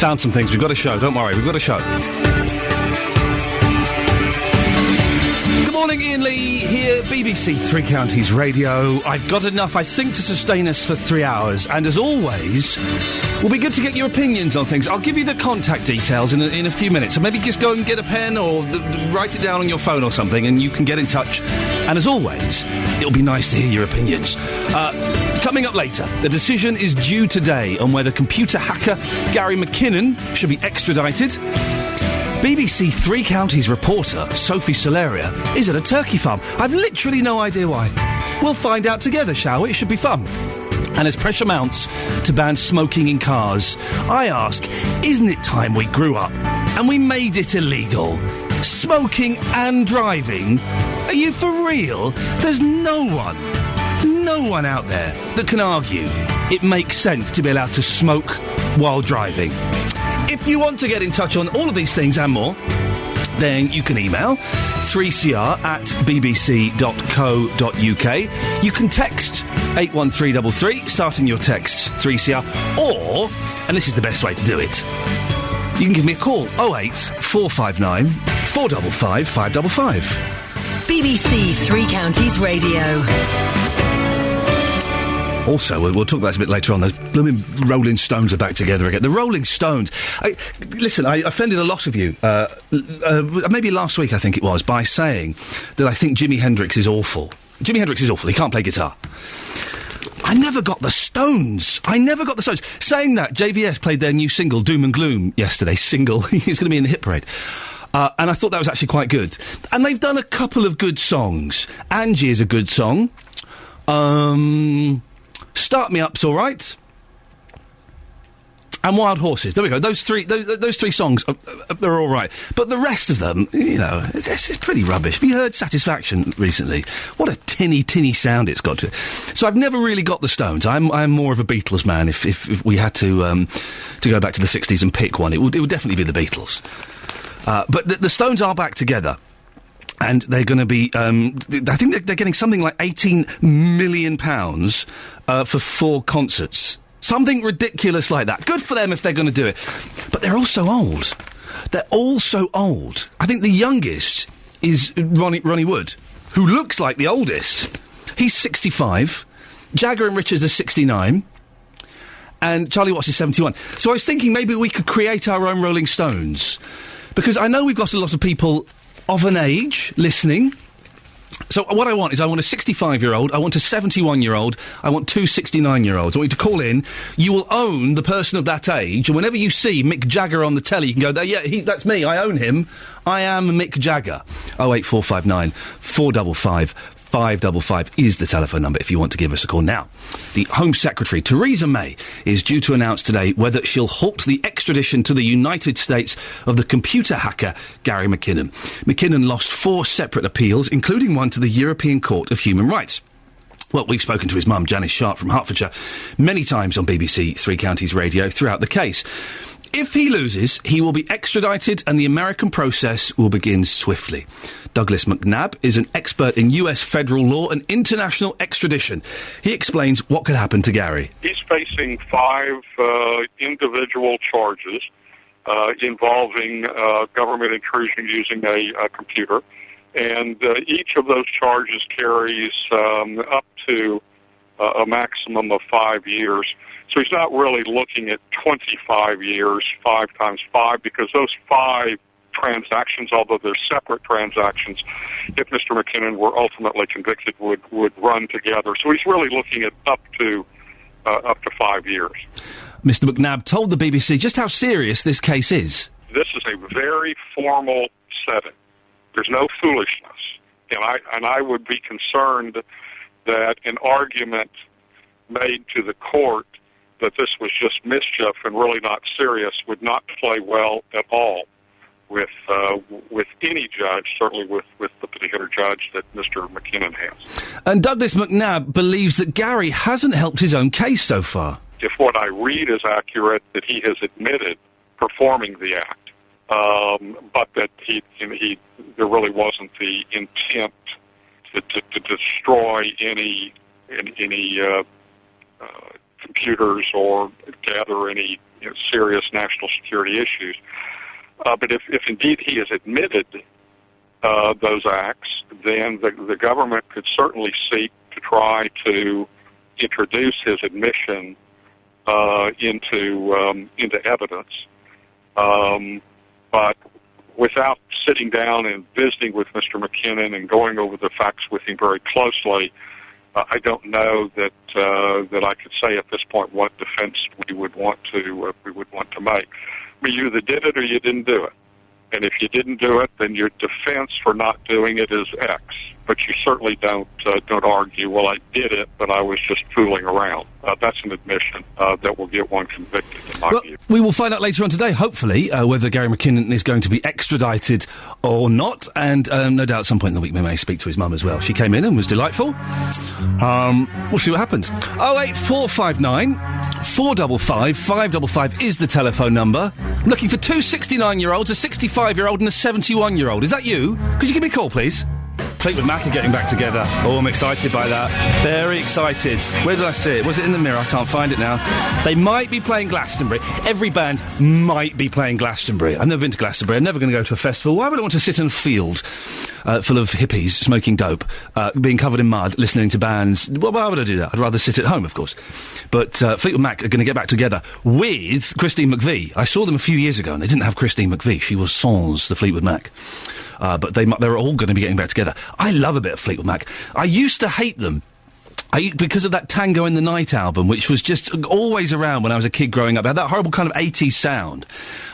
Found some things. We've got a show. Don't worry. We've got a show. Good morning, Iain Lee here, BBC Three Counties Radio. I've got enough, I think, to sustain us for 3 hours. And as always, will be good to get your opinions on things. I'll give you the contact details in a few minutes. So maybe just go and get a pen or write it down on your phone or something and you can get in touch. And as always, it'll be nice to hear your opinions. Coming up later, the decision is due today on whether computer hacker Gary McKinnon should be extradited. BBC Three Counties reporter Sophie Solaria is at a turkey farm. I've literally no idea why. We'll find out together, shall we? It should be fun. And as pressure mounts to ban smoking in cars, I ask, isn't it time we grew up and we made it illegal? Smoking and driving? Are you for real? There's no one out there that can argue it makes sense to be allowed to smoke while driving. If you want to get in touch on all of these things and more, then you can email 3cr@bbc.co.uk. You can text 81333, starting your text 3CR, or, and this is the best way to do it, you can give me a call, 08 459 455 555. BBC Three Counties Radio. Also, we'll talk about this a bit later on. Those blooming Rolling Stones are back together again. The Rolling Stones. Listen, I offended a lot of you, maybe last week I think it was, by saying that I think Jimi Hendrix is awful. Jimi Hendrix is awful. He can't play guitar. I never got the Stones. Saying that, JVS played their new single, Doom and Gloom, yesterday. Single. He's going to be in the hit parade. And I thought that was actually quite good. And they've done a couple of good songs. Angie is a good song. Start Me Up's all right. And Wild Horses. There we go. Those three songs, they're all right. But the rest of them, you know, it's pretty rubbish. Have you heard Satisfaction recently? What a tinny sound it's got to it. So I've never really got the Stones. I'm more of a Beatles man. If we had to go back to the 60s and pick one, it would definitely be the Beatles. But the Stones are back together. And they're going to be, I think they're getting something like £18 million for 4 concerts. Something ridiculous like that. Good for them if they're going to do it. But they're all so old. They're all so old. I think the youngest is Ronnie Wood, who looks like the oldest. He's 65. Jagger and Richards are 69. And Charlie Watts is 71. So I was thinking maybe we could create our own Rolling Stones. Because I know we've got a lot of people of an age listening. So what I want is I want a 65-year-old, I want a 71-year-old, I want 2 69-year-olds. I want you to call in. You will own the person of that age, and whenever you see Mick Jagger on the telly, you can go, yeah, that's me, I own him. I am Mick Jagger. 08459 455 555 is the telephone number if you want to give us a call. Now, the Home Secretary, Theresa May, is due to announce today whether she'll halt the extradition to the United States of the computer hacker Gary McKinnon. McKinnon lost 4 separate appeals, including one to the European Court of Human Rights. Well, we've spoken to his mum, Janice Sharp from Hertfordshire, many times on BBC Three Counties Radio throughout the case. If he loses, he will be extradited and the American process will begin swiftly. Douglas McNabb is an expert in US federal law and international extradition. He explains what could happen to Gary. He's facing 5 individual charges involving government intrusion using a computer. And each of those charges carries up to a maximum of 5 years. So he's not really looking at 25 years, 5 times 5, because those 5 transactions, although they're separate transactions, if Mr. McKinnon were ultimately convicted, would run together. So he's really looking at up to 5 years. Mr. McNabb told the BBC just how serious this case is. This is a very formal setting. There's no foolishness. And I would be concerned that an argument made to the court that this was just mischief and really not serious would not play well at all with any judge, certainly with the particular judge that Mr. McKinnon has. And Douglas McNabb believes that Gary hasn't helped his own case so far. If what I read is accurate, that he has admitted performing the act, but that there really wasn't the intent to destroy any computers or gather any serious national security issues. But if indeed he has admitted those acts, then the government could certainly seek to try to introduce his admission into evidence. But without sitting down and visiting with Mr. McKinnon and going over the facts with him very closely, I don't know that I could say at this point what defense we would want to make. I mean, you either did it or you didn't do it. And if you didn't do it, then your defense for not doing it is X. But you certainly don't argue, well, I did it, but I was just fooling around. That's an admission that will get one convicted, in my view. We will find out later on today, hopefully, whether Gary McKinnon is going to be extradited or not. And no doubt at some point in the week we may speak to his mum as well. She came in and was delightful. We'll see what happens. 08459 455 555 is the telephone number. I'm looking for two 69-year-olds, a 65-year-old and a 71-year-old. Is that you? Could you give me a call, please? Fleetwood Mac are getting back together. Oh, I'm excited by that. Very excited. Where did I see it? Was it in the mirror? I can't find it now. They might be playing Glastonbury. Every band might be playing Glastonbury. I've never been to Glastonbury. I'm never going to go to a festival. Why would I want to sit in a field full of hippies smoking dope, being covered in mud, listening to bands? Well, why would I do that? I'd rather sit at home, of course. But Fleetwood Mac are going to get back together with Christine McVie. I saw them a few years ago and they didn't have Christine McVie. She was sans the Fleetwood Mac. But they're all going to be getting back together. I love a bit of Fleetwood Mac. I used to hate them. Because of that Tango in the Night album, which was just always around when I was a kid growing up. It had that horrible kind of 80s sound.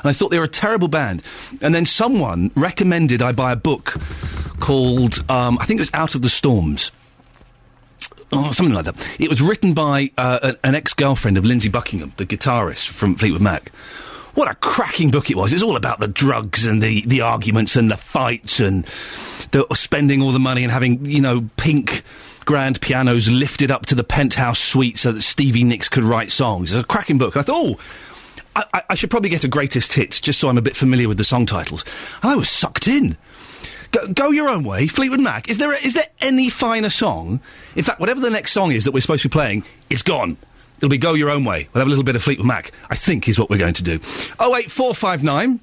And I thought they were a terrible band. And then someone recommended I buy a book called, I think it was Out of the Storms. Oh, something like that. It was written by an ex-girlfriend of Lindsey Buckingham, the guitarist from Fleetwood Mac. What a cracking book it was. It's all about the drugs and the arguments and the fights and the spending all the money and having, pink grand pianos lifted up to the penthouse suite so that Stevie Nicks could write songs. It's a cracking book. I thought, I should probably get a greatest hits just so I'm a bit familiar with the song titles. And I was sucked in. Go Your Own Way, Fleetwood Mac. Is there any finer song? In fact, whatever the next song is that we're supposed to be playing, it's gone. It'll be Go Your Own Way. We'll have a little bit of Fleetwood Mac, I think is what we're going to do. 08459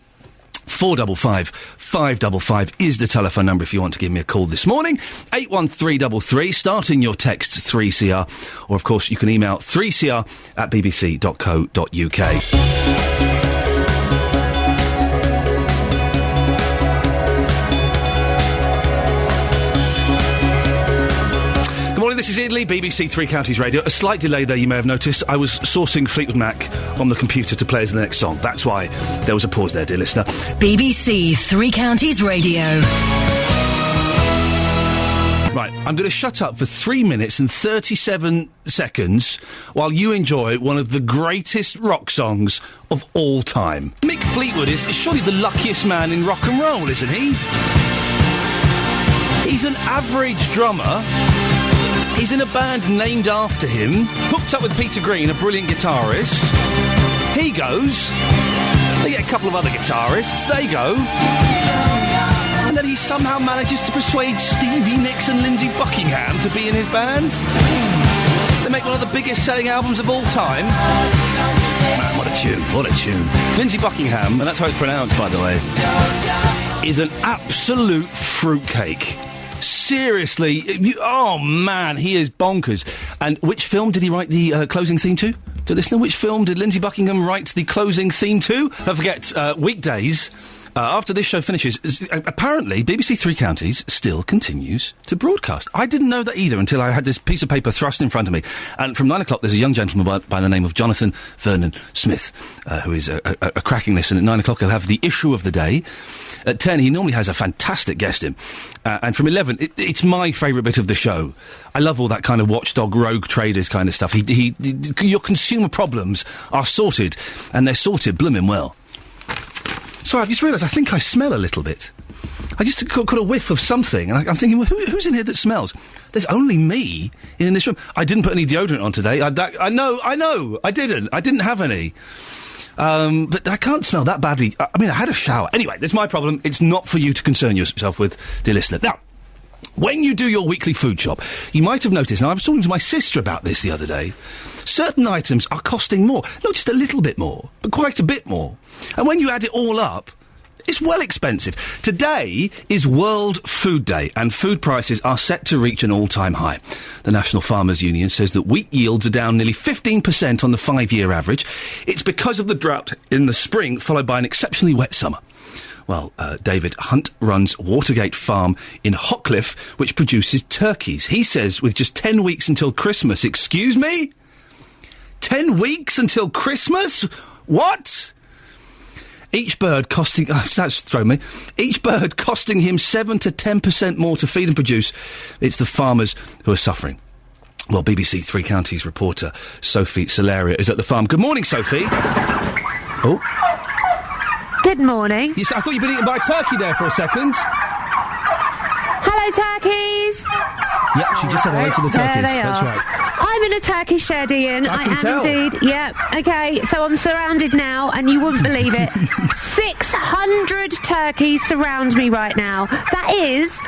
455 555 is the telephone number if you want to give me a call this morning. 81333, starting your text 3CR. Or, of course, you can email 3cr@bbc.co.uk. This is Iain Lee, BBC Three Counties Radio. A slight delay there, you may have noticed. I was sourcing Fleetwood Mac on the computer to play as the next song. That's why there was a pause there, dear listener. BBC Three Counties Radio. Right, I'm going to shut up for 3 minutes and 37 seconds while you enjoy one of the greatest rock songs of all time. Mick Fleetwood is surely the luckiest man in rock and roll, isn't he? He's an average drummer. He's in a band named after him, hooked up with Peter Green, a brilliant guitarist. He goes. They get a couple of other guitarists. They go. And then he somehow manages to persuade Stevie Nicks and Lindsey Buckingham to be in his band. They make one of the biggest selling albums of all time. Man, what a tune, what a tune. Lindsey Buckingham, and that's how it's pronounced, by the way, is an absolute fruitcake. Seriously, oh man, he is bonkers. And which film did he write the closing theme to? To listener, which film did Lindsey Buckingham write the closing theme to? Don't forget, weekdays, after this show finishes, apparently BBC Three Counties still continues to broadcast. I didn't know that either until I had this piece of paper thrust in front of me. And from 9 o'clock, there's a young gentleman by the name of Jonathan Vernon Smith, who is a cracking listener. At 9 o'clock, he'll have the issue of the day. At 10, he normally has a fantastic guest in. And from 11, it's my favourite bit of the show. I love all that kind of watchdog, rogue traders kind of stuff. Your consumer problems are sorted, and they're sorted blooming well. Sorry, I've just realised I think I smell a little bit. I just got a whiff of something, and I'm thinking, well, who's in here that smells? There's only me in this room. I didn't put any deodorant on today. I know, I didn't. I didn't have any. But I can't smell that badly. I mean, I had a shower. Anyway, that's my problem. It's not for you to concern yourself with, dear listener. Now, When you do your weekly food shop, you might have noticed, and I was talking to my sister about this the other day, certain items are costing more. Not just a little bit more, but quite a bit more. And when you add it all up, it's well expensive. Today is World Food Day, and food prices are set to reach an all-time high. The National Farmers Union says that wheat yields are down nearly 15% on the 5-year average. It's because of the drought in the spring, followed by an exceptionally wet summer. Well, David Hunt runs Watergate Farm in Hockliffe, which produces turkeys. He says with just 10 weeks until Christmas... Excuse me? 10 weeks until Christmas? What? Each bird costing... that's thrown me. Each bird costing him 7 to 10% more to feed and produce. It's the farmers who are suffering. Well, BBC Three Counties reporter Sophie Solaria is at the farm. Good morning, Sophie. Oh... Good morning. Yes, I thought you'd been eaten by a turkey there for a second. Hello, turkeys. Yep, she just said hello to the turkeys. There they That's are. right. I'm in a turkey shed, Ian. I can tell. Indeed. Yeah. Okay. So I'm surrounded now, and you wouldn't believe it. 600 turkeys surround me right now. That is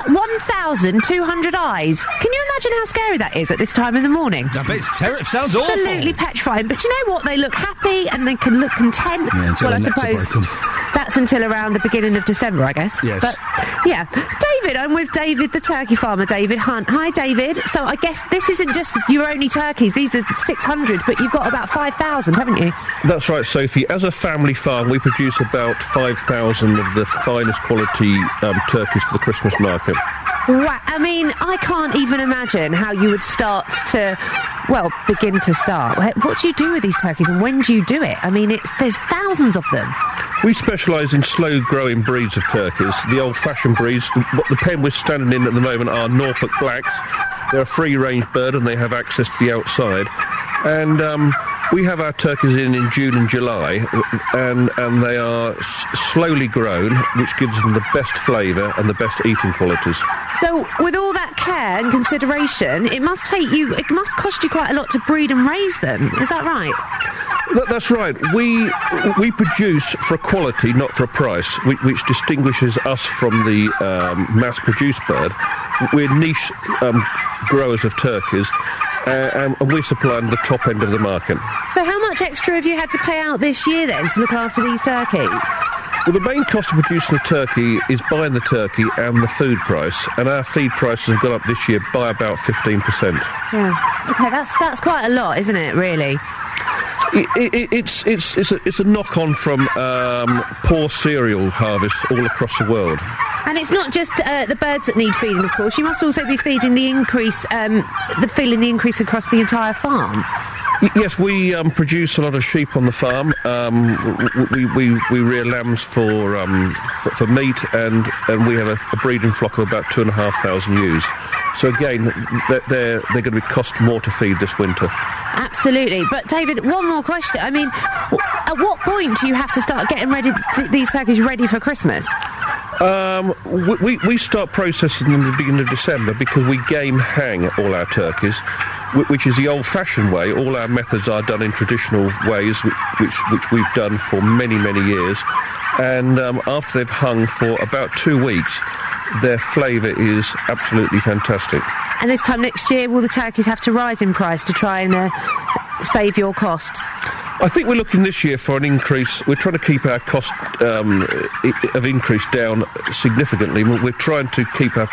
1,200 eyes. Can you imagine how scary that is at this time in the morning? I bet it's terrible. Sounds awful. Absolutely petrifying. But you know what? They look happy and they can look content. Yeah, until well, I their necks are suppose broken. that's until around the beginning of December, I guess. Yes. But yeah, David, I'm with David, the turkey farmer, David Hunt. Hi, David. So I guess this isn't just your only turkeys. These are 600, but you've got about 5,000, haven't you? That's right, Sophie. As a family farm, we produce about 5,000 of the finest quality turkeys for the Christmas market. Wow. I mean, I can't even imagine how you would begin to start. What do you do with these turkeys and when do you do it? I mean, there's thousands of them. We specialise in slow-growing breeds of turkeys. The old-fashioned breeds, the pen we're standing in at the moment are Norfolk Blacks. They're a free-range bird and they have access to the outside. And we have our turkeys in June and July, and they are slowly grown, which gives them the best flavour and the best eating qualities. So, with all that care and consideration, it must cost you quite a lot to breed and raise them. Is that right? That's right. We produce for a quality, not for a price, which distinguishes us from the mass-produced bird. We're niche growers of turkeys. And we're supplying the top end of the market. So how much extra have you had to pay out this year then to look after these turkeys? Well, the main cost of producing a turkey is buying the turkey and the food price, and our feed prices have gone up this year by about 15%. Yeah. Okay, that's quite a lot, isn't it, really? It's a knock-on from poor cereal harvests all across the world. And it's not just the birds that need feeding, of course. You must also be feeding the increase, feeling the increase across the entire farm. Yes, we produce a lot of sheep on the farm. We rear lambs for meat, and we have a breeding flock of about 2,500 ewes. So again, they're going to be cost more to feed this winter. Absolutely. But David, one more question. I mean, at what point do you have to start getting these turkeys ready for Christmas? We start processing them at the beginning of December because we game hang all our turkeys, which is the old-fashioned way. All our methods are done in traditional ways, which we've done for many, many years. And after they've hung for about 2 weeks, their flavour is absolutely fantastic. And this time next year, will the turkeys have to rise in price to try and save your costs? I think we're looking this year for an increase. We're trying to keep our cost of increase down significantly. We're trying to keep our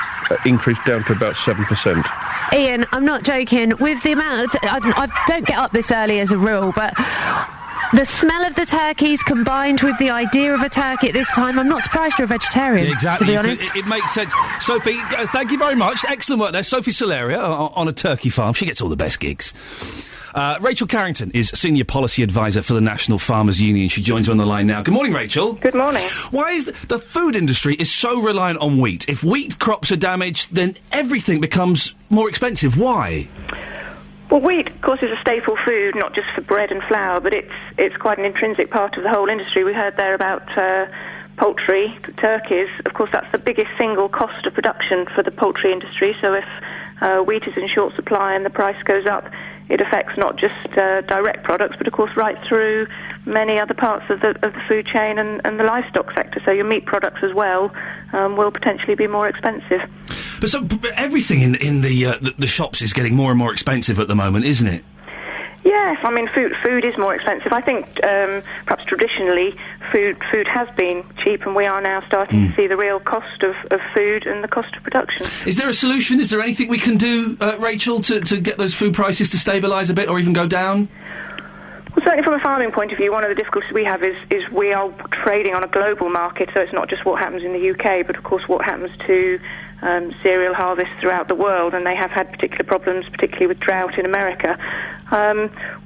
increase down to about 7%. Ian, I'm not joking. With the amount of... I don't get up this early as a rule, but... the smell of the turkeys combined with the idea of a turkey at this time, I'm not surprised you're a vegetarian, yeah, exactly. to be honest. It makes sense. Sophie, thank you very much. Excellent work there. Sophie Solaria on a turkey farm. She gets all the best gigs. Rachel Carrington is Senior Policy Advisor for the National Farmers Union. She joins me on the line now. Good morning, Rachel. Good morning. Why is the food industry is so reliant on wheat? If wheat crops are damaged, then everything becomes more expensive. Why? Well, wheat, of course, is a staple food, not just for bread and flour, but it's quite an intrinsic part of the whole industry. We heard there about poultry, turkeys. Of course, that's the biggest single cost of production for the poultry industry. So if wheat is in short supply and the price goes up, it affects not just direct products, but of course right through many other parts of the food chain and the livestock sector. So your meat products as well will potentially be more expensive. But everything in the shops is getting more and more expensive at the moment, isn't it? Yes, I mean, food is more expensive. I think perhaps traditionally food has been cheap, and we are now starting to see the real cost of food and the cost of production. Is there a solution? Is there anything we can do, Rachel, to get those food prices to stabilise a bit or even go down? Well, certainly from a farming point of view, one of the difficulties we have is we are trading on a global market, so it's not just what happens in the UK, but of course what happens to cereal harvests throughout the world, and they have had particular problems, particularly with drought in America.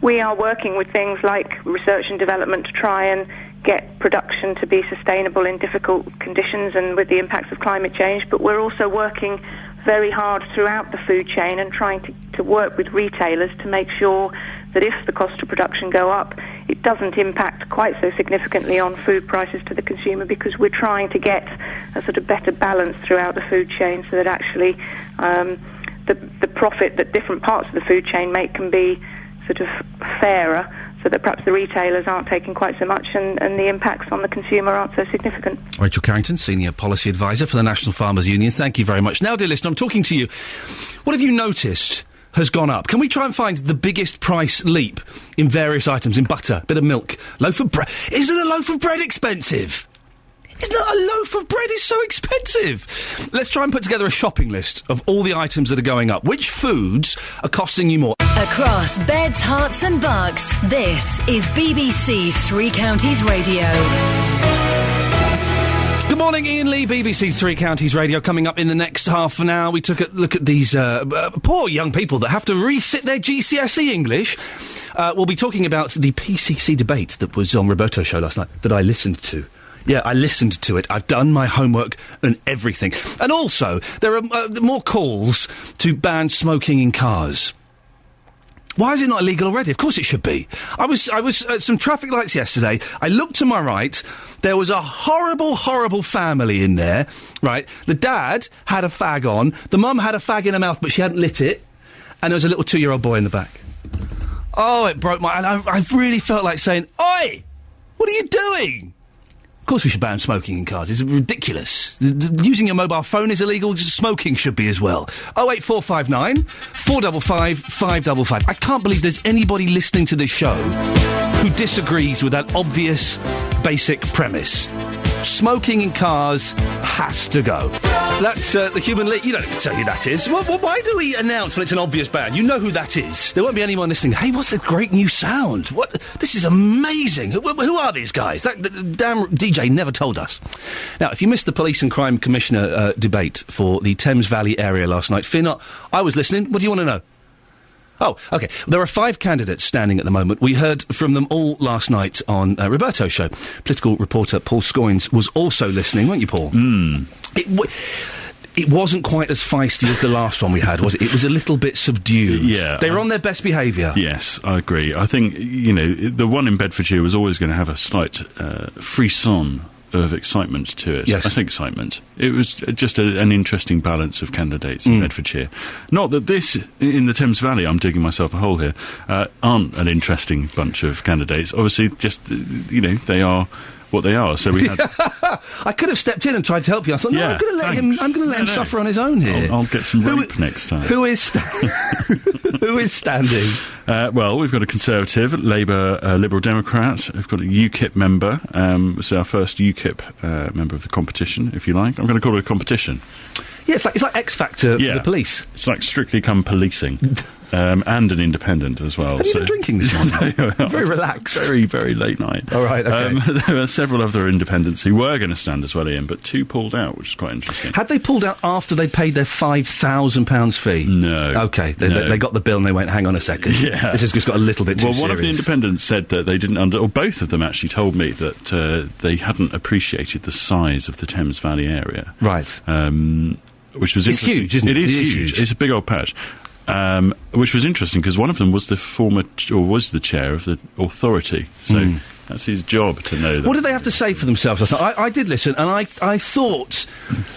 We are working with things like research and development to try and get production to be sustainable in difficult conditions and with the impacts of climate change, but we're also working very hard throughout the food chain and trying to work with retailers to make sure that if the cost of production go up, it doesn't impact quite so significantly on food prices to the consumer, because we're trying to get a sort of better balance throughout the food chain so that actually the profit that different parts of the food chain make can be sort of fairer, so that perhaps the retailers aren't taking quite so much and the impacts on the consumer aren't so significant. Rachel Carrington, Senior Policy Advisor for the National Farmers Union, thank you very much. Now, dear listener, I'm talking to you. What have you noticed has gone up? Can we try and find the biggest price leap in various items, in butter, bit of milk, loaf of bread? Isn't a loaf of bread expensive? Isn't a loaf of bread is so expensive? Let's try and put together a shopping list of all the items that are going up. Which foods are costing you more? Across beds, hearts and bucks, this is BBC Three Counties Radio. Good morning, Iain Lee, BBC Three Counties Radio. Coming up in the next half an hour, we took a look at these poor young people that have to resit their GCSE English. We'll be talking about the PCC debate that was on Roberto's show last night that I listened to. Yeah, I listened to it. I've done my homework and everything. And also, there are more calls to ban smoking in cars. Why is it not illegal already? Of course it should be. I was at some traffic lights yesterday. I looked to my right. There was a horrible, horrible family in there, right? The dad had a fag on. The mum had a fag in her mouth, but she hadn't lit it. And there was a little 2-year-old boy in the back. Oh, it broke my... And I really felt like saying, "Oi! What are you doing?" Of course we should ban smoking in cars. It's ridiculous. Using your mobile phone is illegal. Just smoking should be as well. 08459 455 555. I can't believe there's anybody listening to this show who disagrees with that obvious, basic premise. Smoking in cars has to go. That's the Human League. You don't need to tell who that is. Why do we announce when it's an obvious ban? You know who that is. There won't be anyone listening. Hey, what's that great new sound? What? This is amazing. Who are these guys? That damn DJ never told us. Now, if you missed the Police and Crime Commissioner debate for the Thames Valley area last night, fear not. I was listening. What do you want to know? Oh, OK. There are 5 candidates standing at the moment. We heard from them all last night on Roberto's show. Political reporter Paul Scoynes was also listening, weren't you, Paul? It wasn't quite as feisty as the last one we had, was it? It was a little bit subdued. Yeah. They were on their best behaviour. Yes, I agree. I think, the one in Bedfordshire was always going to have a slight frisson of excitement to it. Yes. I think excitement. It was just an interesting balance of candidates in Bedfordshire. Not that this, in the Thames Valley, I'm digging myself a hole here, aren't an interesting bunch of candidates. Obviously, just, they are what they are. So we had... I could have stepped in and tried to help you. I thought, I'm going to let him suffer on his own here. I'll get some rope next time. Who is standing? Well, we've got a Conservative, Labour, Liberal Democrat. We've got a UKIP member. It's our first UKIP member of the competition, if you like. I'm going to call it a competition. Yeah, it's like X Factor for the police. It's like Strictly Come Policing. And an independent as well. Have you been drinking this morning? Very relaxed. Very, very late night. All right, OK. There were several other independents who were going to stand as well, Iain, but 2 pulled out, which is quite interesting. Had they pulled out after they paid their £5,000 fee? No. OK, they got the bill and they went, hang on a second. Yeah. This has just got a little bit too serious. Well, one of the independents said that they didn't or both of them actually told me that they hadn't appreciated the size of the Thames Valley area. Right. Which was It's huge, isn't it? It is huge. It's a big old patch. Which was interesting because one of them was the chair of the authority. So That's his job to know that. What did they have to say for themselves last night? I did listen, and I thought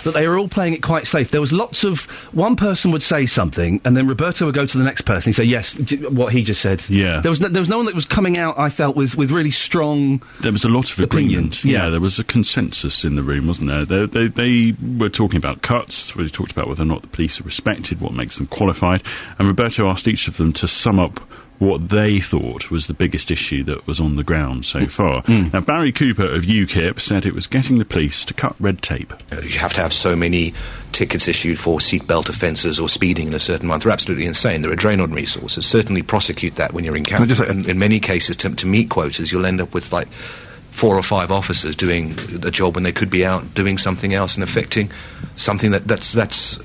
that they were all playing it quite safe. There was lots of... One person would say something, and then Roberto would go to the next person. He'd say, yes, what he just said. Yeah. There was no one that was coming out, I felt, with really strong... There was a lot of agreement. Yeah, there was a consensus in the room, wasn't there? They were talking about cuts. We talked about whether or not the police are respected, what makes them qualified. And Roberto asked each of them to sum up what they thought was the biggest issue that was on the ground so far. Now, Barry Cooper of UKIP said it was getting the police to cut red tape. You have to have so many tickets issued for seatbelt offences or speeding in a certain month. They're absolutely insane. They're a drain on resources. Certainly prosecute that when you're in camp. And in many cases, to meet quotas, you'll end up with, 4 or 5 officers doing a job when they could be out doing something else and affecting something that's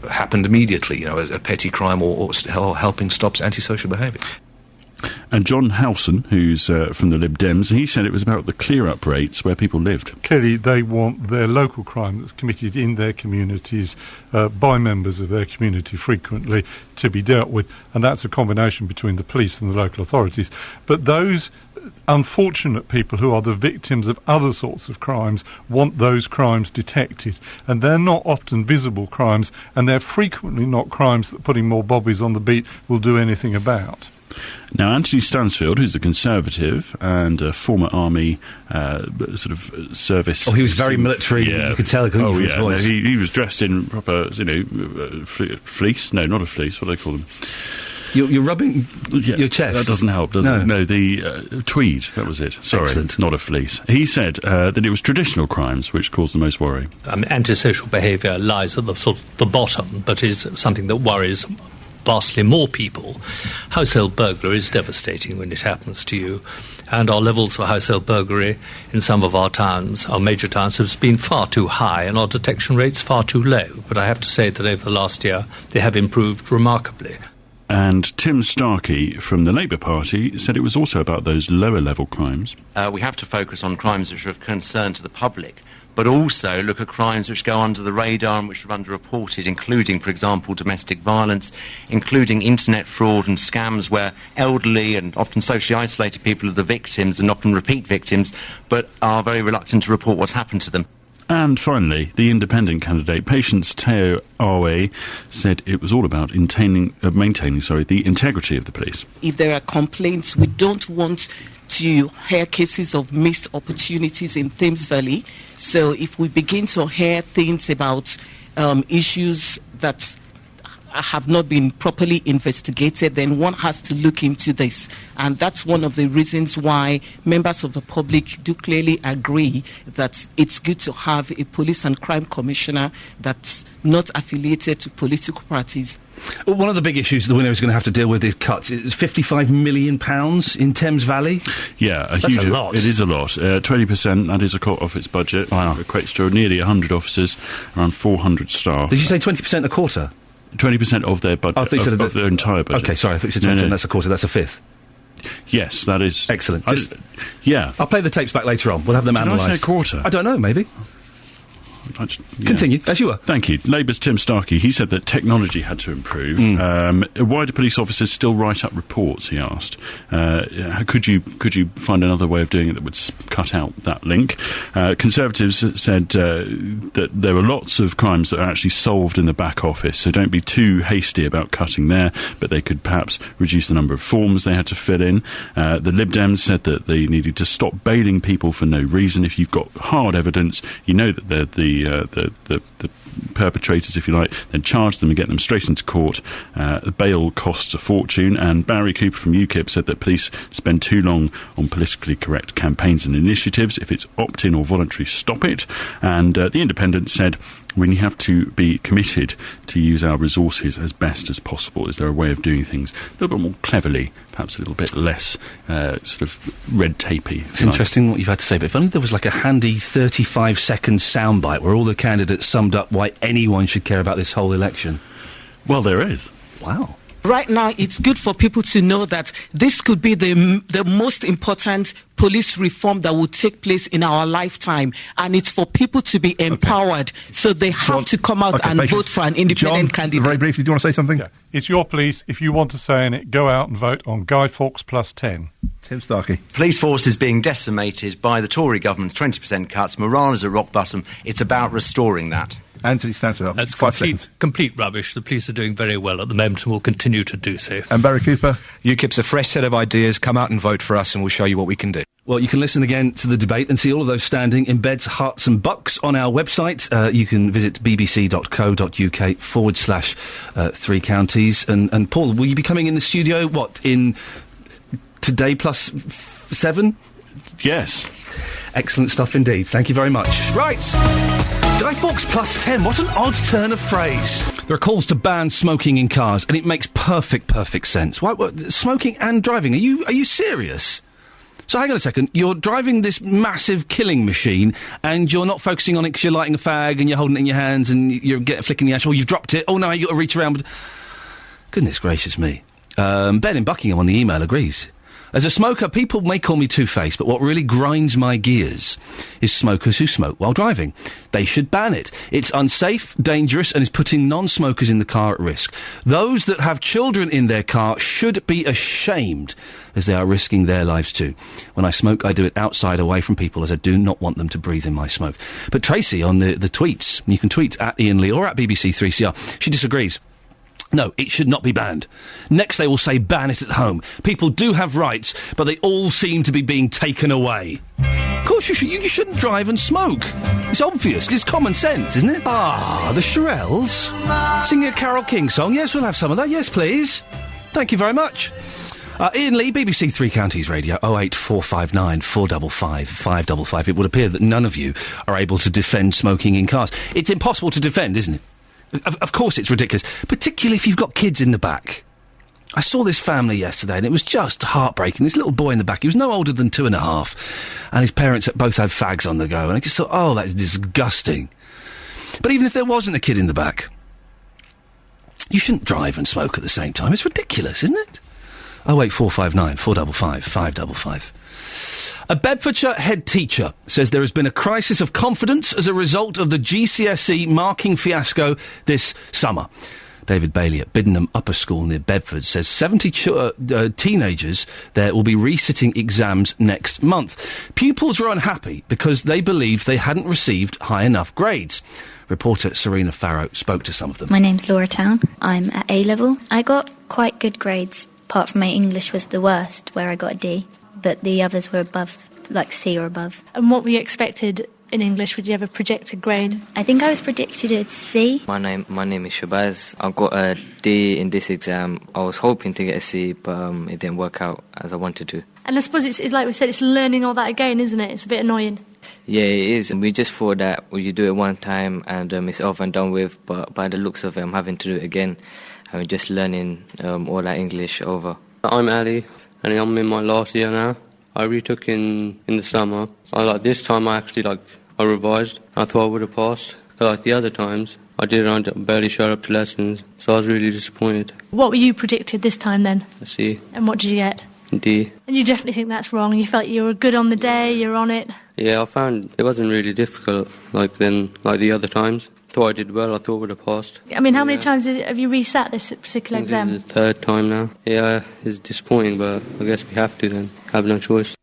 happened immediately, as a petty crime or helping stops antisocial behaviour. And John Howson, who's from the Lib Dems, he said it was about the clear-up rates where people lived. Clearly, they want their local crime that's committed in their communities by members of their community frequently to be dealt with, and that's a combination between the police and the local authorities. But those unfortunate people who are the victims of other sorts of crimes want those crimes detected, and they're not often visible crimes, and they're frequently not crimes that putting more bobbies on the beat will do anything about. Now, Anthony Stansfield, who's a Conservative and a former Army service... Oh, he was very military, you could tell, couldn't you, from his voice? He was dressed in proper, fleece. No, not a fleece, what do they call them? You're rubbing your chest. That doesn't help, does it? No, the tweed, that was it. Sorry, Excellent. Not a fleece. He said that it was traditional crimes which caused the most worry. Antisocial behaviour lies at the bottom, but is something that worries vastly more people. Household burglary is devastating when it happens to you, and our levels for household burglary in some of our towns, our major towns, have been far too high and our detection rates far too low. But I have to say that over the last year they have improved remarkably. And Tim Starkey from the Labour Party said it was also about those lower-level crimes. We have to focus on crimes which are of concern to the public, but also look at crimes which go under the radar and which are underreported, including, for example, domestic violence, including internet fraud and scams where elderly and often socially isolated people are the victims and often repeat victims, but are very reluctant to report what's happened to them. And finally, the independent candidate, Patience Teo Awe, said it was all about maintaining the integrity of the police. If there are complaints, we don't want to hear cases of missed opportunities in Thames Valley. So if we begin to hear things about issues that have not been properly investigated, then one has to look into this. And that's one of the reasons why members of the public do clearly agree that it's good to have a police and crime commissioner that's not affiliated to political parties. Well, one of the big issues the winner is going to have to deal with is cuts. It's £55 million in Thames Valley. Yeah, that's a lot. It is a lot. 20%, that is a cut off its budget. Wow. It equates to nearly 100 officers, around 400 staff. Did you say 20% a quarter? 20% of their budget, of their entire budget. Okay, sorry, I thought you said 20%, that's a quarter, that's a fifth. Yes, that is... Excellent. Yeah. I'll play the tapes back later on. We'll have them analysed. Did I say a quarter? I don't know, maybe. Continue, as you were. Thank you. Labour's Tim Starkey, he said that technology had to improve. Why do police officers still write up reports, he asked. Could you find another way of doing it that would cut out that link? Conservatives said that there were lots of crimes that are actually solved in the back office, so don't be too hasty about cutting there, but they could perhaps reduce the number of forms they had to fill in. The Lib Dems said that they needed to stop bailing people for no reason. If you've got hard evidence, you know that they're the perpetrators, if you like, then charge them and get them straight into court. Bail costs a fortune, and Barry Cooper from UKIP said that police spend too long on politically correct campaigns and initiatives. If it's opt-in or voluntary, stop it. And The Independent said we have to be committed to use our resources as best as possible. Is there a way of doing things a little bit more cleverly, perhaps a little bit less sort of red tapey? It's interesting what you've had to say, but if only there was like a handy 35-second soundbite where all the candidates summed up why anyone should care about this whole election. Well, there is. Wow. Right now, it's good for people to know that this could be the most important police reform that will take place in our lifetime, and it's for people to be empowered. So they have to come out and vote for an independent candidate. Very briefly, do you want to say something? Yeah. It's your police. If you want to say in it, go out and vote on Guy Fawkes plus 10. Tim Starkey. Police force is being decimated by the Tory government's 20% cuts. Morale is at rock bottom. It's about restoring that. Anthony Stansfield, That's 5 seconds. complete rubbish. The police are doing very well at the moment and will continue to do so. And Barry Cooper? UKIP's a fresh set of ideas. Come out and vote for us and we'll show you what we can do. Well, you can listen again to the debate and see all of those standing in beds, hearts and bucks on our website. You can visit bbc.co.uk/3 counties. And Paul, will you be coming in the studio, in today plus 7? Yes. Excellent stuff indeed. Thank you very much. Right. Guy Fawkes plus 10. What an odd turn of phrase. There are calls to ban smoking in cars, and it makes perfect sense. Why, smoking and driving? Are you serious? So hang on a second. You're driving this massive killing machine, and you're not focusing on it because you're lighting a fag and you're holding it in your hands and you're flicking the ash. Or you've dropped it. Oh no, you got to reach around. Goodness gracious me. Ben in Buckingham on the email agrees. As a smoker, people may call me two-faced, but what really grinds my gears is smokers who smoke while driving. They should ban it. It's unsafe, dangerous, and is putting non-smokers in the car at risk. Those that have children in their car should be ashamed, as they are risking their lives too. When I smoke, I do it outside, away from people, as I do not want them to breathe in my smoke. But Tracy, on the tweets, you can tweet at Iain Lee or at BBC3CR, she disagrees. No, it should not be banned. Next they will say ban it at home. People do have rights, but they all seem to be being taken away. Of course you shouldn't drive and smoke. It's obvious. It's common sense, isn't it? Ah, the Shirelles. Singing a Carole King song. Yes, we'll have some of that. Yes, please. Thank you very much. Iain Lee, BBC Three Counties Radio, 08459 455 555. It would appear that none of you are able to defend smoking in cars. It's impossible to defend, isn't it? Of course it's ridiculous, particularly if you've got kids in the back. I saw this family yesterday and it was just heartbreaking. This little boy in the back, he was no older than 2.5, and his parents both had fags on the go, and I just thought, oh, that's disgusting. But even if there wasn't a kid in the back, you shouldn't drive and smoke at the same time. It's ridiculous, isn't it? 08459 455 555. A Bedfordshire head teacher says there has been a crisis of confidence as a result of the GCSE marking fiasco this summer. David Bailey at Biddenham Upper School near Bedford says 70 teenagers there will be resitting exams next month. Pupils were unhappy because they believed they hadn't received high enough grades. Reporter Serena Farrow spoke to some of them. My name's Laura Town. I'm at A-level. I got quite good grades, apart from my English was the worst, where I got a D. But the others were above, like C or above. And what were you expected in English? Would you have a projected grade? I think I was predicted a C. My name is Shabazz. I got a D in this exam. I was hoping to get a C, but it didn't work out as I wanted to. And I suppose it's like we said, it's learning all that again, isn't it? It's a bit annoying. Yeah, it is. And we just thought that you do it one time and it's over and done with, but by the looks of it, I'm having to do it again. I'm just learning all that English over. I'm Ali. And I'm in my last year now. I retook in the summer. This time I revised. I thought I would have passed. Like the other times, I barely showed up to lessons, so I was really disappointed. What were you predicted this time then? A C. And what did you get? D. And you definitely think that's wrong? You felt you were good on the day, you're on it? Yeah, I found it wasn't really difficult like the other times. Thought I did well, I thought I would have passed. I mean, how many times have you resat this particular exam? This is the third time now. Yeah, it's disappointing, but I guess we have to then. Have no choice.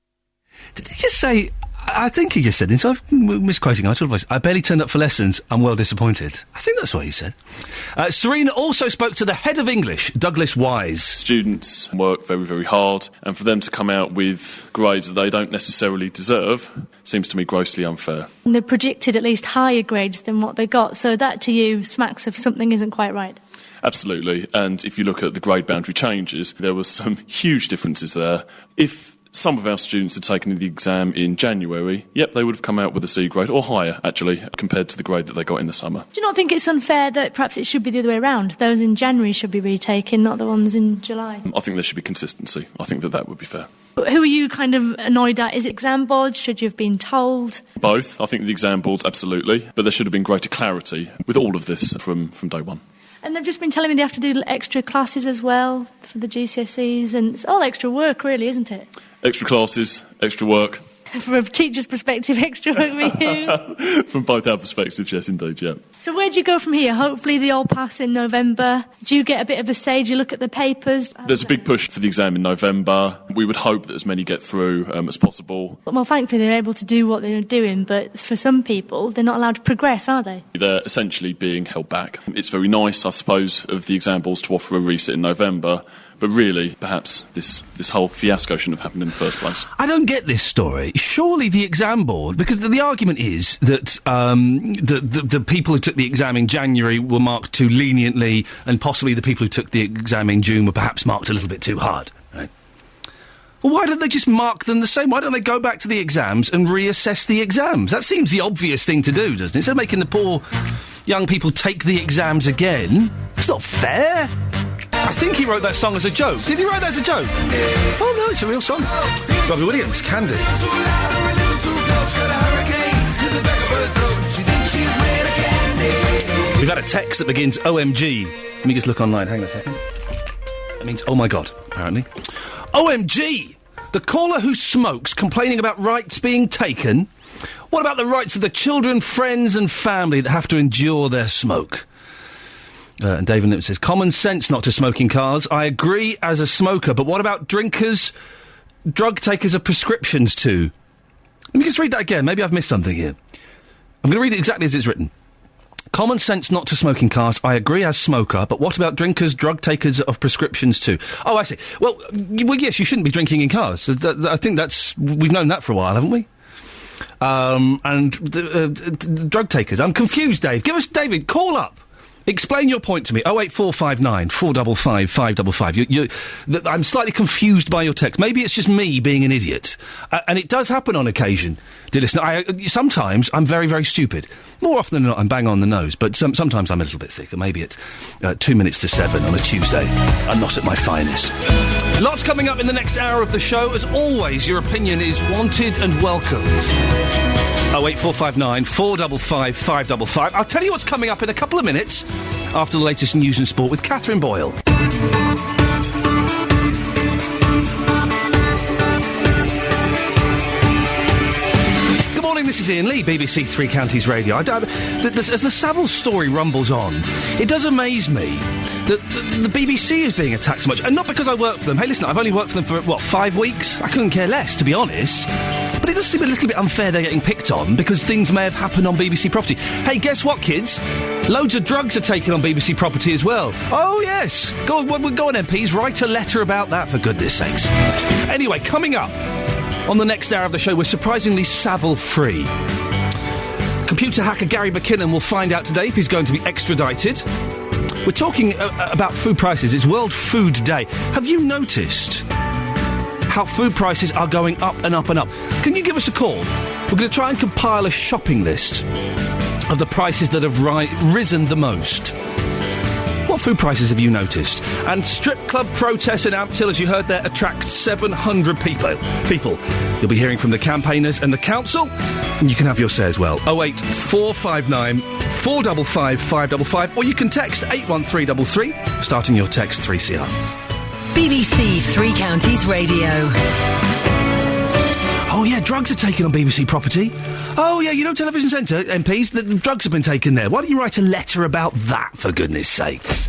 Did he just say, I think he just said this, I'm misquoting, I barely turned up for lessons, I'm well disappointed. I think that's what he said. Serena also spoke to the head of English, Douglas Wise. Students work very, very hard, and for them to come out with grades that they don't necessarily deserve seems to me grossly unfair. And they predicted at least higher grades than what they got, so that to you smacks of something isn't quite right. Absolutely, and if you look at the grade boundary changes, there was some huge differences there. If some of our students had taken the exam in January, they would have come out with a C grade, or higher, actually, compared to the grade that they got in the summer. Do you not think it's unfair that perhaps it should be the other way around? Those in January should be retaken, not the ones in July? I think there should be consistency. I think that would be fair. But who are you kind of annoyed at? Is it exam boards? Should you have been told? Both. I think the exam boards, absolutely. But there should have been greater clarity with all of this from day one. And they've just been telling me they have to do extra classes as well for the GCSEs, and it's all extra work, really, isn't it? Extra classes, extra work. From a teacher's perspective, extra work for you. From both our perspectives, yes, indeed, yeah. So where do you go from here? Hopefully they all pass in November. Do you get a bit of a say? Do you look at the papers? There's a big push for the exam in November. We would hope that as many get through as possible. Well, thankfully they're able to do what they're doing, but for some people, they're not allowed to progress, are they? They're essentially being held back. It's very nice, I suppose, of the exam boards to offer a resit in November, but really, perhaps this whole fiasco shouldn't have happened in the first place. I don't get this story. Surely the exam board, because the argument is that the people who took the exam in January were marked too leniently, and possibly the people who took the exam in June were perhaps marked a little bit too hard. Right? Well, why don't they just mark them the same? Why don't they go back to the exams and reassess the exams? That seems the obvious thing to do, doesn't it? Instead of making the poor young people take the exams again. It's not fair. I think he wrote that song as a joke. Did he write that as a joke? Oh, no, it's a real song. Robbie Williams, Candy. We've had a text that begins OMG. Let me just look online. Hang on a second. That means oh my God, apparently. OMG! The caller who smokes complaining about rights being taken. What about the rights of the children, friends and family that have to endure their smoke? And David Newton says, common sense not to smoke in cars. I agree as a smoker, but what about drinkers, drug takers of prescriptions too? Let me just read that again. Maybe I've missed something here. I'm going to read it exactly as it's written. Common sense not to smoke in cars. I agree as smoker, but what about drinkers, drug takers of prescriptions too? Oh, I see. Well, yes, you shouldn't be drinking in cars. I think we've known that for a while, haven't we? Drug takers. I'm confused, Dave. David, call up. Explain your point to me. 08459 455 555. I'm slightly confused by your text. Maybe it's just me being an idiot. And it does happen on occasion, dear listener. Sometimes I'm very, very stupid. More often than not, I'm bang on the nose. But sometimes I'm a little bit thicker. Maybe it's 2 minutes to 7 on a Tuesday. I'm not at my finest. Lots coming up in the next hour of the show. As always, your opinion is wanted and welcomed. 08459 455 555. I'll tell you what's coming up in a couple of minutes after the latest news and sport with Catherine Boyle. Good morning, this is Iain Lee, BBC Three Counties Radio. As the Savile story rumbles on, it does amaze me that the BBC is being attacked so much. And not because I work for them. Hey, listen, I've only worked for them for, 5 weeks? I couldn't care less, to be honest. But it does seem a little bit unfair they're getting picked on because things may have happened on BBC property. Hey, guess what, kids? Loads of drugs are taken on BBC property as well. Oh, yes. Go on, MPs, write a letter about that, for goodness sakes. Anyway, coming up on the next hour of the show, we're surprisingly Savile-free. Computer hacker Gary McKinnon will find out today if he's going to be extradited. We're talking about food prices. It's World Food Day. Have you noticed how food prices are going up and up and up? Can you give us a call? We're going to try and compile a shopping list of the prices that have risen the most. What food prices have you noticed? And strip club protests in Ampthill, as you heard there, attract 700 people. You'll be hearing from the campaigners and the council, and you can have your say as well. 08459 455 555, or you can text 81333, starting your text 3CR. BBC Three Counties Radio. Oh, yeah, drugs are taken on BBC property. Oh, yeah, Television Centre, MPs, the drugs have been taken there. Why don't you write a letter about that, for goodness sakes?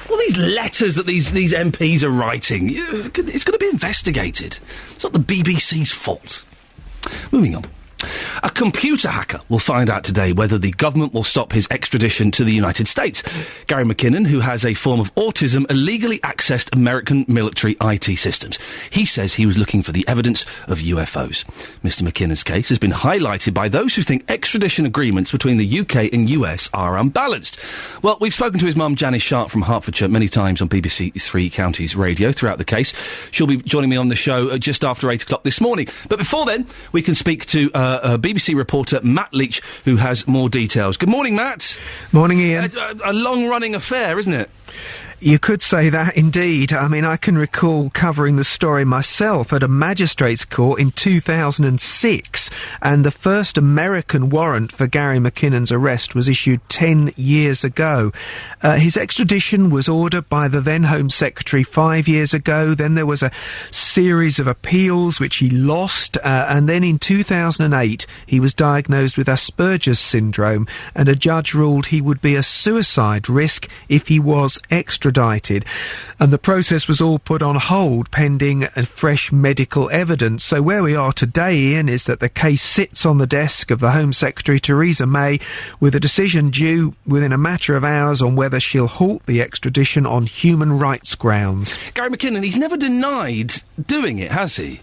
All these letters that these MPs are writing, it's going to be investigated. It's not the BBC's fault. Moving on. A computer hacker will find out today whether the government will stop his extradition to the United States. Gary McKinnon, who has a form of autism, illegally accessed American military IT systems. He says he was looking for the evidence of UFOs. Mr. McKinnon's case has been highlighted by those who think extradition agreements between the UK and US are unbalanced. Well, we've spoken to his mum, Janice Sharp, from Hertfordshire, many times on BBC Three Counties Radio throughout the case. She'll be joining me on the show just after 8 o'clock this morning. But before then, we can speak to BBC reporter Matt Leach, who has more details. Good morning, Matt. Morning, Ian. A long-running affair, isn't it? You could say that, indeed. I mean, I can recall covering the story myself at a magistrates' court in 2006, and the first American warrant for Gary McKinnon's arrest was issued 10 years ago. His extradition was ordered by the then Home Secretary 5 years ago. Then there was a series of appeals which he lost, and then in 2008 he was diagnosed with Asperger's syndrome, and a judge ruled he would be a suicide risk if he was extradited. And the process was all put on hold pending fresh medical evidence. So where we are today, Ian, is that the case sits on the desk of the Home Secretary Theresa May, with a decision due within a matter of hours on whether she'll halt the extradition on human rights grounds. Gary McKinnon, he's never denied doing it, has he?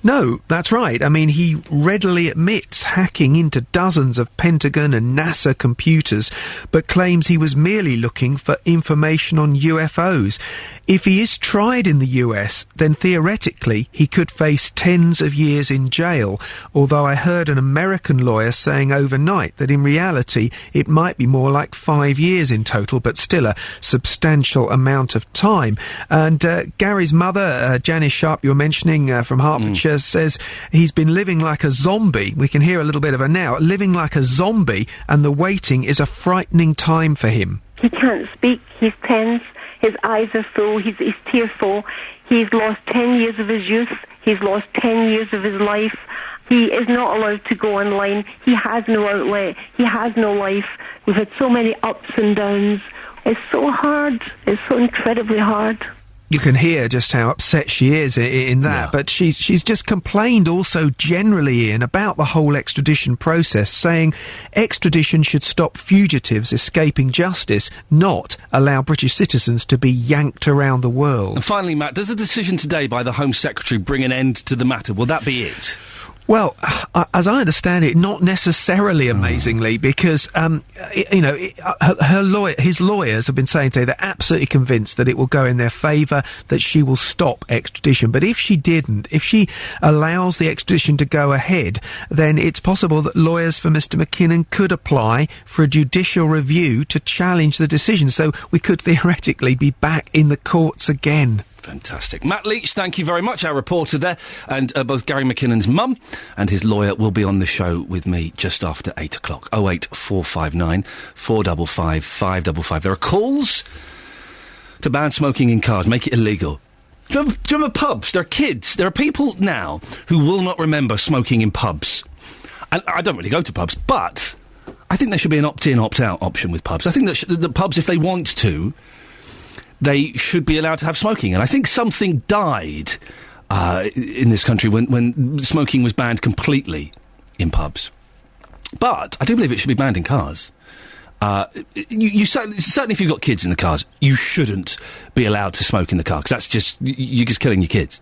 No, that's right. I mean, he readily admits hacking into dozens of Pentagon and NASA computers, but claims he was merely looking for information on UFOs. If he is tried in the US, then theoretically he could face tens of years in jail, although I heard an American lawyer saying overnight that in reality it might be more like 5 years in total, but still a substantial amount of time. And Gary's mother, Janice Sharp, you were mentioning, from Hertfordshire, says he's been living like a zombie. We can hear a little bit of her now. Living like a zombie, and the waiting is a frightening time for him. He can't speak, he's tense, his eyes are full, he's tearful. He's lost 10 years of his youth, he's lost 10 years of his life. He is not allowed to go online. He has no outlet, he has no life. We've had so many ups and downs. It's so hard, it's so incredibly hard. You can hear just how upset she is in that, but she's just complained also generally, Ian, about the whole extradition process, saying extradition should stop fugitives escaping justice, not allow British citizens to be yanked around the world. And finally, Matt, does the decision today by the Home Secretary bring an end to the matter? Will that be it? Well, as I understand it, not necessarily, amazingly, because, his lawyers have been saying today they're absolutely convinced that it will go in their favour, that she will stop extradition. But if she didn't, if she allows the extradition to go ahead, then it's possible that lawyers for Mr McKinnon could apply for a judicial review to challenge the decision. So we could theoretically be back in the courts again. Fantastic. Matt Leach, thank you very much, our reporter there. And both Gary McKinnon's mum and his lawyer will be on the show with me just after 8 o'clock. 08459 455 555. There are calls to ban smoking in cars, make it illegal. Do you remember pubs? There are kids. There are people now who will not remember smoking in pubs. And I don't really go to pubs, but I think there should be an opt-in, opt-out option with pubs. I think that the pubs, if they want to, they should be allowed to have smoking. And I think something died in this country when smoking was banned completely in pubs. But I do believe it should be banned in cars. You certainly, if you've got kids in the cars, you shouldn't be allowed to smoke in the car, because that's just, you're just killing your kids.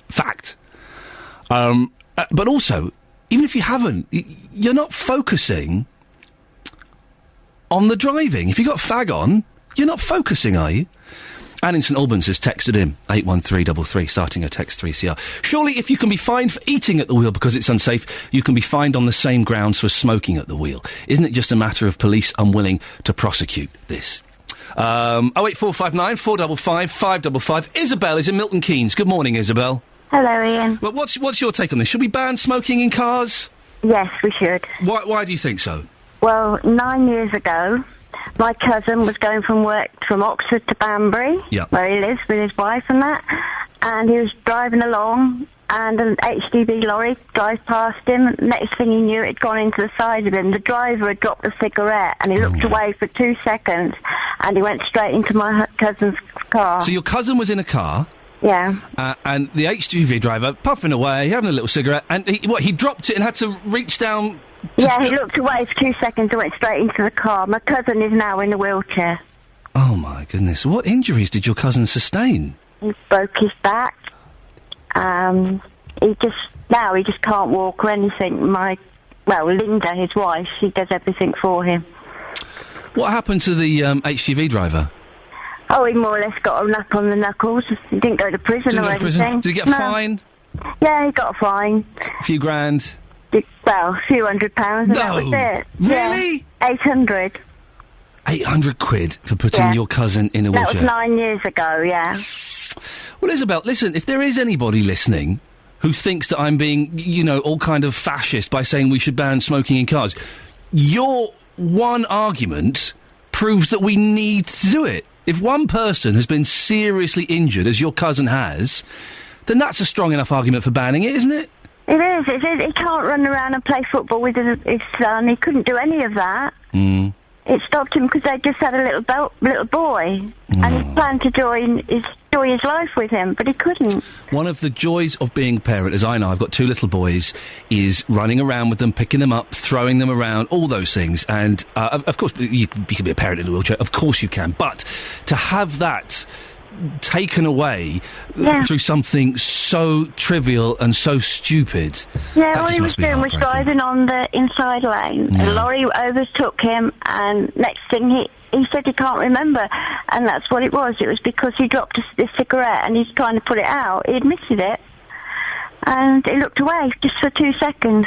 Fact. But also, even if you haven't, you're not focusing on the driving. If you've got fag on, you're not focusing, are you? Anne in St Albans has texted him, 81333, starting her text 3CR. Surely if you can be fined for eating at the wheel because it's unsafe, you can be fined on the same grounds for smoking at the wheel. Isn't it just a matter of police unwilling to prosecute this? 08459 455 555. Isabel is in Milton Keynes. Good morning, Isabel. Hello, Ian. Well, what's your take on this? Should we ban smoking in cars? Yes, we should. Why do you think so? Well, 9 years ago, my cousin was going from work from Oxford to Banbury, where he lives with his wife and that, and he was driving along, and an HGV lorry drives past him. Next thing he knew, it had gone into the side of him. The driver had dropped a cigarette, and he looked away for 2 seconds, and he went straight into my cousin's car. So your cousin was in a car? Yeah. And the HGV driver, puffing away, having a little cigarette, and he dropped it and had to reach down... Yeah, he looked away for 2 seconds and went straight into the car. My cousin is now in a wheelchair. Oh, my goodness. What injuries did your cousin sustain? He broke his back. He just can't walk or anything. Linda, his wife, she does everything for him. What happened to the HGV driver? Oh, he more or less got a nap on the knuckles. He didn't go to prison or anything. Did he get a fine? Yeah, he got a fine. A few grand? Well, a few £100, and that was it. Really? Yeah, 800. £800 for putting your cousin in a That wheelchair. was 9 years ago, yeah. Well, Isabel, listen, if there is anybody listening who thinks that I'm being, all kind of fascist by saying we should ban smoking in cars, your one argument proves that we need to do it. If one person has been seriously injured, as your cousin has, then that's a strong enough argument for banning it, isn't it? It is. He can't run around and play football with his son. He couldn't do any of that. Mm. It stopped him because they just had a little boy, and he planned to enjoy his life with him, but he couldn't. One of the joys of being a parent, as I know, I've got 2 little boys, is running around with them, picking them up, throwing them around, all those things. And, of course, you can be a parent in a wheelchair. Of course you can. But to have that taken away through something so trivial and so stupid. Yeah, all he was doing was driving on the inside lane. Yeah. A lorry overtook him, and next thing he said he can't remember, and that's what it was. It was because he dropped a cigarette and he's trying to put it out. He admitted it, and he looked away just for 2 seconds.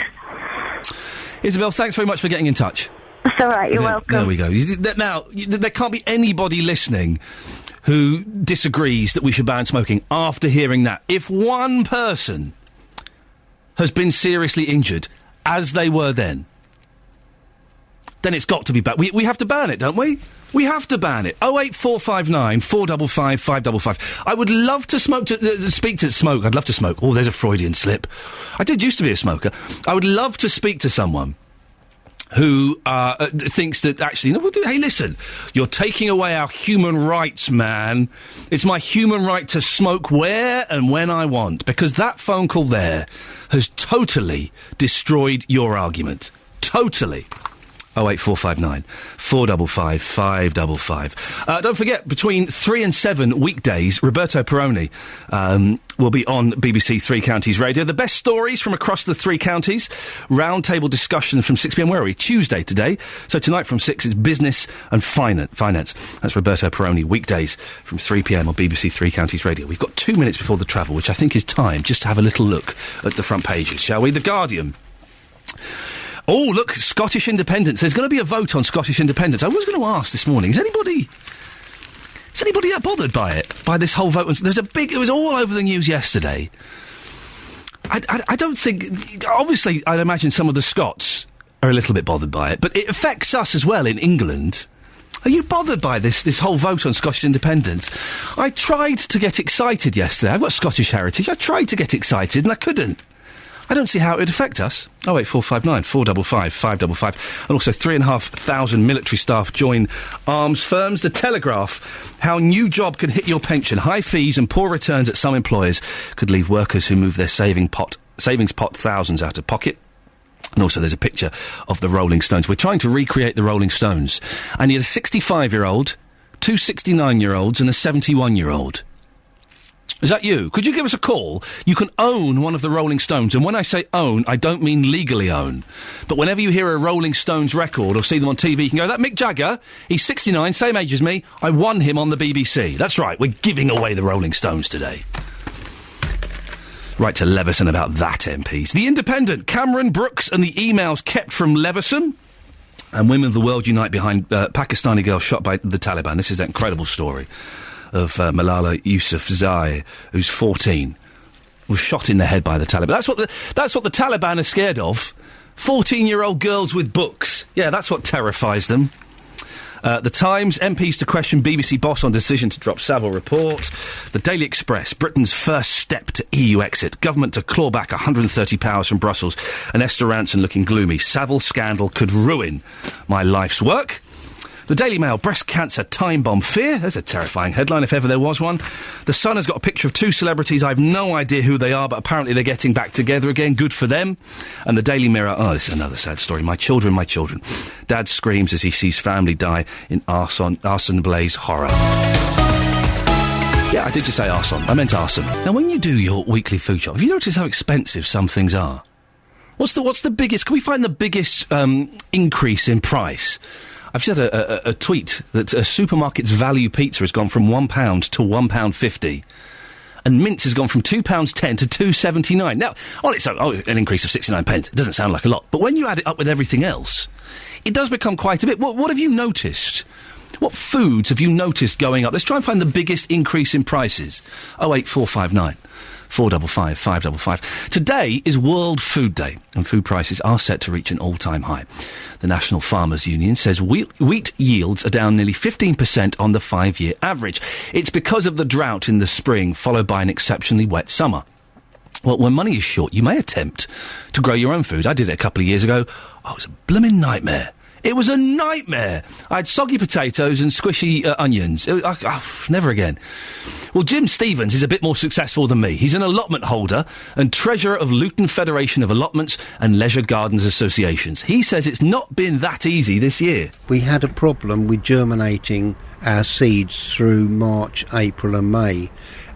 Isabel, thanks very much for getting in touch. That's all right, you're welcome. There we go. Now, there can't be anybody listening who disagrees that we should ban smoking after hearing that. If one person has been seriously injured, as they were then it's got to be banned. We have to ban it, don't we? We have to ban it. 08459 455 555. I would love to speak to smoke. I'd love to smoke. Oh, there's a Freudian slip. I did used to be a smoker. I would love to speak to someone who thinks that actually, hey, listen, you're taking away our human rights, man. It's my human right to smoke where and when I want, because that phone call there has totally destroyed your argument. Totally. 08459 455 555. Don't forget, between 3 and 7 weekdays, Roberto Perrone will be on BBC Three Counties Radio. The best stories from across the 3 counties. Roundtable discussion from 6pm. Where are we? Tuesday today. So tonight from 6 is business and finance. That's Roberto Perrone, weekdays from 3pm on BBC Three Counties Radio. We've got 2 minutes before the travel, which I think is time just to have a little look at the front pages, shall we? The Guardian. Oh, look, Scottish independence. There's going to be a vote on Scottish independence. I was going to ask this morning, is anybody that bothered by it? By this whole vote? It was all over the news yesterday. I don't think... Obviously, I'd imagine some of the Scots are a little bit bothered by it, but it affects us as well in England. Are you bothered by this whole vote on Scottish independence? I tried to get excited yesterday. I've got Scottish heritage. I tried to get excited and I couldn't. I don't see how it would affect us. 08459 455 555. And also 3,500 military staff join arms firms. The Telegraph. How new job can hit your pension. High fees and poor returns at some employers could leave workers who move their savings pot thousands out of pocket. And also there's a picture of the Rolling Stones. We're trying to recreate the Rolling Stones. I need a 65-year-old, 2 69-year-olds and a 71-year-old. Is that you? Could you give us a call? You can own one of the Rolling Stones. And when I say own, I don't mean legally own. But whenever you hear a Rolling Stones record or see them on TV, you can go, that Mick Jagger, he's 69, same age as me. I won him on the BBC. That's right, we're giving away the Rolling Stones today. Right to Leveson about that, MPs. The Independent, Cameron Brooks and the emails kept from Leveson. And women of the world unite behind Pakistani girl shot by the Taliban. This is that incredible story of Malala Yousafzai, who's 14, was shot in the head by the Taliban. That's what the Taliban are scared of. 14-year-old girls with books. Yeah, that's what terrifies them. The Times, MPs to question BBC boss on decision to drop Savile report. The Daily Express, Britain's first step to EU exit. Government to claw back 130 powers from Brussels. And Esther Ranson looking gloomy. Savile scandal could ruin my life's work. The Daily Mail, breast cancer time bomb fear. There's a terrifying headline if ever there was one. The Sun has got a picture of 2 celebrities. I've no idea who they are, but apparently they're getting back together again. Good for them. And the Daily Mirror, this is another sad story. My children. Dad screams as he sees family die in arson blaze horror. Yeah, I did just say arson. I meant arson. Now, when you do your weekly food shop, have you noticed how expensive some things are? What's the biggest... Can we find the biggest increase in price? I've just had a tweet that a supermarket's value pizza has gone from £1 to £1.50. And mince has gone from £2.10 to £2.79. Now, on its own, an increase of 69 pence. It doesn't sound like a lot. But when you add it up with everything else, it does become quite a bit. What have you noticed What foods have you noticed going up? Let's try and find the biggest increase in prices. 08459 455 555. Today is World Food Day, and food prices are set to reach an all-time high. The National Farmers Union says wheat yields are down nearly 15% on the 5-year average. It's because of the drought in the spring, followed by an exceptionally wet summer. Well, when money is short, you may attempt to grow your own food. I did it a couple of years ago. Oh, it was a blooming nightmare. It was a nightmare. I had soggy potatoes and squishy onions. Never again. Well, Jim Stevens is a bit more successful than me. He's an allotment holder and treasurer of Luton Federation of Allotments and Leisure Gardens Associations. He says it's not been that easy this year. We had a problem with germinating our seeds through March, April and May.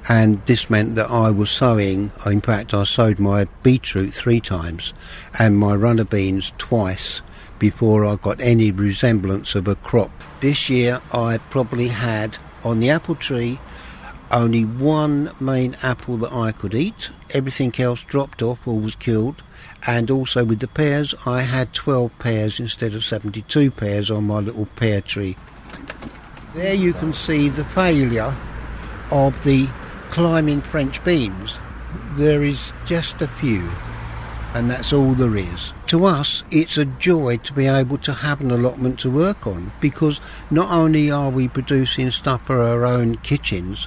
And this meant that I was sowing, in fact I sowed my beetroot 3 times and my runner beans twice before I got any resemblance of a crop. This year I probably had, on the apple tree, only one main apple that I could eat. Everything else dropped off or was killed. And also with the pears, I had 12 pears instead of 72 pears on my little pear tree. There you can see the failure of the climbing French beans. There is just a few, and that's all there is. To us, it's a joy to be able to have an allotment to work on, because not only are we producing stuff for our own kitchens,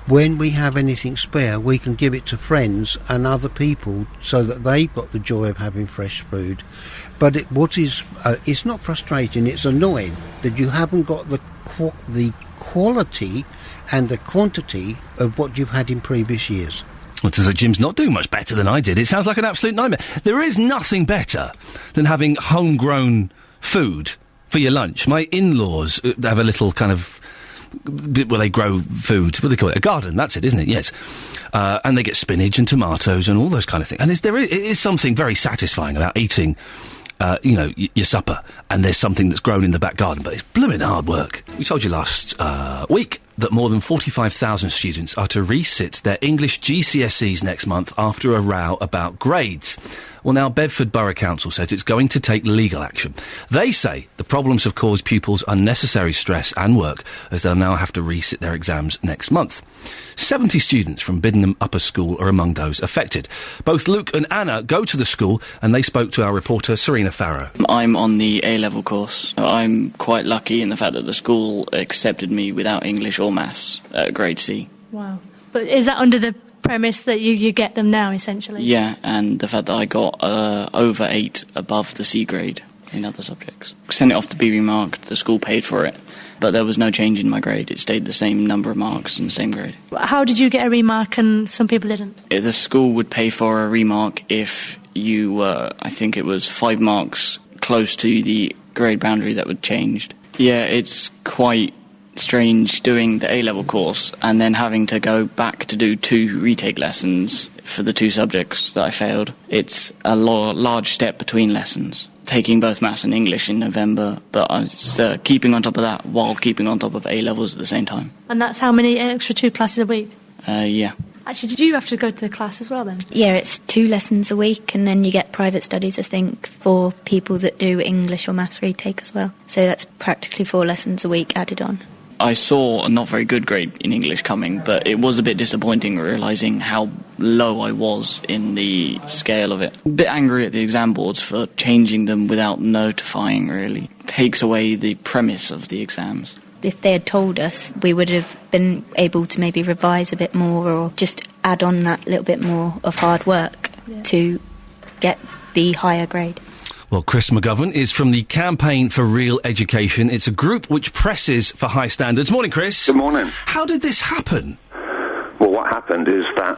when we have anything spare, we can give it to friends and other people so that they've got the joy of having fresh food. But it's not frustrating, it's annoying that you haven't got the quality and the quantity of what you've had in previous years. Well, it sounds like Jim's not doing much better than I did. It sounds like an absolute nightmare. There is nothing better than having homegrown food for your lunch. My in-laws have a little kind of bit where they grow food. What do they call it? A garden, that's it, isn't it? Yes. And they get spinach and tomatoes and all those kind of things. And it is something very satisfying about eating your supper, and there's something that's grown in the back garden, but it's blooming hard work. We told you last week that more than 45,000 students are to resit their English GCSEs next month after a row about grades. Well, now Bedford Borough Council says it's going to take legal action. They say the problems have caused pupils unnecessary stress and work, as they'll now have to resit their exams next month. 70 students from Biddingham Upper School are among those affected. Both Luke and Anna go to the school, and they spoke to our reporter Serena Farrow. I'm on the A-level course. I'm quite lucky in the fact that the school accepted me without English or maths at grade C. Wow. But is that under the premise that you get them now, essentially? Yeah, and the fact that I got over 8 above the C grade in other subjects. Sent it off to be remarked, the school paid for it, but there was no change in my grade. It stayed the same number of marks and the same grade. How did you get a remark and some people didn't? The school would pay for a remark if you were, I think it was 5 marks close to the grade boundary that would changed. Yeah, it's quite strange doing the A-level course and then having to go back to do 2 retake lessons for the 2 subjects that I failed. It's a large step between lessons. Taking both maths and English in November, but I was keeping on top of that while keeping on top of A-levels at the same time. And that's how many extra 2 classes a week? Yeah. Actually, did you have to go to the class as well then? Yeah, it's 2 lessons a week, and then you get private studies, I think, for people that do English or maths retake as well. So that's practically 4 lessons a week added on. I saw a not very good grade in English coming, but it was a bit disappointing realising how low I was in the scale of it. A bit angry at the exam boards for changing them without notifying, really. Takes away the premise of the exams. If they had told us, we would have been able to maybe revise a bit more or just add on that little bit more of hard work to get the higher grade. Well, Chris McGovern is from the Campaign for Real Education. It's a group which presses for high standards. Morning, Chris. Good morning. How did this happen? Well, what happened is that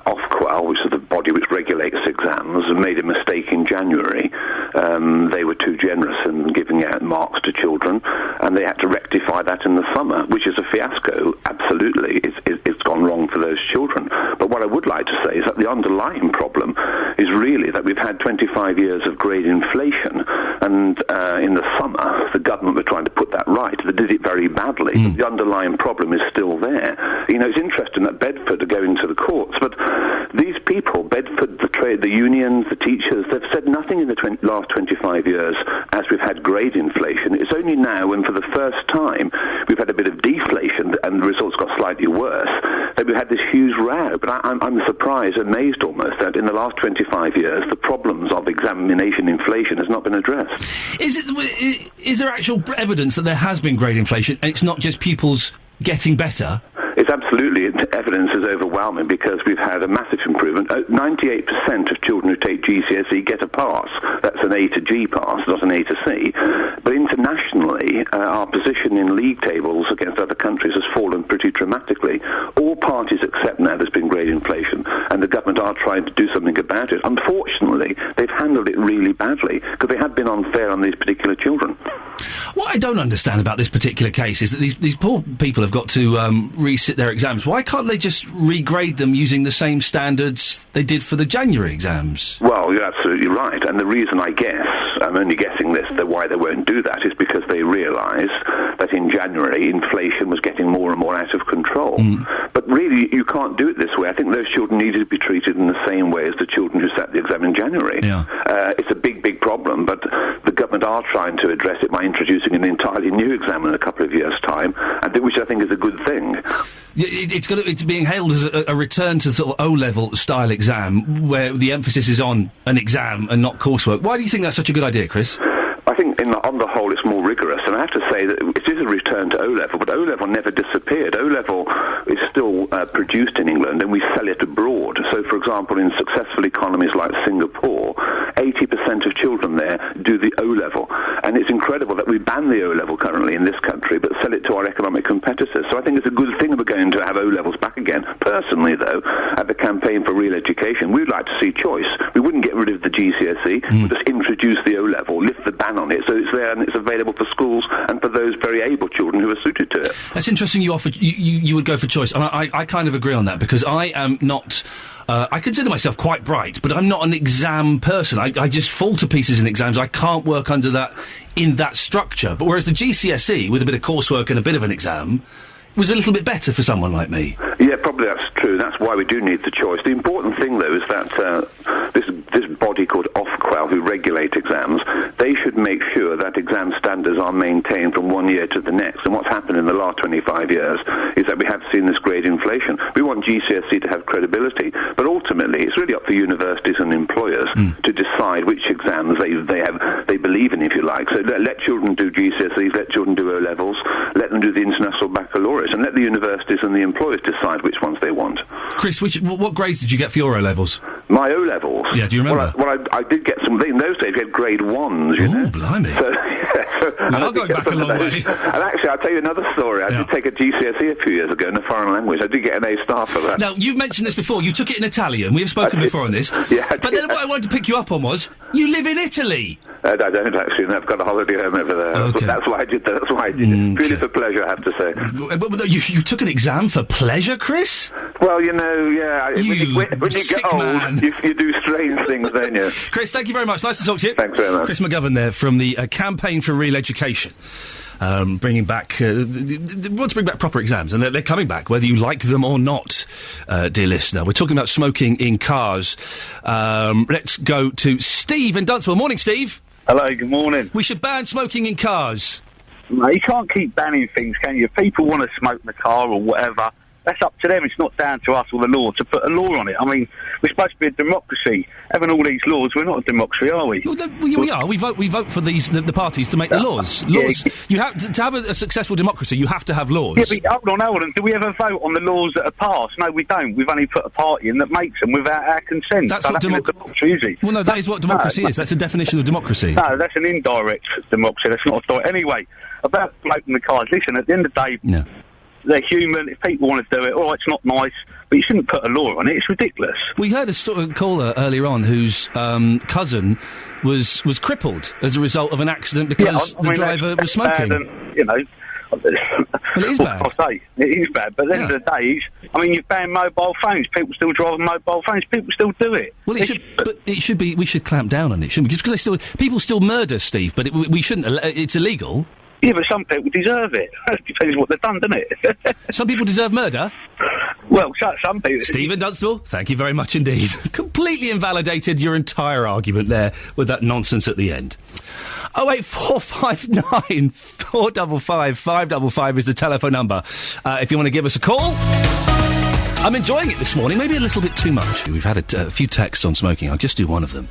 Ofqual, which is the body which regulates exams, made a mistake in January. They were too generous in giving out marks to children, and they had to rectify that in the summer, which is a fiasco. Absolutely, it's gone wrong for those children. But what I would like to say is that the underlying problem is really that we've had 25 years of grade inflation, and in the summer, the government were trying to put that right. They did it very badly. But the underlying problem is still there. You know, it's interesting that Bedford are going to the courts, but these people, Bedford, the trade, the unions, the teachers, they've said nothing anything in the last 25 years as we've had grade inflation. It's only now when for the first time we've had a bit of deflation and the results got slightly worse that we've had this huge row. But I'm surprised, amazed almost, that in the last 25 years the problems of examination inflation has not been addressed. Is there actual evidence that there has been grade inflation and it's not just pupils getting better? It's absolutely, evidence is overwhelming because we've had a massive improvement. 98% of children who take GCSE get a pass. That's an A to G pass, not an A to C. But internationally, our position in league tables against other countries has fallen pretty dramatically. All parties accept now there's been grade inflation, and the government are trying to do something about it. Unfortunately, they've handled it really badly because they have been unfair on these particular children. What I don't understand about this particular case is that these poor people have got to resit their exams. Why can't they just regrade them using the same standards they did for the January exams? Well, you're absolutely right. And the reason I guess, I'm only guessing this, that why they won't do that is because they realise that in January inflation was getting more and more out of control. But really, you can't do it this way. I think those children needed to be treated in the same way as the children who sat the exam in January. It's a big, big problem, but the government are trying to address it by introducing an entirely new exam in a couple of years' time, which I think is a good thing. It's being hailed as a return to sort of O-level style exam, where the emphasis is on an exam and not coursework. Why do you think that's such a good idea, Chris? I think on the whole it's more rigorous, and I have to say that it is a return to O-level, but O-level never disappeared. O-level is still produced in England, and we sell it abroad. So, for example, in successful economies like Singapore, 80% of children there do the O-level, and it's incredible that we ban the O-level currently in this country, but sell it to our economic competitors. So I think it's a good thing we're going to have O-levels back again. Personally, though, at the Campaign for Real Education, we'd like to see choice. We wouldn't get rid of the GCSE, we'd just introduce the O-level, lift the ban on it, so it's there and it's available for schools and for those very able children who are suited to it. That's interesting. You would go for choice, and I kind of agree on that because I am not. I consider myself quite bright, but I'm not an exam person. I just fall to pieces in exams. I can't work under that in that structure. But whereas the GCSE, with a bit of coursework and a bit of an exam, was a little bit better for someone like me. Yeah, probably that's true. That's why we do need the choice. The important thing, though, is that this body called Ofqual, who regulate exams, they should make sure that exam standards are maintained from one year to the next. And what's happened in the last 25 years is that we have seen this grade inflation. We want GCSE to have credibility, but ultimately it's really up to universities and employers to decide which exams they believe in, if you like. So let children do GCSEs, let children do O-levels, let them do the International Baccalaureate, and let the universities and the employers decide which ones they want. Chris, what grades did you get for your O-levels? My O-levels? Yeah, do you remember? Well, I did get some. In those days, we had grade ones, you know. Blimey. We are going back a long way. And actually, I'll tell you another story. I did take a GCSE a few years ago in a foreign language. I did get an A-star for that. Now, you've mentioned this before. You took it in Italian. We have spoken before on this. Yeah, but then what I wanted to pick you up on was, you live in Italy. I don't actually. I've got a holiday home over there. Okay. That's why I did that. That's why I did it. Purely for pleasure, I have to say. But you took an exam for pleasure, Chris? Well, you know, yeah. When you get old, you do strange things, don't you? Chris, thank you very much. Nice to talk to you. Thanks very much. Chris McGovern there from the Campaign for Real Education. Bringing back, want to bring back proper exams, and they're coming back, whether you like them or not, dear listener. We're talking about smoking in cars. Let's go to Steve in Dunstable. Morning, Steve. Hello, good morning. We should ban smoking in cars. No, you can't keep banning things, can you? If people want to smoke in the car or whatever, that's up to them. It's not down to us or the law to put a law on it. I mean, we're supposed to be a democracy. Having all these laws, we're not a democracy, are we? Well, we are. We vote for the parties to make the laws. Laws. You have to have a successful democracy. You have to have laws. Yeah, but hold on. Do we ever vote on the laws that are passed? No, we don't. We've only put a party in that makes them without our consent. That's what democracy is. Well, no, that is what democracy is. That's a definition of democracy. No, that's an indirect democracy. That's not a direct. Anyway, about smoking the cars. Listen, at the end of the day, they're human. If people want to do it, all right, it's not nice, but you shouldn't put a law on it. It's ridiculous. We heard a caller earlier on whose cousin was crippled as a result of an accident because the driver was smoking. Well, it is bad. I'll say, it is bad, but at the end of the day, you've banned mobile phones. People still drive mobile phones. People still do it. Well, it should be. We should clamp down on it, shouldn't we? Just because people still murder, Steve, but we shouldn't. It's illegal. Yeah, but some people deserve it. Depends what they've done, doesn't it? Some people deserve murder? Well, some people... Stephen Dunstable, thank you very much indeed. Completely invalidated your entire argument there with that nonsense at the end. 08459 455 555 is the telephone number. If you want to give us a call... I'm enjoying it this morning, maybe a little bit too much. We've had a few texts on smoking. I'll just do one of them.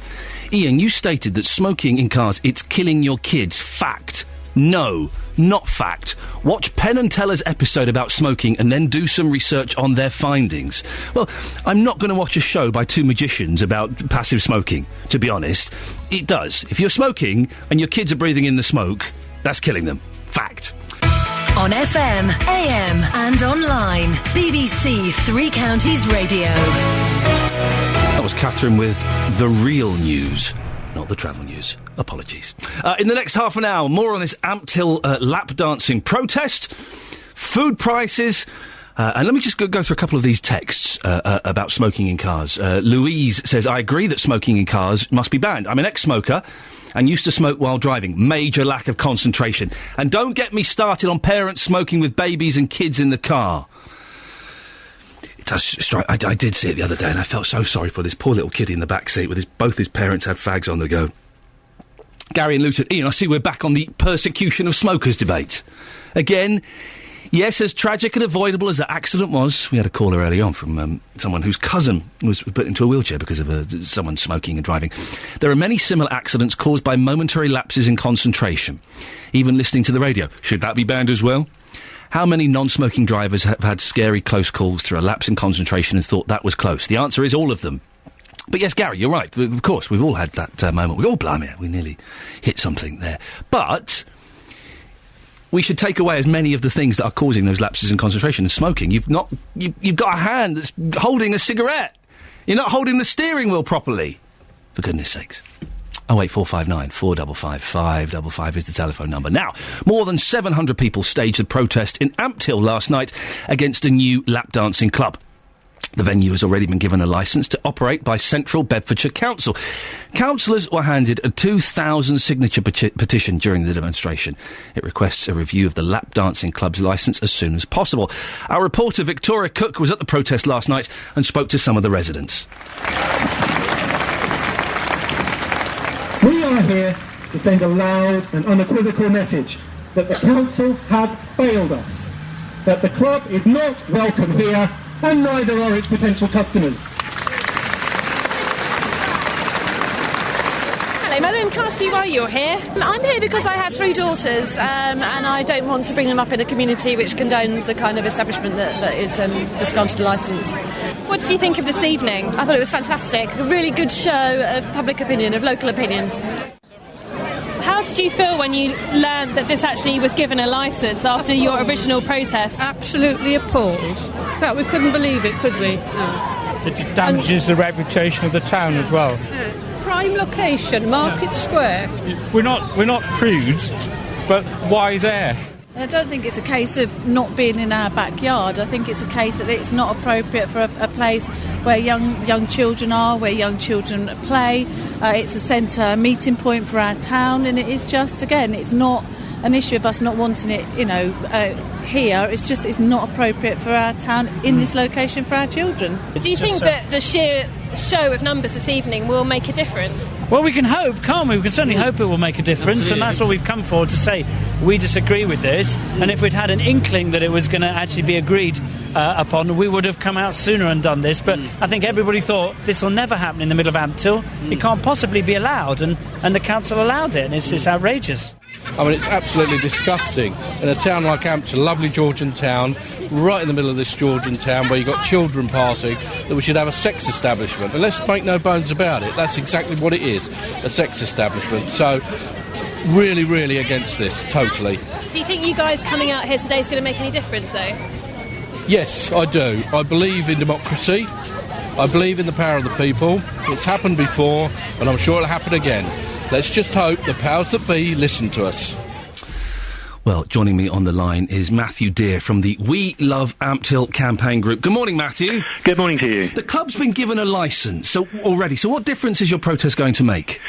Iain, you stated that smoking in cars, it's killing your kids. Fact. No, not fact. Watch Penn and Teller's episode about smoking and then do some research on their findings. Well, I'm not going to watch a show by two magicians about passive smoking, to be honest. It does. If you're smoking and your kids are breathing in the smoke, that's killing them. Fact. On FM, AM and online. BBC Three Counties Radio. That was Catherine with the real news, not the travel news. Apologies. In the next half an hour, more on this Amptill lap dancing protest, food prices, and let me just go through a couple of these texts about smoking in cars. Louise says, I agree that smoking in cars must be banned. I'm an ex-smoker and used to smoke while driving. Major lack of concentration. And don't get me started on parents smoking with babies and kids in the car. It does strike... I did see it the other day and I felt so sorry for this poor little kid in the back seat with both his parents had fags on the go. Gary and Luton. Iain, I see we're back on the persecution of smokers debate. Again... Yes, as tragic and avoidable as that accident was, we had a caller early on from someone whose cousin was put into a wheelchair because of someone smoking and driving. There are many similar accidents caused by momentary lapses in concentration. Even listening to the radio. Should that be banned as well? How many non-smoking drivers have had scary close calls through a lapse in concentration and thought that was close? The answer is all of them. But yes, Gary, you're right. Of course, we've all had that moment. Blimey, we nearly hit something there. But... we should take away as many of the things that are causing those lapses in concentration as smoking. You've got a hand that's holding a cigarette. You're not holding the steering wheel properly. For goodness sakes. 08459 455 555 is the telephone number. Now, more than 700 people staged a protest in Amptill last night against a new lap dancing club. The venue has already been given a licence to operate by Central Bedfordshire Council. Councillors were handed a 2,000 signature petition during the demonstration. It requests a review of the lap dancing club's licence as soon as possible. Our reporter Victoria Cook was at the protest last night and spoke to some of the residents. We are here to send a loud and unequivocal message that the council have failed us, that the club is not welcome here, and neither are its potential customers. Hello, Madam, can I ask you why you're here? I'm here because I have 3 daughters and I don't want to bring them up in a community which condones the kind of establishment that is just granted a licence. What did you think of this evening? I thought it was fantastic. A really good show of public opinion, of local opinion. How did you feel when you learned that this actually was given a licence after your original protest? Absolutely appalled. In fact, we couldn't believe it, could we? No. It damages the reputation of the town as well. Prime location, Market Square. We're not prudes, but why there? I don't think it's a case of not being in our backyard. I think it's a case that it's not appropriate for a place where young children are, where young children play. It's a centre meeting point for our town, and it is just, again, it's not an issue of us not wanting it, here. It's just it's not appropriate for our town in this location for our children. Do you think that the sheer show of numbers this evening will make a difference? Well, we can hope, can't we? We can certainly hope it will make a difference. Absolutely. And that's what we've come for, to say we disagree with this, and if we'd had an inkling that it was going to actually be agreed upon, we would have come out sooner and done this. But I think everybody thought this will never happen in the middle of Amptill. It can't possibly be allowed, and the council allowed it, and it's outrageous. I mean, it's absolutely disgusting. In a town like Amptill, lovely Georgian town, right in the middle of this Georgian town where you've got children passing, that we should have a sex establishment. And let's make no bones about it, that's exactly what it is, a sex establishment. So, really, really against this, totally. Do you think you guys coming out here today is going to make any difference, though? Yes, I do. I believe in democracy. I believe in the power of the people. It's happened before, and I'm sure it'll happen again. Let's just hope the powers that be listen to us. Well, joining me on the line is Matthew Deere from the We Love Amptill campaign group. Good morning, Matthew. Good morning to you. The club's been given a licence already, so what difference is your protest going to make?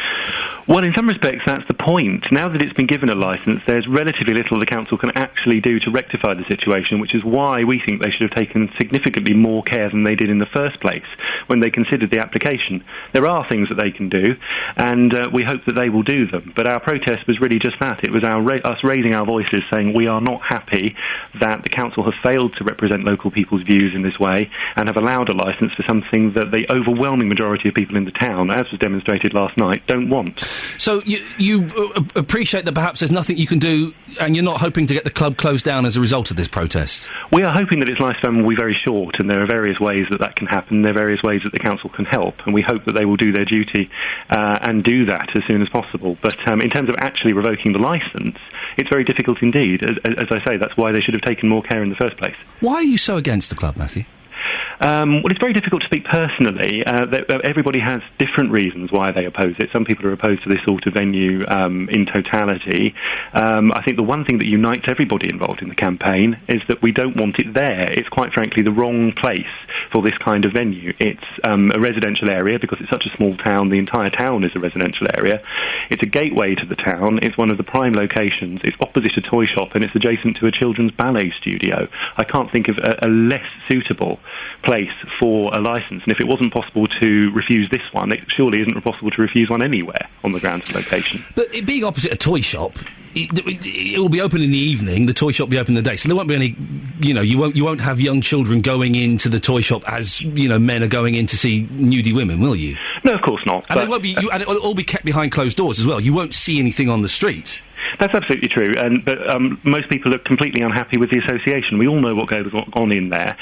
Well, in some respects, that's the point. Now that it's been given a licence, there's relatively little the council can actually do to rectify the situation, which is why we think they should have taken significantly more care than they did in the first place when they considered the application. There are things that they can do, and we hope that they will do them. But our protest was really just that. It was us raising our voices saying we are not happy that the council has failed to represent local people's views in this way and have allowed a licence for something that the overwhelming majority of people in the town, as was demonstrated last night, don't want. So you appreciate that perhaps there's nothing you can do, and you're not hoping to get the club closed down as a result of this protest? We are hoping that its lifespan will be very short, and there are various ways that can happen. There are various ways that the council can help, and we hope that they will do their duty and do that as soon as possible. But in terms of actually revoking the licence, it's very difficult indeed. As I say, that's why they should have taken more care in the first place. Why are you so against the club, Matthew? Well, it's very difficult to speak personally. Everybody has different reasons why they oppose it. Some people are opposed to this sort of venue in totality. I think the one thing that unites everybody involved in the campaign is that we don't want it there. It's quite frankly the wrong place for this kind of venue. It's a residential area because it's such a small town. The entire town is a residential area. It's a gateway to the town. It's one of the prime locations. It's opposite a toy shop, and it's adjacent to a children's ballet studio. I can't think of a less suitable place for a licence, and if it wasn't possible to refuse this one, it surely isn't possible to refuse one anywhere on the grounds of location. But it being opposite a toy shop, it will be open in the evening, the toy shop will be open in the day, so there won't be any, you won't have young children going into the toy shop as, men are going in to see nudie women, will you? No, of course not. And, and it'll all be kept behind closed doors as well. You won't see anything on the street. That's absolutely true, but most people are completely unhappy with the association. We all know what goes on in there.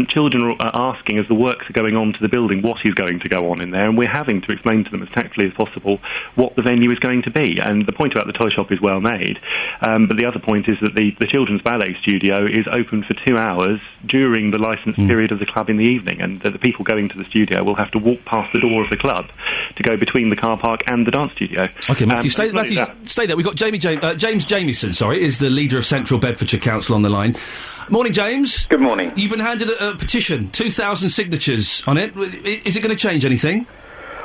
Children are asking, as the works are going on to the building, what is going to go on in there, and we're having to explain to them as tactfully as possible what the venue is going to be. And the point about the toy shop is well made, but the other point is that the children's ballet studio is open for 2 hours during the licence period of the club in the evening, and the people going to the studio will have to walk past the door of the club to go between the car park and the dance studio. OK, Matthew, stay there. We've got James Jamieson, is the leader of Central Bedfordshire Council on the line. Morning, James. Good morning. You've been handed a petition, 2,000 signatures on it. Is it going to change anything?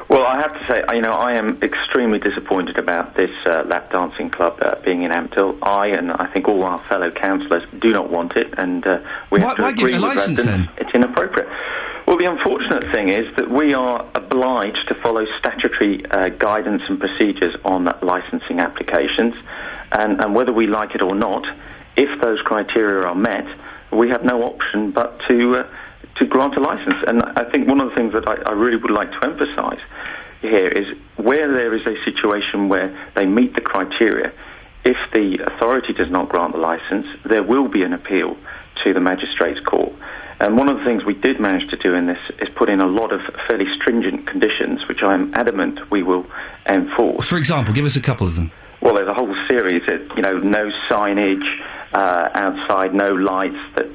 Well, I have to say, I am extremely disappointed about this lap dancing club being in Ampthill. And I think all our fellow councillors do not want it, and we have to why agree give it a with licence residents. then? It's inappropriate. Well, the unfortunate thing is that we are obliged to follow statutory guidance and procedures on licensing applications, and whether we like it or not, if those criteria are met, we have no option but to grant a licence. And I think one of the things that I really would like to emphasise here is where there is a situation where they meet the criteria, if the authority does not grant the licence, there will be an appeal to the Magistrates' Court. And one of the things we did manage to do in this is put in a lot of fairly stringent conditions, which I am adamant we will enforce. For example, give us a couple of them. Well, there's a whole series of, no signage outside, no lights, that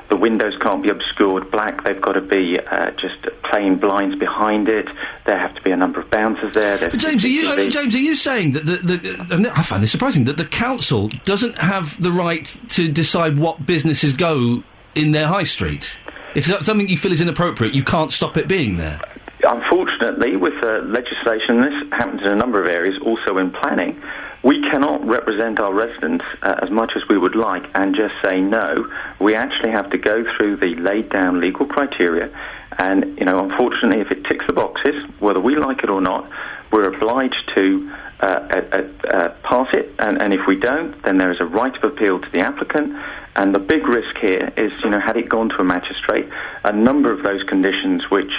the windows can't be obscured black, they've got to be just plain blinds behind it, there have to be a number of bouncers there. But James, are you saying that and I find this surprising, that the council doesn't have the right to decide what businesses go in their high street? If that's something you feel is inappropriate, you can't stop it being there? Unfortunately, with legislation, this happens in a number of areas, also in planning, we cannot represent our residents as much as we would like and just say no. We actually have to go through the laid down legal criteria, and, unfortunately, if it ticks the boxes, whether we like it or not, we're obliged to pass it, and if we don't, then there is a right of appeal to the applicant. And the big risk here is, had it gone to a magistrate, a number of those conditions which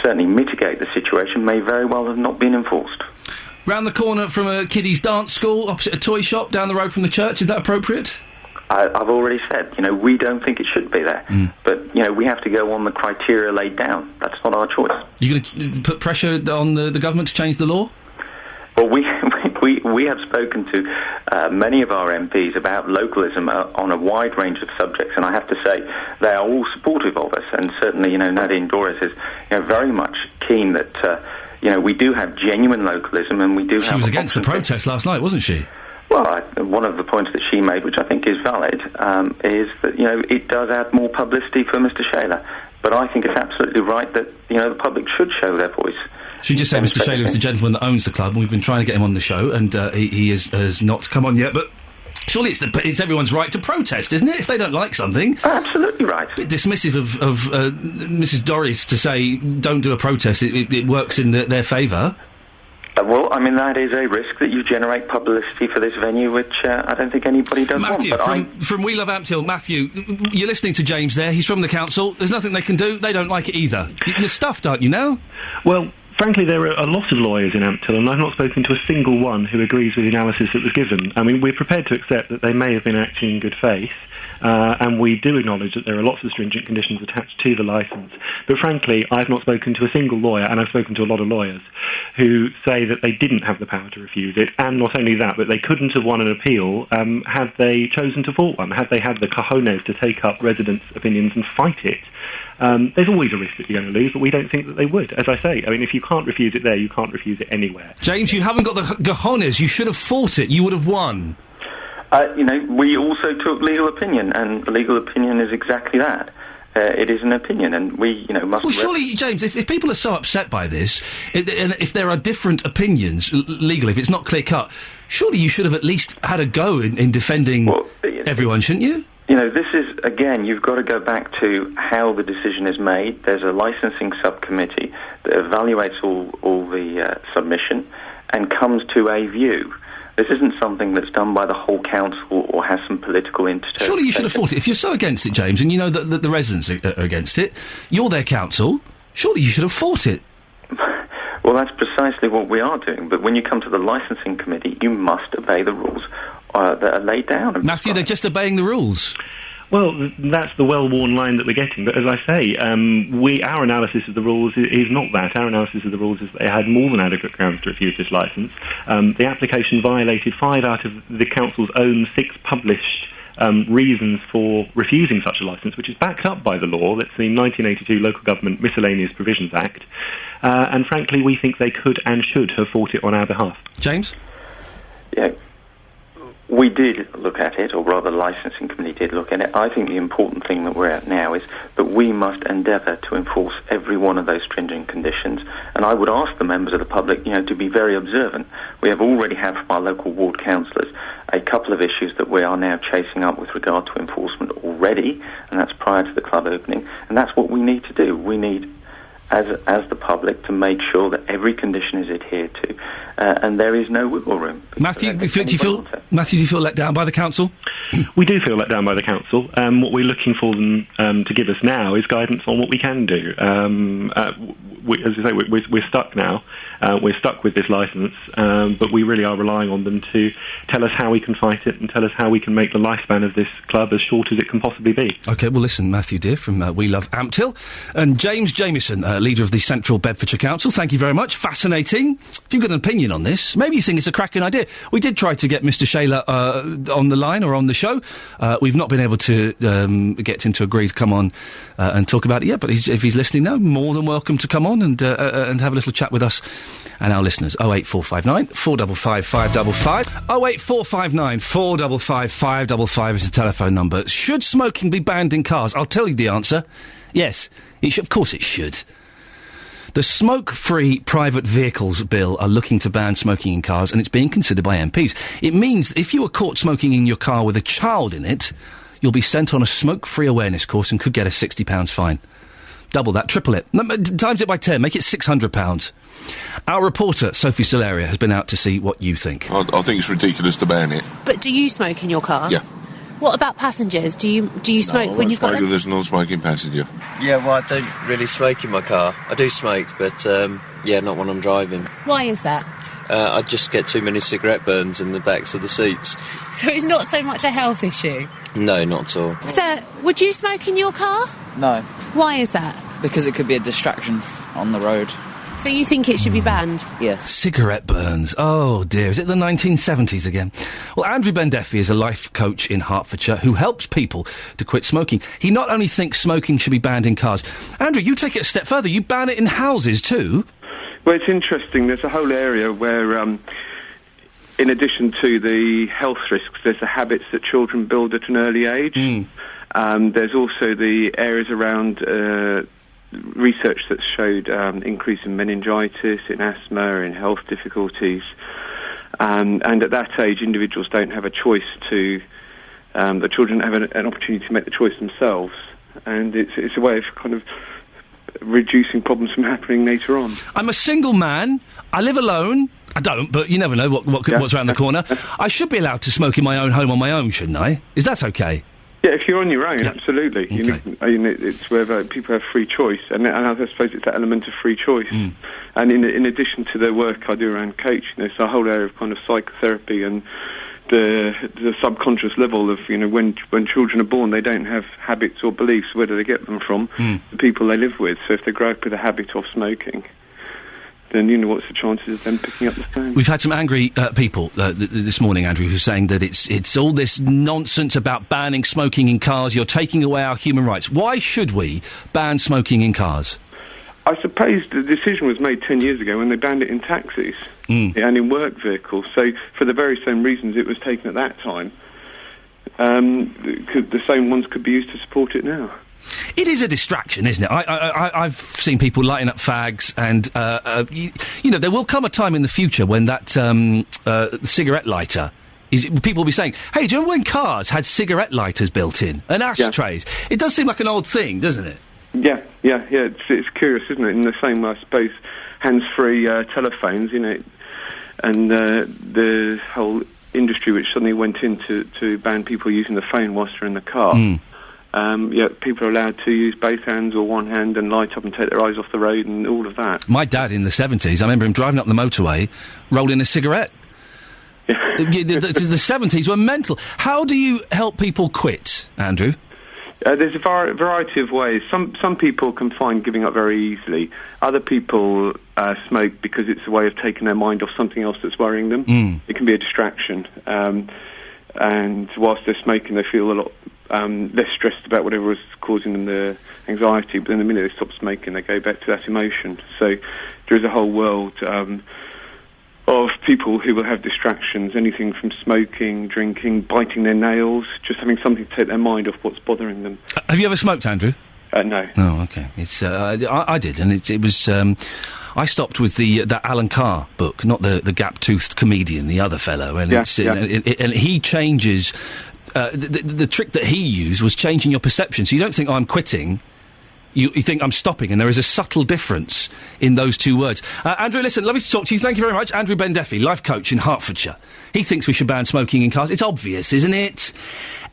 certainly mitigate the situation may very well have not been enforced. Round the corner from a kiddies' dance school, opposite a toy shop, down the road from the church, is that appropriate? I've already said, we don't think it should be there. But, we have to go on the criteria laid down. That's not our choice. You're going to put pressure on the government to change the law? Well, we have spoken to many of our MPs about localism on a wide range of subjects, and I have to say they are all supportive of us. And certainly, Nadine Dorris is very much keen that we do have genuine localism, and we do. She was against the protest last night, wasn't she? Well, one of the points that she made, which I think is valid, is that it does add more publicity for Mr. Shaler. But I think it's absolutely right that the public should show their voice Should just say Mr. Shaler is the gentleman that owns the club, and we've been trying to get him on the show, and he has not come on yet, but... Surely it's everyone's right to protest, isn't it? If they don't like something. Absolutely right. A bit dismissive of Mrs. Dorries to say, don't do a protest, it works in their favour. Well, I mean, that is a risk that you generate publicity for this venue, which I don't think anybody does Matthew, want. from We Love Ampthill, Matthew, you're listening to James there, he's from the council, there's nothing they can do, they don't like it either. You're stuffed, aren't you, now? Well... Frankly, there are a lot of lawyers in Ampthill, and I've not spoken to a single one who agrees with the analysis that was given. I mean, we're prepared to accept that they may have been acting in good faith, and we do acknowledge that there are lots of stringent conditions attached to the licence. But frankly, I've not spoken to a single lawyer, and I've spoken to a lot of lawyers, who say that they didn't have the power to refuse it, and not only that, but they couldn't have won an appeal had they chosen to fought one, had they had the cojones to take up residents' opinions and fight it. There's always a risk that you're going to lose, but we don't think that they would. As I say, I mean, if you can't refuse it there, you can't refuse it anywhere. James, you haven't got the cojones. You should have fought it. You would have won. We also took legal opinion, and legal opinion is exactly that. It is an opinion, and we, must... Well, surely, James, if people are so upset by this, and if there are different opinions legally, if it's not clear-cut, surely you should have at least had a go in defending everyone, shouldn't you? This is, again, you've got to go back to how the decision is made. There's a licensing subcommittee that evaluates all the submission and comes to a view. This isn't something that's done by the whole council or has some political interest. Surely you should have fought it. If you're so against it, James, and you know that the residents are against it, you're their council, surely you should have fought it. Well, that's precisely what we are doing. But when you come to the licensing committee, you must obey the rules that are laid down. Matthew, they're just obeying the rules. Well, that's the well-worn line that we're getting. But as I say, our analysis of the rules is not that. Our analysis of the rules is that they had more than adequate grounds to refuse this licence. The application violated 5 out of the council's own 6 published reasons for refusing such a licence, which is backed up by the law. That's the 1982 Local Government Miscellaneous Provisions Act. And frankly, we think they could and should have fought it on our behalf. James? Yeah. We did look at it, or rather the licensing committee did look at it. I think the important thing that we're at now is that we must endeavour to enforce every one of those stringent conditions. And I would ask the members of the public, to be very observant. We have already had from our local ward councillors a couple of issues that we are now chasing up with regard to enforcement already, and that's prior to the club opening. And that's what we need to do. We need, as the public, to make sure that every condition is adhered to, and there is no wiggle room. Matthew, do you feel let down by the council? We do feel let down by the council. What we're looking for them to give us now is guidance on what we can do. As you say, we're stuck now. We're stuck with this licence, but we really are relying on them to tell us how we can fight it and tell us how we can make the lifespan of this club as short as it can possibly be. OK, well, listen, Matthew Dear from We Love Ampthill, and James Jamieson, leader of the Central Bedfordshire Council, thank you very much. Fascinating. If you've got an opinion on this, maybe you think it's a cracking idea. We did try to get Mr. Shaler on the line or on the show. We've not been able to get him to agree to come on and talk about it yet, but if he's listening now, more than welcome to come on and have a little chat with us and our listeners. 08459 455 555. 08459 455 555 is the telephone number. Should smoking be banned in cars? I'll tell you the answer. Yes, it should. Of course it should. The Smoke-Free Private Vehicles Bill are looking to ban smoking in cars, and it's being considered by MPs. It means that if you are caught smoking in your car with a child in it, you'll be sent on a smoke-free awareness course and could get a £60 fine. Double that, triple it. Times it by 10, make it £600. Our reporter, Sophie Solaria, has been out to see what you think. I think it's ridiculous to ban it. But do you smoke in your car? Yeah. What about passengers? Do you smoke when you've got them? There's a non-smoking passenger. Yeah, well, I don't really smoke in my car. I do smoke, but, not when I'm driving. Why is that? I just get too many cigarette burns in the backs of the seats. So it's not so much a health issue? No, not at all. Sir, would you smoke in your car? No. Why is that? Because it could be a distraction on the road. So you think it should be banned? Yes. Cigarette burns. Oh, dear. Is it the 1970s again? Well, Andrew Bendeffi is a life coach in Hertfordshire who helps people to quit smoking. He not only thinks smoking should be banned in cars. Andrew, you take it a step further. You ban it in houses too? Well, it's interesting. There's a whole area where, in addition to the health risks, there's the habits that children build at an early age. There's also the areas around research that showed increase in meningitis, in asthma, in health difficulties. And at that age, individuals don't have a choice to... the children have an opportunity to make the choice themselves. And it's a way of kind of reducing problems from happening later on. I'm a single man. I live alone. I don't, but you never know what's around the corner. I should be allowed to smoke in my own home on my own, shouldn't I? Is that okay? Yeah, if you're on your own, absolutely. Okay. It's where people have free choice, and I suppose it's that element of free choice. And in addition to the work I do around coaching, there's a whole area of kind of psychotherapy and the subconscious level of, when children are born, they don't have habits or beliefs. Where do they get them from? The people they live with. So if they grow up with a habit of smoking, then what's the chances of them picking up the phone? We've had some angry people this morning, Andrew, who's saying that it's all this nonsense about banning smoking in cars. You're taking away our human rights. Why should we ban smoking in cars? I suppose the decision was made 10 years ago when they banned it in taxis and in work vehicles. So for the very same reasons it was taken at that time, the same ones could be used to support it now. It is a distraction, isn't it? I've seen people lighting up fags, and there will come a time in the future when that cigarette lighter people will be saying, "Hey, do you remember when cars had cigarette lighters built in and ashtrays?" Yeah. It does seem like an old thing, doesn't it? Yeah. It's curious, isn't it? In the same way, I suppose, hands-free telephones, and the whole industry which suddenly went in to ban people using the phone whilst they're in the car. People are allowed to use both hands or one hand and light up and take their eyes off the road and all of that. My dad in the 70s, I remember him driving up the motorway, rolling a cigarette. the 70s were mental. How do you help people quit, Andrew? There's a variety of ways. Some people can find giving up very easily. Other people smoke because it's a way of taking their mind off something else that's worrying them. It can be a distraction. And whilst they're smoking, they feel a lot less stressed about whatever is causing them the anxiety. But then the minute they stop smoking, they go back to that emotion. So there is a whole world of people who will have distractions, anything from smoking, drinking, biting their nails, just having something to take their mind off what's bothering them. Have you ever smoked, Andrew? No. Oh, okay. It's I did, and it was. I stopped with that Alan Carr book, not the gap-toothed comedian, the other fellow, and and he changes. The trick that he used was changing your perception, so you don't think, "Oh, I'm quitting." You think I'm stopping, and there is a subtle difference in those two words. Andrew, listen, lovely to talk to you. Thank you very much. Andrew Bendeffi, life coach in Hertfordshire. He thinks we should ban smoking in cars. It's obvious, isn't it?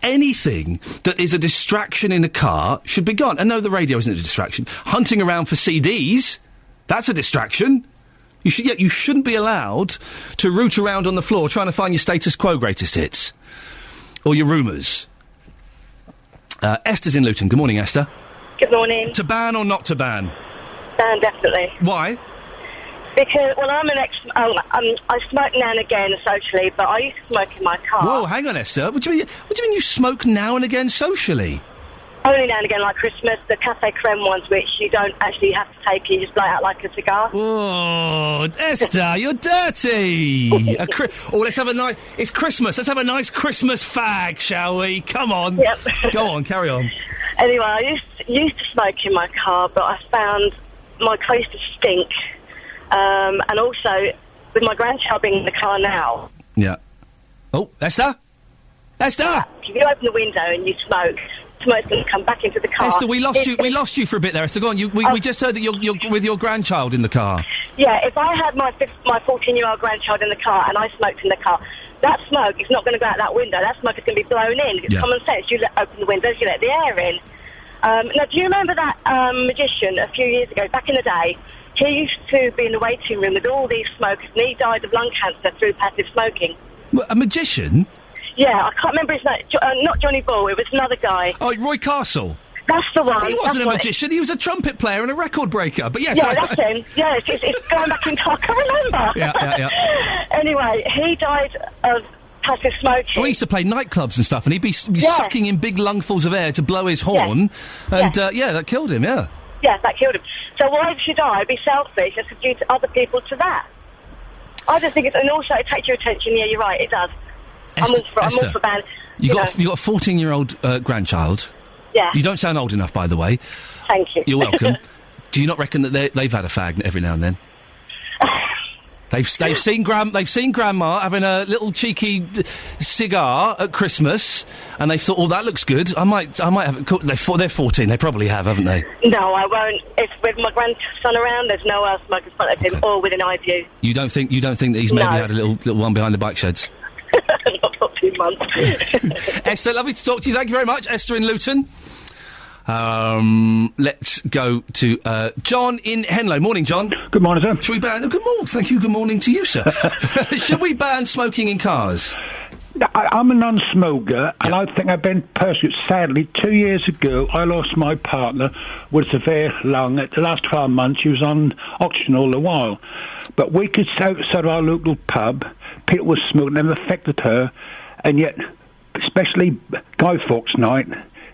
Anything that is a distraction in a car should be gone. And no, the radio isn't a distraction. Hunting around for CDs, that's a distraction. You shouldn't be allowed to root around on the floor trying to find your status quo greatest hits. Or your rumours. Esther's in Luton. Good morning, Esther. Good morning. To ban or not to ban? Ban, definitely. Why? Because, I smoke now and again socially, but I used to smoke in my car. Whoa, hang on, Esther. What do you mean you smoke now and again socially? Only now and again, like Christmas, the Café Creme ones, which you don't actually have to take, you just blow out like a cigar. Oh, Esther, you're dirty! Let's have a nice... It's Christmas, let's have a nice Christmas fag, shall we? Come on. Yep. Go on, carry on. Anyway, I used to smoke in my car, but I found my car used to stink. And also, with my grandchild being in the car now... Yeah. Oh, Esther? Esther! If you open the window and you smoke's going to come back into the car. Esther, we lost you for a bit there, Esther. Go on, we just heard that you're with your grandchild in the car. Yeah, if I had my 14-year-old grandchild in the car and I smoked in the car... That smoke is not going to go out that window. That smoke is going to be blown in. It's common sense. You open the windows, you let the air in. Now, do you remember that magician a few years ago, back in the day? He used to be in the waiting room with all these smokers, and he died of lung cancer through passive smoking. A magician? Yeah, I can't remember his name. Not Johnny Ball, it was another guy. Oh, Roy Castle? That's the one. He wasn't a magician, he was a trumpet player and a record breaker, but yes... Yeah, that's him. Yeah, it's going back in time, I can't remember. Yeah. Anyway, he died of passive smoking. Oh, he used to play nightclubs and stuff, and he'd be sucking in big lungfuls of air to blow his horn, and that killed him, yeah. Yeah, that killed him. So why should I be selfish and subdue to other people to that? I just think and also it takes your attention, yeah, you're right, it does. Esther, I'm all for ban. You got a 14-year-old grandchild. Yeah. You don't sound old enough, by the way. Thank you. You're welcome. Do you not reckon that they've had a fag every now and then? They've seen Grandma having a little cheeky cigar at Christmas, and they thought, "Oh, that looks good. I might have it." They're 14. They probably have, haven't they? No, I won't. If with my grandson around, there's no one smoking in front of him or within eye view. You don't think that he's maybe had a little one behind the bike sheds? Not 2 months. Esther, lovely to talk to you. Thank you very much, Esther in Luton. Let's go to John in Henlow. Morning, John. Good morning, sir. Should we ban... good morning. Thank you. Good morning to you, sir. Should we ban smoking in cars? I'm a non-smoker, and I think I've been persecuted. Sadly, 2 years ago, I lost my partner with severe lung. At the last 12 months, she was on oxygen all the while. But we could sit outside our local pub, people were smoking, and it affected her, and yet, especially Guy Fawkes night,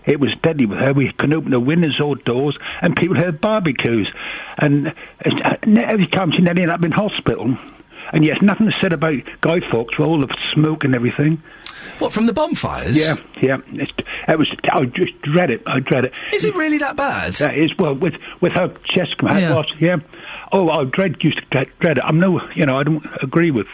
it was deadly with her. We can open the windows or doors, and people had barbecues. And every time she nearly ended up in hospital. And yes, nothing said about Guy Fawkes for all the smoke and everything. What, from the bonfires? Yeah. I just dread it. Is it really that bad? That is, well, with her chest come out, yeah. Oh, I used to dread it. I don't agree with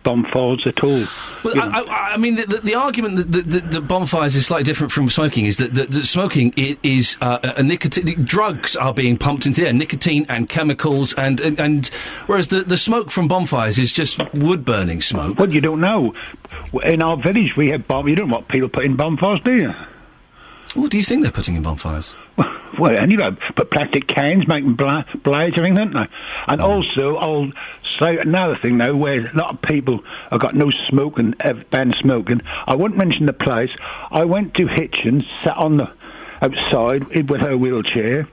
bonfires at all. Well, I mean, the argument that bonfires is slightly different from smoking is that smoking is a nicotine. Drugs are being pumped into the air, nicotine and chemicals, and whereas the smoke from bonfires is just wood burning smoke. Well, you don't know. In our village, we have you don't know what people put in bonfires, do you? What do you think they're putting in bonfires? Well, anyway, but plastic cans, making blades, everything, don't they? And also, I'll say another thing now, where a lot of people have got no smoking, banned smoking. I won't mention the place. I went to Hitchens, sat on the outside with her wheelchair,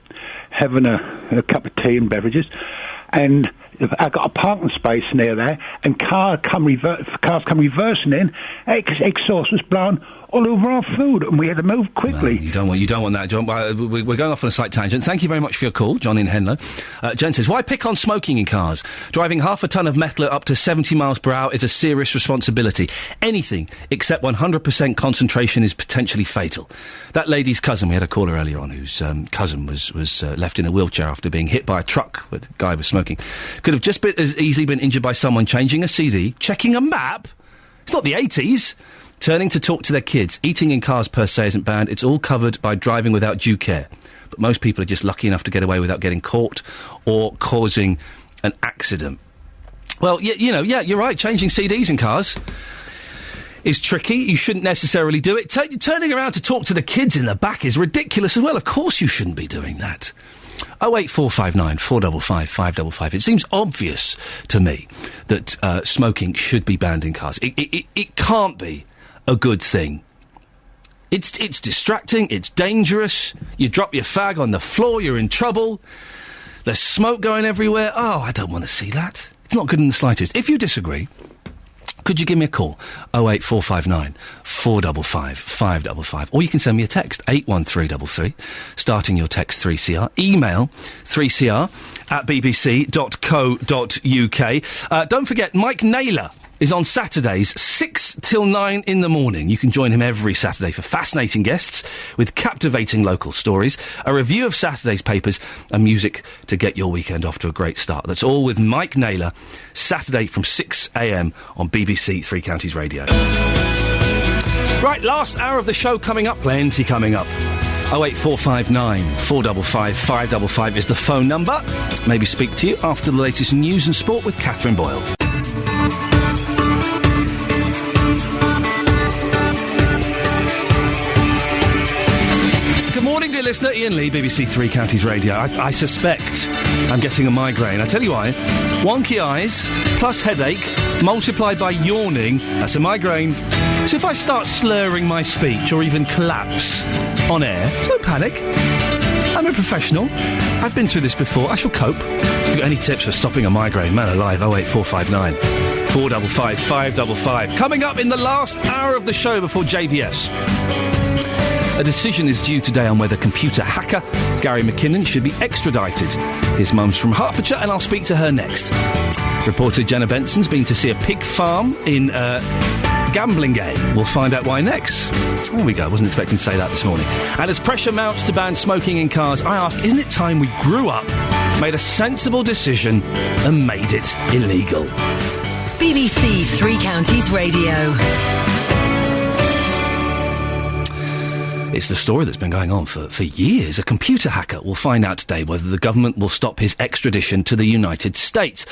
having a cup of tea and beverages, and I got a parking space near there, and cars come reversing in. Exhaust was blowing all over our food, and we had to move quickly. No, you don't want that, John. We're going off on a slight tangent. Thank you very much for your call, John in Henlow. Jen says, why pick on smoking in cars? Driving half a tonne of metal at up to 70 miles per hour is a serious responsibility. Anything except 100% concentration is potentially fatal. That lady's cousin, we had a caller earlier on whose cousin was left in a wheelchair after being hit by a truck where the guy was smoking. Could have just as easily been injured by someone changing a CD, checking a map. It's not the 80s. Turning to talk to their kids. Eating in cars per se isn't banned. It's all covered by driving without due care. But most people are just lucky enough to get away without getting caught or causing an accident. Well, you're right. Changing CDs in cars is tricky. You shouldn't necessarily do it. Turning around to talk to the kids in the back is ridiculous as well. Of course you shouldn't be doing that. 08459 455 555. It seems obvious to me that smoking should be banned in cars. It can't be a good thing. It's distracting, it's dangerous. You drop your fag on the floor, you're in trouble. There's smoke going everywhere. Oh, I don't want to see that. It's not good in the slightest. If you disagree, could you give me a call? 08459 455 555. Or you can send me a text, 81333, starting your text 3CR. Email 3cr@bbc.co.uk. Don't forget, Mike Naylor is on Saturdays, 6 till 9 in the morning. You can join him every Saturday for fascinating guests with captivating local stories, a review of Saturday's papers, and music to get your weekend off to a great start. That's all with Mike Naylor, Saturday from 6 a.m. on BBC Three Counties Radio. Right, last hour of the show coming up. Plenty coming up. 08459 455 555 is the phone number. Maybe speak to you after the latest news and sport with Catherine Boyle. Dear listener, Iain Lee, BBC Three Counties Radio. I suspect I'm getting a migraine. I tell you why. Wonky eyes, plus headache, multiplied by yawning, that's a migraine. So if I start slurring my speech or even collapse on air, don't panic. I'm a professional. I've been through this before. I shall cope. If you've got any tips for stopping a migraine, man alive, 08459 455 555. Coming up in the last hour of the show before JVS. A decision is due today on whether computer hacker Gary McKinnon should be extradited. His mum's from Hertfordshire, and I'll speak to her next. Reporter Jenna Benson's been to see a pig farm in Gamblingay. We'll find out why next. There we go. Wasn't expecting to say that this morning. And as pressure mounts to ban smoking in cars, I ask, isn't it time we grew up made a sensible decision and made it illegal. BBC Three Counties Radio. It's the story that's been going on for years. A computer hacker will find out today whether the government will stop his extradition to the United States.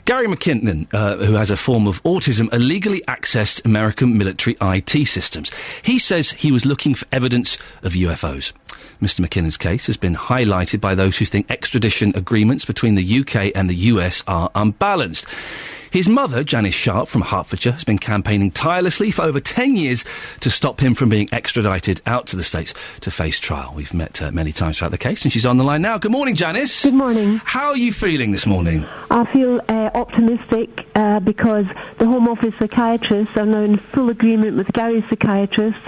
Gary McKinnon, who has a form of autism, illegally accessed American military IT systems. He says he was looking for evidence of UFOs. Mr. McKinnon's case has been highlighted by those who think extradition agreements between the UK and the US are unbalanced. His mother, Janice Sharp, from Hertfordshire, has been campaigning tirelessly for over 10 years to stop him from being extradited out to the States to face trial. We've met many times throughout the case, and she's on the line now. Good morning, Janice. Good morning. How are you feeling this morning? I feel optimistic because the Home Office psychiatrists are now in full agreement with Gary's psychiatrists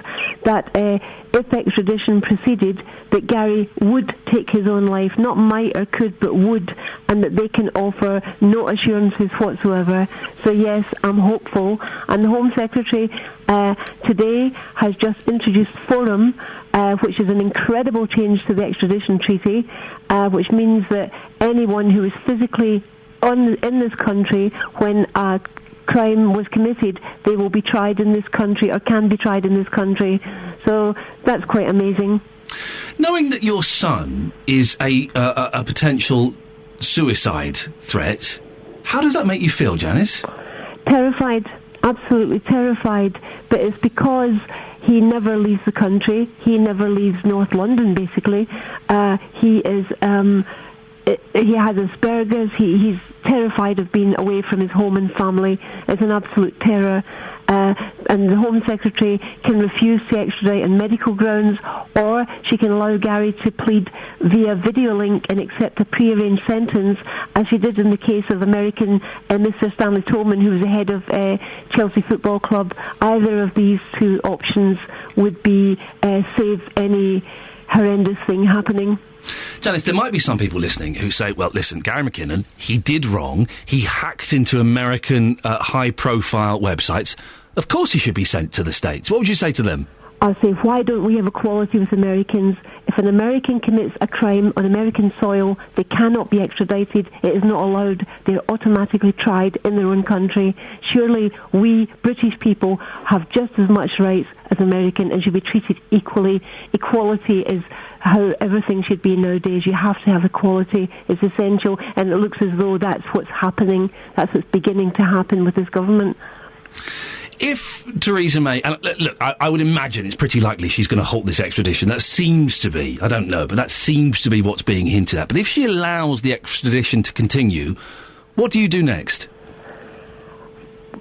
that if extradition proceeded, that Gary would take his own life, not might or could, but would, and that they can offer no assurances whatsoever. So yes, I'm hopeful. And the Home Secretary today has just introduced Forum, which is an incredible change to the extradition treaty, which means that anyone who is physically in this country when a crime was committed, they will be tried in this country or can be tried in this country. So that's quite amazing. Knowing that your son is a potential suicide threat, how does that make you feel, Janice? Terrified, absolutely terrified. But it's because he never leaves the country. He never leaves North London, basically. He has Asperger's. He's terrified of being away from his home and family. It's an absolute terror. And the Home Secretary can refuse to extradite on medical grounds, or she can allow Gary to plead via video link and accept a pre-arranged sentence, as she did in the case of American Mr. Stanley Tolman, who was the head of Chelsea Football Club. Either of these two options would be save any horrendous thing happening. Janice, there might be some people listening who say, well, listen, Gary McKinnon, he did wrong. He hacked into American high-profile websites. Of course he should be sent to the States. What would you say to them? I'll say, why don't we have equality with Americans? If an American commits a crime on American soil, they cannot be extradited. It is not allowed. They're automatically tried in their own country. Surely we, British people, have just as much rights as American and should be treated equally. Equality is how everything should be nowadays. You have to have equality. It's essential, and it looks as though that's what's happening. That's what's beginning to happen with this government. If Theresa May, and look, I would imagine it's pretty likely she's going to halt this extradition. That seems to be, I don't know, but that seems to be what's being hinted at. But if she allows the extradition to continue, what do you do next?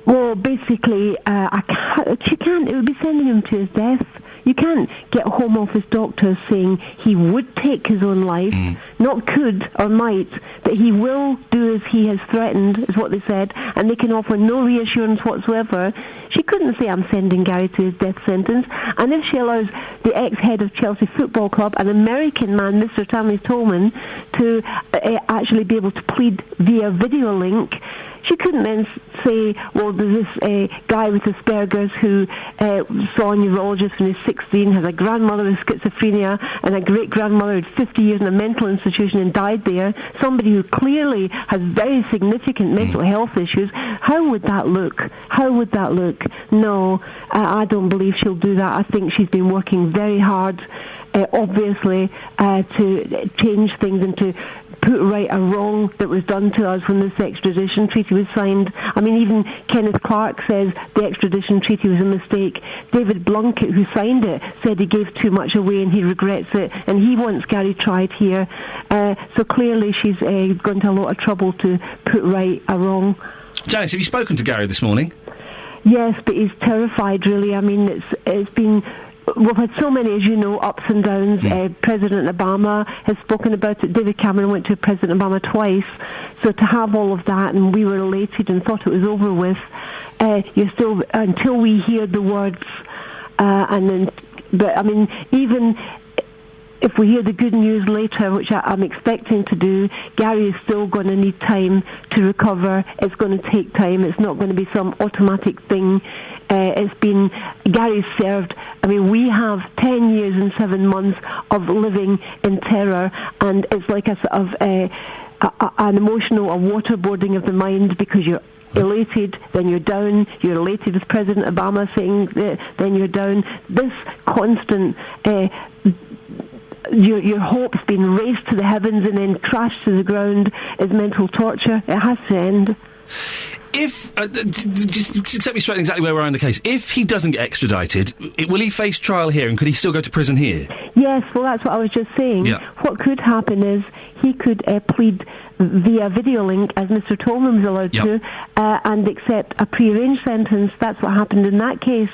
Well, basically, she can't. It would be sending him to his death. You can't get Home Office doctors saying he would take his own life, not could or might, that he will do as he has threatened, is what they said, and they can offer no reassurance whatsoever. She couldn't say, I'm sending Gary to his death sentence. And if she allows the ex-head of Chelsea Football Club, an American man, Mr. Stanley Tolman, to actually be able to plead via video link, she couldn't then say, well, there's this guy with Asperger's who saw a neurologist when he was 16, has a grandmother with schizophrenia, and a great-grandmother had 50 years in a mental institution and died there, somebody who clearly has very significant mental health issues. How would that look? How would that look? No, I don't believe she'll do that. I think she's been working very hard, obviously, to change things and to put right a wrong that was done to us when this extradition treaty was signed. I mean, even Kenneth Clark says the extradition treaty was a mistake. David Blunkett, who signed it, said he gave too much away and he regrets it, and he wants Gary tried here. So clearly she's gone to a lot of trouble to put right a wrong. Janice, have you spoken to Gary this morning? Yes, but he's terrified, really. I mean, it's been... We've had so many, as you know, ups and downs. President Obama has spoken about it. David Cameron went to President Obama twice. So to have all of that, and we were elated and thought it was over with, you're still, until we hear the words, and then, but I mean, even if we hear the good news later, which I'm expecting to do, Gary is still going to need time to recover. It's going to take time. It's not going to be some automatic thing. Gary's served, I mean, we have 10 years and 7 months of living in terror, and it's like a sort of an emotional, a waterboarding of the mind, because you're elated, then you're down. You're elated with President Obama saying, then you're down. This constant, your hopes being raised to the heavens and then crashed to the ground is mental torture. It has to end. If, just set me straight exactly where we are in the case. If he doesn't get extradited, will he face trial here, and could he still go to prison here? Yes, well, that's what I was just saying. Yeah. What could happen is he could plead via video link, as Mr. Tolman was allowed to, and accept a prearranged sentence. That's what happened in that case.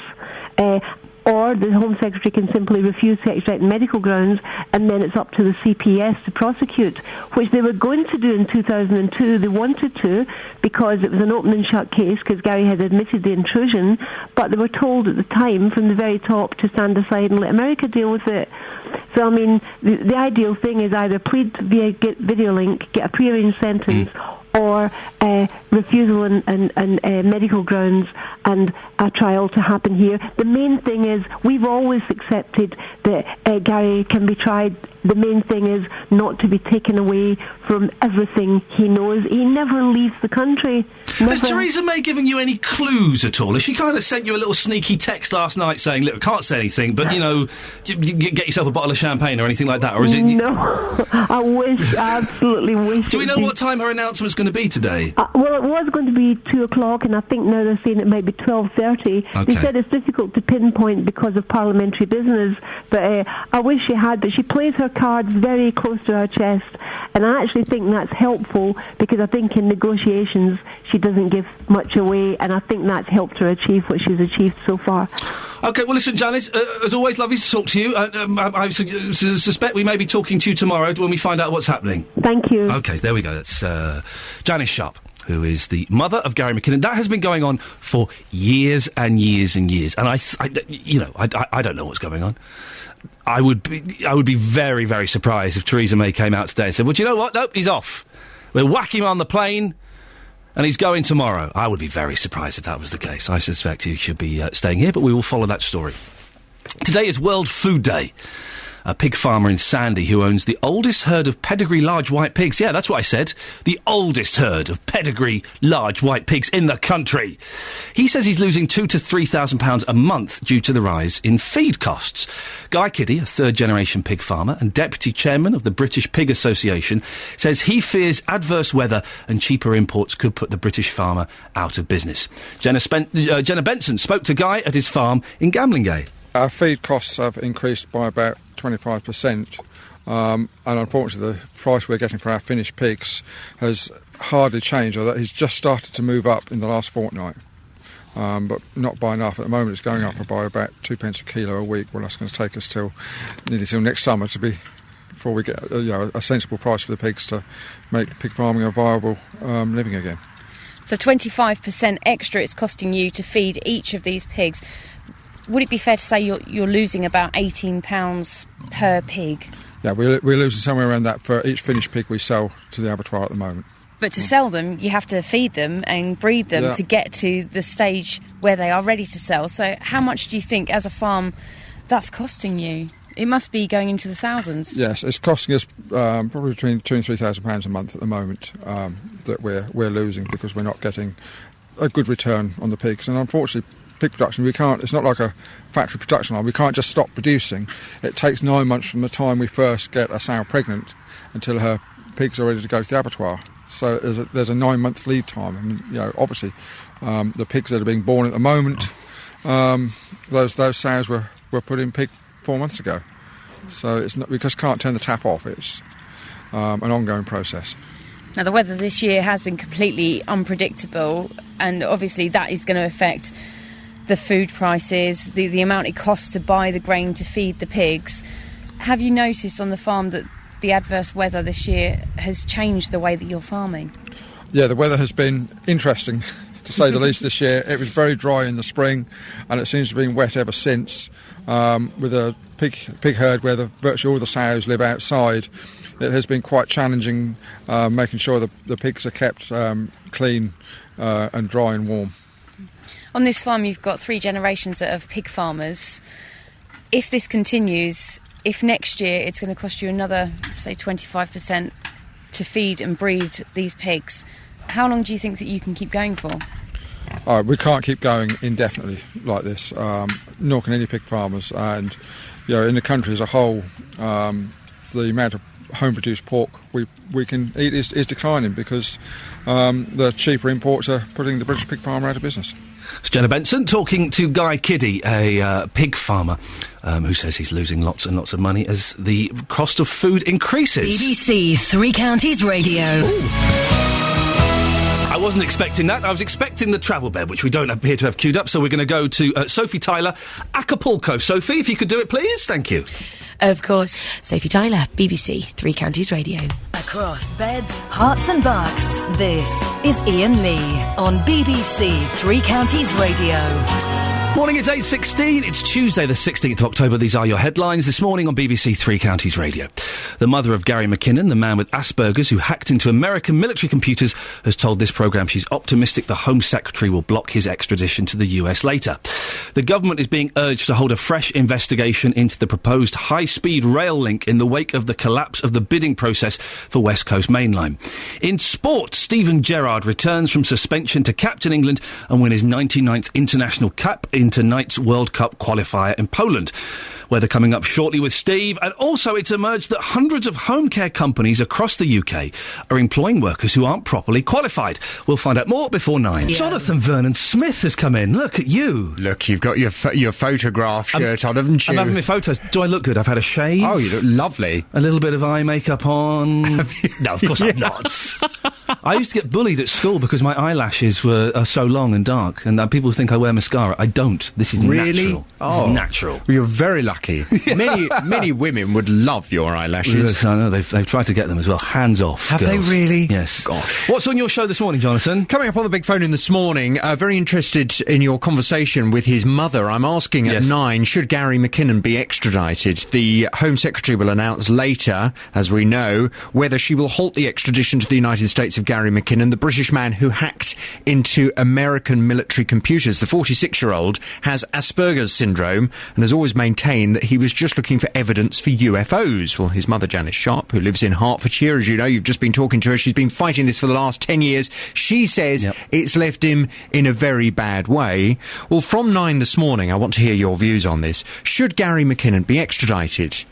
Or the Home Secretary can simply refuse to extradite on medical grounds, and then it's up to the CPS to prosecute, which they were going to do in 2002. They wanted to, because it was an open and shut case, because Gary had admitted the intrusion, but they were told at the time from the very top to stand aside and let America deal with it. So, I mean, the ideal thing is either plead via video link, get a prearranged sentence, or refusal and medical grounds and a trial to happen here. The main thing is we've always accepted that Gary can be tried. The main thing is not to be taken away from everything he knows. He never leaves the country. Never. Has Theresa May given you any clues at all? Has she kind of sent you a little sneaky text last night saying, look, I can't say anything, but, you know, get yourself a bottle of champagne or anything like that? Or is it... No, I wish, I absolutely wish. Do we know what time her announcement's going to be today? Well, it was going to be 2 o'clock, and I think now they're saying it might be 12:30. Okay. They said it's difficult to pinpoint because of parliamentary business, but I wish she had, but she plays her cards very close to her chest, and I actually think that's helpful, because I think in negotiations she doesn't give much away, and I think that's helped her achieve what she's achieved so far. OK, well, listen, Janice, as always, lovely to talk to you. I suspect we may be talking to you tomorrow when we find out what's happening. Thank you. OK, there we go. That's Janice Sharp, who is the mother of Gary McKinnon. That has been going on for years and years and years, and I don't know what's going on. I would be very, very surprised if Theresa May came out today and said, well, do you know what? Nope, he's off. We'll whack him on the plane, and he's going tomorrow. I would be very surprised if that was the case. I suspect he should be staying here, but we will follow that story. Today is World Food Day. A pig farmer in Sandy who owns the oldest herd of pedigree large white pigs. Yeah, that's what I said. The oldest herd of pedigree large white pigs in the country. He says he's losing £2,000 to £3,000 a month due to the rise in feed costs. Guy Kiddy, a third-generation pig farmer and deputy chairman of the British Pig Association, says he fears adverse weather and cheaper imports could put the British farmer out of business. Jenna Benson spoke to Guy at his farm in Gamlingay. Our feed costs have increased by about 25%, and unfortunately the price we're getting for our finished pigs has hardly changed, although it's just started to move up in the last fortnight, but not by enough. At the moment it's going up by about 2p a kilo a week. Well, that's going to take us nearly till next summer before we get a sensible price for the pigs to make pig farming a viable living again. So 25% extra it's costing you to feed each of these pigs. Would it be fair to say you're losing about £18 per pig? Yeah, we're losing somewhere around that for each finished pig we sell to the abattoir at the moment. But to sell them, you have to feed them and breed them to get to the stage where they are ready to sell. So how much do you think, as a farm, that's costing you? It must be going into the thousands. Yes, it's costing us probably between £2,000 and £3,000 a month at the moment that we're losing because we're not getting a good return on the pigs. And unfortunately, pig production, it's not like a factory production line. We can't just stop producing. It takes 9 months from the time we first get a sow pregnant until her pigs are ready to go to the abattoir. So there's a 9-month lead time. And, obviously, the pigs that are being born at the moment, those sows were put in pig 4 months ago. So it's not, we just can't turn the tap off. It's an ongoing process. Now, the weather this year has been completely unpredictable, and obviously that is going to affect the food prices, the amount it costs to buy the grain to feed the pigs. Have you noticed on the farm that the adverse weather this year has changed the way that you're farming? Yeah, the weather has been interesting, to say the least, this year. It was very dry in the spring, and it seems to have been wet ever since. With a pig herd where virtually all the sows live outside, it has been quite challenging making sure the pigs are kept clean and dry and warm. On this farm you've got 3 generations of pig farmers. If this continues, if next year it's going to cost you another, say, 25% to feed and breed these pigs. How long do you think that you can keep going for? We can't keep going indefinitely like this, nor can any pig farmers. And, in the country as a whole, the amount of home-produced pork we can eat is declining because the cheaper imports are putting the British pig farmer out of business. It's Jenna Benson talking to Guy Kiddie, a pig farmer, who says he's losing lots and lots of money as the cost of food increases. BBC Three Counties Radio. Ooh. I wasn't expecting that. I was expecting the travel bed, which we don't appear to have queued up, so we're going to go to Sophie Tyler, Acapulco. Sophie, if you could do it, please. Thank you. Of course. Sophie Tyler, BBC Three Counties Radio. Across beds, hearts and bucks, this is Iain Lee on BBC Three Counties Radio. Morning, it's 8:16. It's Tuesday, the 16th of October. These are your headlines this morning on BBC Three Counties Radio. The mother of Gary McKinnon, the man with Asperger's who hacked into American military computers, has told this programme she's optimistic the Home Secretary will block his extradition to the US later. The government is being urged to hold a fresh investigation into the proposed high-speed rail link in the wake of the collapse of the bidding process for West Coast Main Line. In sport, Steven Gerrard returns from suspension to captain England and win his 99th international cap in tonight's World Cup qualifier in Poland. Weather coming up shortly with Steve. And also it's emerged that hundreds of home care companies across the UK are employing workers who aren't properly qualified. We'll find out more before 9. Yeah. Jonathan Vernon-Smith has come in. Look at you. Look, you've got your photograph shirt on, haven't you? I'm having my photos. Do I look good? I've had a shave. Oh, you look lovely. A little bit of eye makeup on. No, of course I'm not. I used to get bullied at school because my eyelashes are so long and dark, and people think I wear mascara. I don't. This is natural. Oh. This is natural. Well, you're very lucky. Many women would love your eyelashes. Yes, I know. They've tried to get them as well. Hands off. Have girls. they really? Yes. Gosh. What's on your show this morning, Jonathan? Coming up on the big phone in this morning, very interested in your conversation with his mother. I'm asking at 9, should Gary McKinnon be extradited? The Home Secretary will announce later, as we know, whether she will halt the extradition to the United States of Gary McKinnon, the British man who hacked into American military computers. The 46-year-old has Asperger's syndrome and has always maintained that he was just looking for evidence for UFOs. Well, his mother, Janice Sharp, who lives in Hertfordshire, as you know, you've just been talking to her, she's been fighting this for the last 10 years. She says it's left him in a very bad way. Well, from 9 this morning, I want to hear your views on this. Should Gary McKinnon be extradited?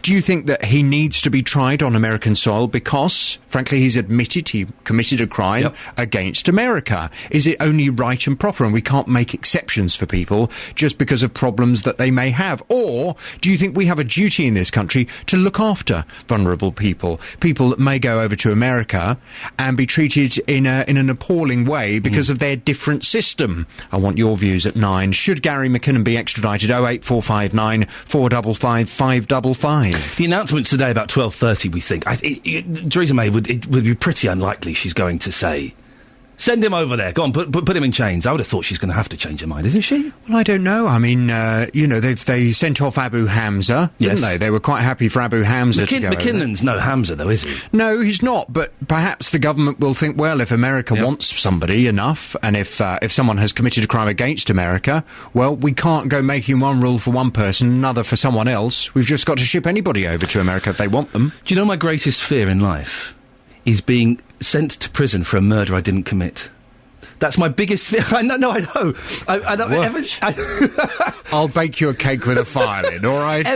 Do you think that he needs to be tried on American soil because, frankly, he's admitted he committed a crime against America? Is it only right and proper and we can't make exceptions for people just because of problems that they may have? Or do you think we have a duty in this country to look after vulnerable people, people that may go over to America and be treated in an appalling way because of their different system? I want your views at 9. Should Gary McKinnon be extradited? 08459 455 555. The announcement's today about 12:30, we think. Theresa May would be pretty unlikely she's going to say, send him over there. Go on, put him in chains. I would have thought she's going to have to change her mind, isn't she? Well, I don't know. I mean, they sent off Abu Hamza, didn't they? They were quite happy for Abu Hamza to go McKinnon's no Hamza, though, is he? No, he's not. But perhaps the government will think, well, if America wants somebody enough, and if someone has committed a crime against America, well, we can't go making one rule for one person, another for someone else. We've just got to ship anybody over to America if they want them. Do you know my greatest fear in life is being sent to prison for a murder I didn't commit? That's my biggest fear. I know. I'll bake you a cake with a violin, all right? I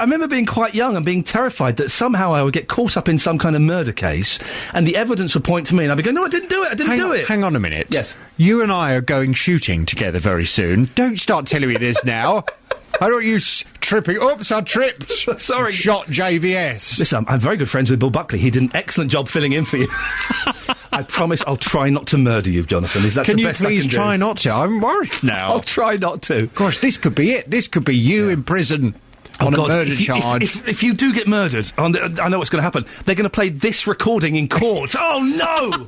remember being quite young and being terrified that somehow I would get caught up in some kind of murder case and the evidence would point to me and I'd be going, no, I didn't do it. Hang on a minute. Yes. You and I are going shooting together very soon. Don't start telling me this now. I don't you tripping. Oops, I tripped. Sorry. Shot JVS. Listen, I'm very good friends with Bill Buckley. He did an excellent job filling in for you. I promise I'll try not to murder you, Jonathan. Is that the best I can do? Can you please try not to? I'm worried now. I'll try not to. Gosh, this could be it. This could be you in prison on a murder charge. If you do get murdered, I know what's going to happen. They're going to play this recording in court. Oh, no!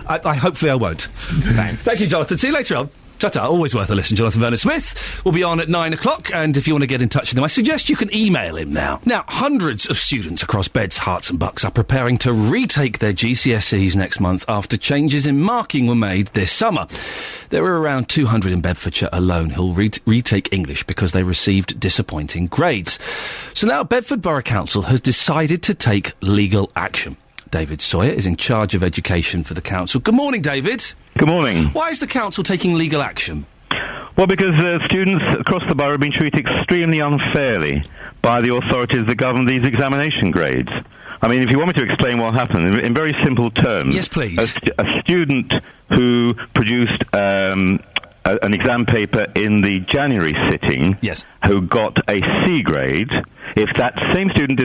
Hopefully I won't. Thanks. Thank you, Jonathan. See you later on. Ta-ta, always worth a listen. Jonathan Vernon-Smith will be on at 9 o'clock, and if you want to get in touch with him, I suggest you can email him now. Now, hundreds of students across Beds, Herts and Bucks are preparing to retake their GCSEs next month after changes in marking were made this summer. There are around 200 in Bedfordshire alone who'll retake English because they received disappointing grades. So now Bedford Borough Council has decided to take legal action. David Sawyer is in charge of education for the council. Good morning, David. Good morning. Why is the council taking legal action? Well, because students across the borough have been treated extremely unfairly by the authorities that govern these examination grades. I mean, if you want me to explain what happened, in very simple terms... Yes, please. A student who produced an exam paper in the January sitting... Yes. ...who got a C grade... If that same student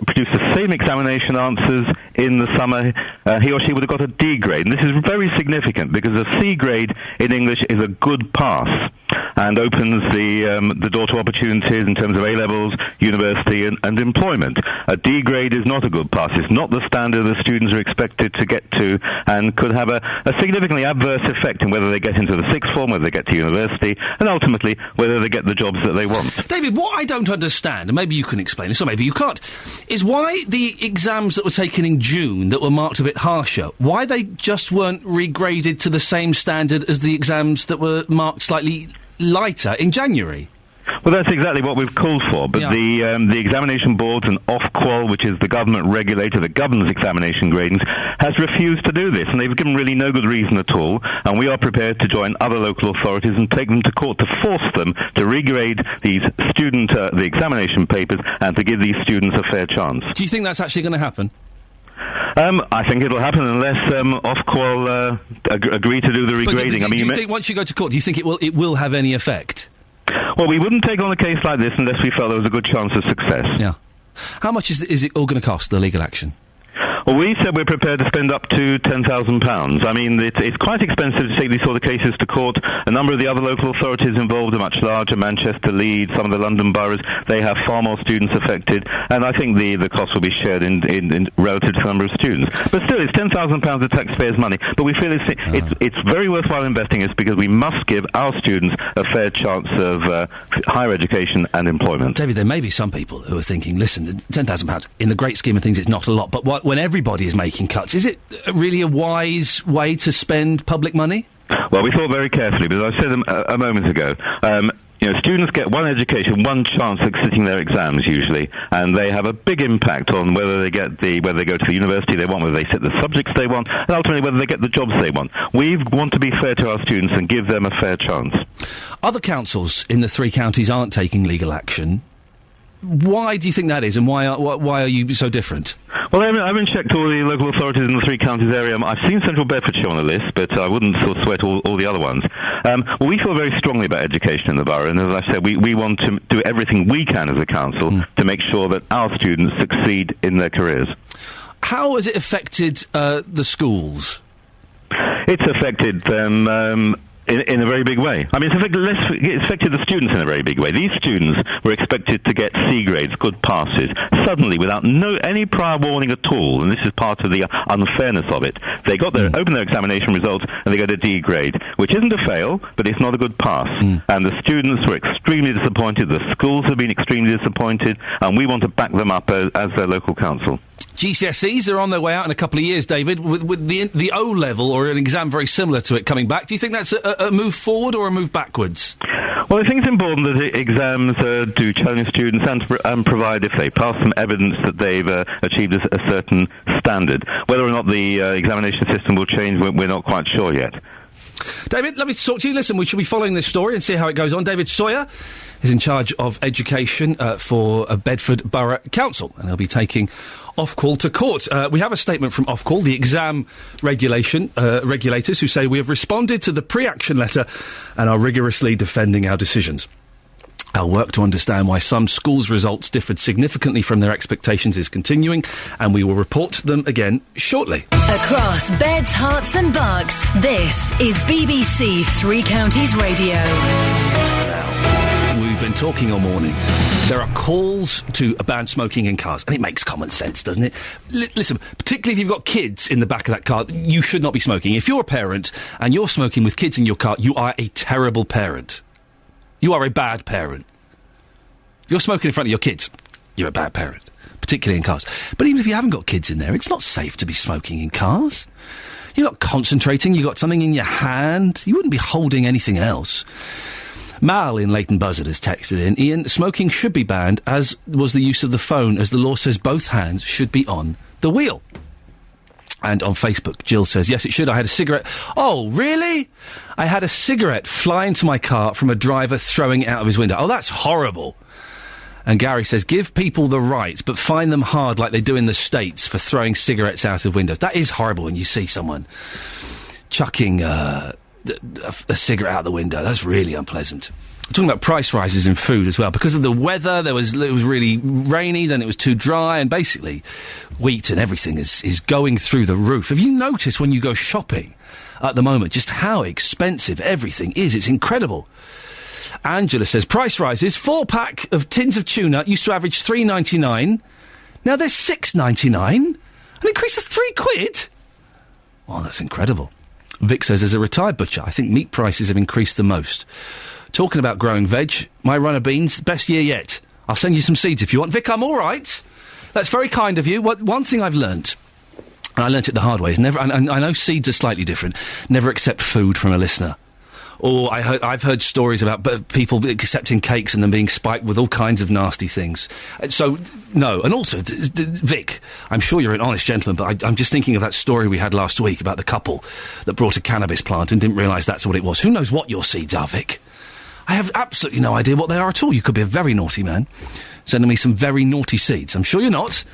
produced the same examination answers in the summer, he or she would have got a D grade. And this is very significant because a C grade in English is a good pass and opens the door to opportunities in terms of A-levels, university and employment. A D grade is not a good pass. It's not the standard the students are expected to get to and could have a significantly adverse effect in whether they get into the sixth form, whether they get to university, and ultimately whether they get the jobs that they want. David, what I don't understand, and maybe you can explain this, or maybe you can't, is why the exams that were taken in June that were marked a bit harsher, why they just weren't regraded to the same standard as the exams that were marked slightly lighter in January? Well, that's exactly what we've called for, but the examination boards and Ofqual, which is the government regulator that governs examination gradings, has refused to do this, and they've given really no good reason at all, and we are prepared to join other local authorities and take them to court to force them to regrade these the examination papers and to give these students a fair chance. Do you think that's actually going to happen? I think it'll happen unless Ofqual agree to do the regrading. Do you think once you go to court, do you think it will have any effect? Well, we wouldn't take on a case like this unless we felt there was a good chance of success. Yeah. How much is it all going to cost, the legal action? Well, we said we're prepared to spend up to £10,000. I mean, it's quite expensive to take these sort of cases to court. A number of the other local authorities involved are much larger. Manchester, Leeds, some of the London boroughs, they have far more students affected. And I think the cost will be shared in relative to the number of students. But still, it's £10,000 of taxpayers' money. But we feel it's very worthwhile investing this because we must give our students a fair chance of higher education and employment. David, there may be some people who are thinking, listen, £10,000, in the great scheme of things, it's not a lot. But when everybody is making cuts, is it really a wise way to spend public money? Well, we thought very carefully, because I said a moment ago, students get one education, one chance at sitting their exams usually, and they have a big impact on whether they go to the university they want, whether they sit the subjects they want, and ultimately whether they get the jobs they want. We want to be fair to our students and give them a fair chance. Other councils in the three counties aren't taking legal action. Why do you think that is, and why are you so different? Well, I haven't checked all the local authorities in the three counties area. I've seen Central Bedfordshire on the list, but I wouldn't sort of sweat all the other ones. Well, we feel very strongly about education in the borough, and as I said, we want to do everything we can as a council to make sure that our students succeed in their careers. How has it affected the schools? It's affected them... In a very big way. I mean, it's affected the students in a very big way. These students were expected to get C grades, good passes. Suddenly, without any prior warning at all, and this is part of the unfairness of it, they opened their examination results and they got a D grade, which isn't a fail, but it's not a good pass. And the students were extremely disappointed. The schools have been extremely disappointed, and we want to back them up as their local council. GCSEs are on their way out in a couple of years, David, with the O-level or an exam very similar to it coming back. Do you think that's a move forward or a move backwards? Well, I think it's important that the exams do challenge students and provide, if they pass them, evidence that they've achieved a certain standard. Whether or not the examination system will change, we're not quite sure yet. David, let me talk to you. Listen, we should be following this story and see how it goes on. David Sawyer is in charge of education for Bedford Borough Council, and he'll be taking Ofqual to court. We have a statement from Ofqual, the exam regulators, who say we have responded to the pre-action letter and are rigorously defending our decisions. Our work to understand why some schools' results differed significantly from their expectations is continuing, and we will report them again shortly. Across beds, hearts and bucks, this is BBC Three Counties Radio. Now, we've been talking all morning. There are calls to ban smoking in cars, and it makes common sense, doesn't it? Listen, particularly if you've got kids in the back of that car, you should not be smoking. If you're a parent and you're smoking with kids in your car, you are a terrible parent. You are a bad parent. If you're smoking in front of your kids, you're a bad parent, particularly in cars. But even if you haven't got kids in there, it's not safe to be smoking in cars. You're not concentrating, you've got something in your hand. You wouldn't be holding anything else. Mal in Leighton Buzzard has texted in, Iain, smoking should be banned, as was the use of the phone, as the law says both hands should be on the wheel. And on Facebook, Jill says, yes, it should. I had a cigarette. Oh, really? I had a cigarette fly into my car from a driver throwing it out of his window. Oh, that's horrible. And Gary says, give people the right, but fine them hard like they do in the States for throwing cigarettes out of windows. That is horrible when you see someone chucking a cigarette out the window. That's really unpleasant. We're talking about price rises in food as well. Because of the weather, it was really rainy, then it was too dry, and basically wheat and everything is going through the roof. Have you noticed when you go shopping at the moment just how expensive everything is? It's incredible. Angela says, price rises, 4-pack of tins of tuna used to average £3.99. Now they're £6.99. An increase of £3. Well, that's incredible. Vic says, as a retired butcher, I think meat prices have increased the most. Talking about growing veg, my run of beans, best year yet. I'll send you some seeds if you want. Vic, I'm all right. That's very kind of you. One thing I've learnt, and I learnt it the hard way, is never, and I know seeds are slightly different, never accept food from a listener. Or I've heard stories about people accepting cakes and them being spiked with all kinds of nasty things. So, no. And also, Vic, I'm sure you're an honest gentleman, but I'm just thinking of that story we had last week about the couple that brought a cannabis plant and didn't realise that's what it was. Who knows what your seeds are, Vic? I have absolutely no idea what they are at all. You could be a very naughty man, sending me some very naughty seeds. I'm sure you're not,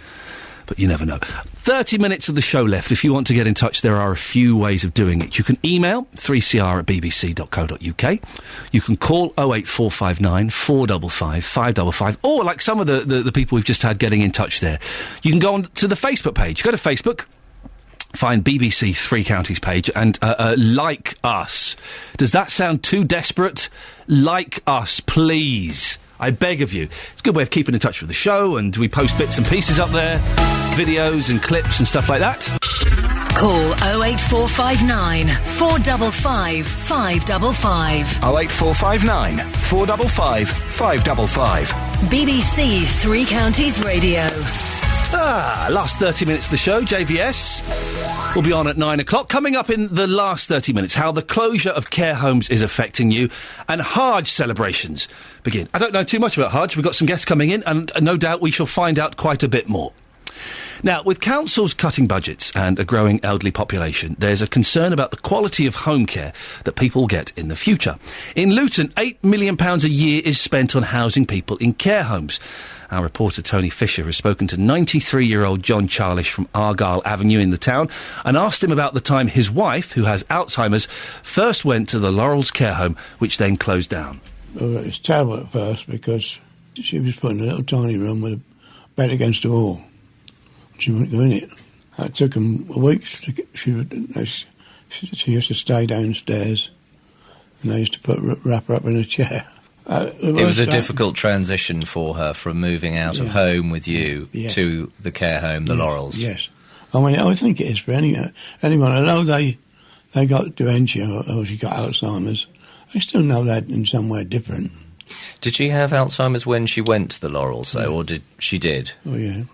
but you never know. 30 minutes of the show left. If you want to get in touch, there are a few ways of doing it. You can email 3cr@bbc.co.uk. You can call 08459 455 555, or like some of the people we've just had getting in touch there, you can go on to the Facebook page. Go to Facebook, find BBC Three Counties page, and like us. Does that sound too desperate? Like us, please. I beg of you. It's a good way of keeping in touch with the show, and we post bits and pieces up there, videos and clips and stuff like that. Call 08459 455 555. 08459 455 555. BBC Three Counties Radio. Last 30 minutes of the show, JVS will be on at 9 o'clock. Coming up in the last 30 minutes, how the closure of care homes is affecting you, and Hajj celebrations begin. I don't know too much about Hajj. We've got some guests coming in, and no doubt we shall find out quite a bit more. Now, with councils cutting budgets and a growing elderly population, there's a concern about the quality of home care that people get in the future. In Luton, £8 million a year is spent on housing people in care homes. Our reporter Tony Fisher has spoken to 93-year-old John Charlish from Argyle Avenue in the town and asked him about the time his wife, who has Alzheimer's, first went to the Laurels care home, which then closed down. Well, it was terrible at first because she was put in a little tiny room with a bed against the wall. She wouldn't go in it. It took them weeks to get... She used to stay downstairs, and they used to wrap her up in a chair. It was a difficult transition for her from moving out of home with you to the care home, the Laurels. Yes. I mean, I think it is for anyone. I know they got dementia or she got Alzheimer's. I still know that in somewhere different. Did she have Alzheimer's when she went to the Laurels, though, or did she? Oh, yeah.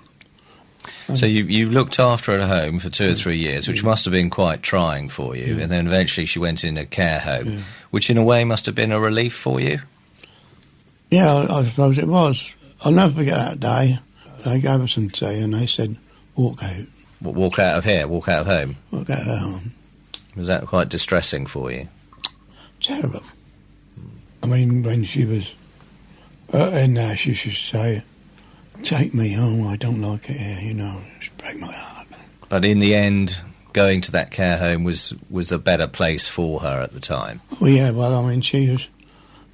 So you looked after her at home for 2 or 3 years, which must have been quite trying for you, and then eventually she went in a care home, which in a way must have been a relief for you? Yeah, I suppose it was. I'll never forget that day. They gave us some tea and they said, walk out. Walk out of here? Walk out of home? Walk out of home. Was that quite distressing for you? Terrible. I mean, when she was in there, she used to say, take me home, I don't like it here, you know, just break my heart. But in the end, going to that care home was a better place for her at the time? Oh, yeah, well, I mean, she was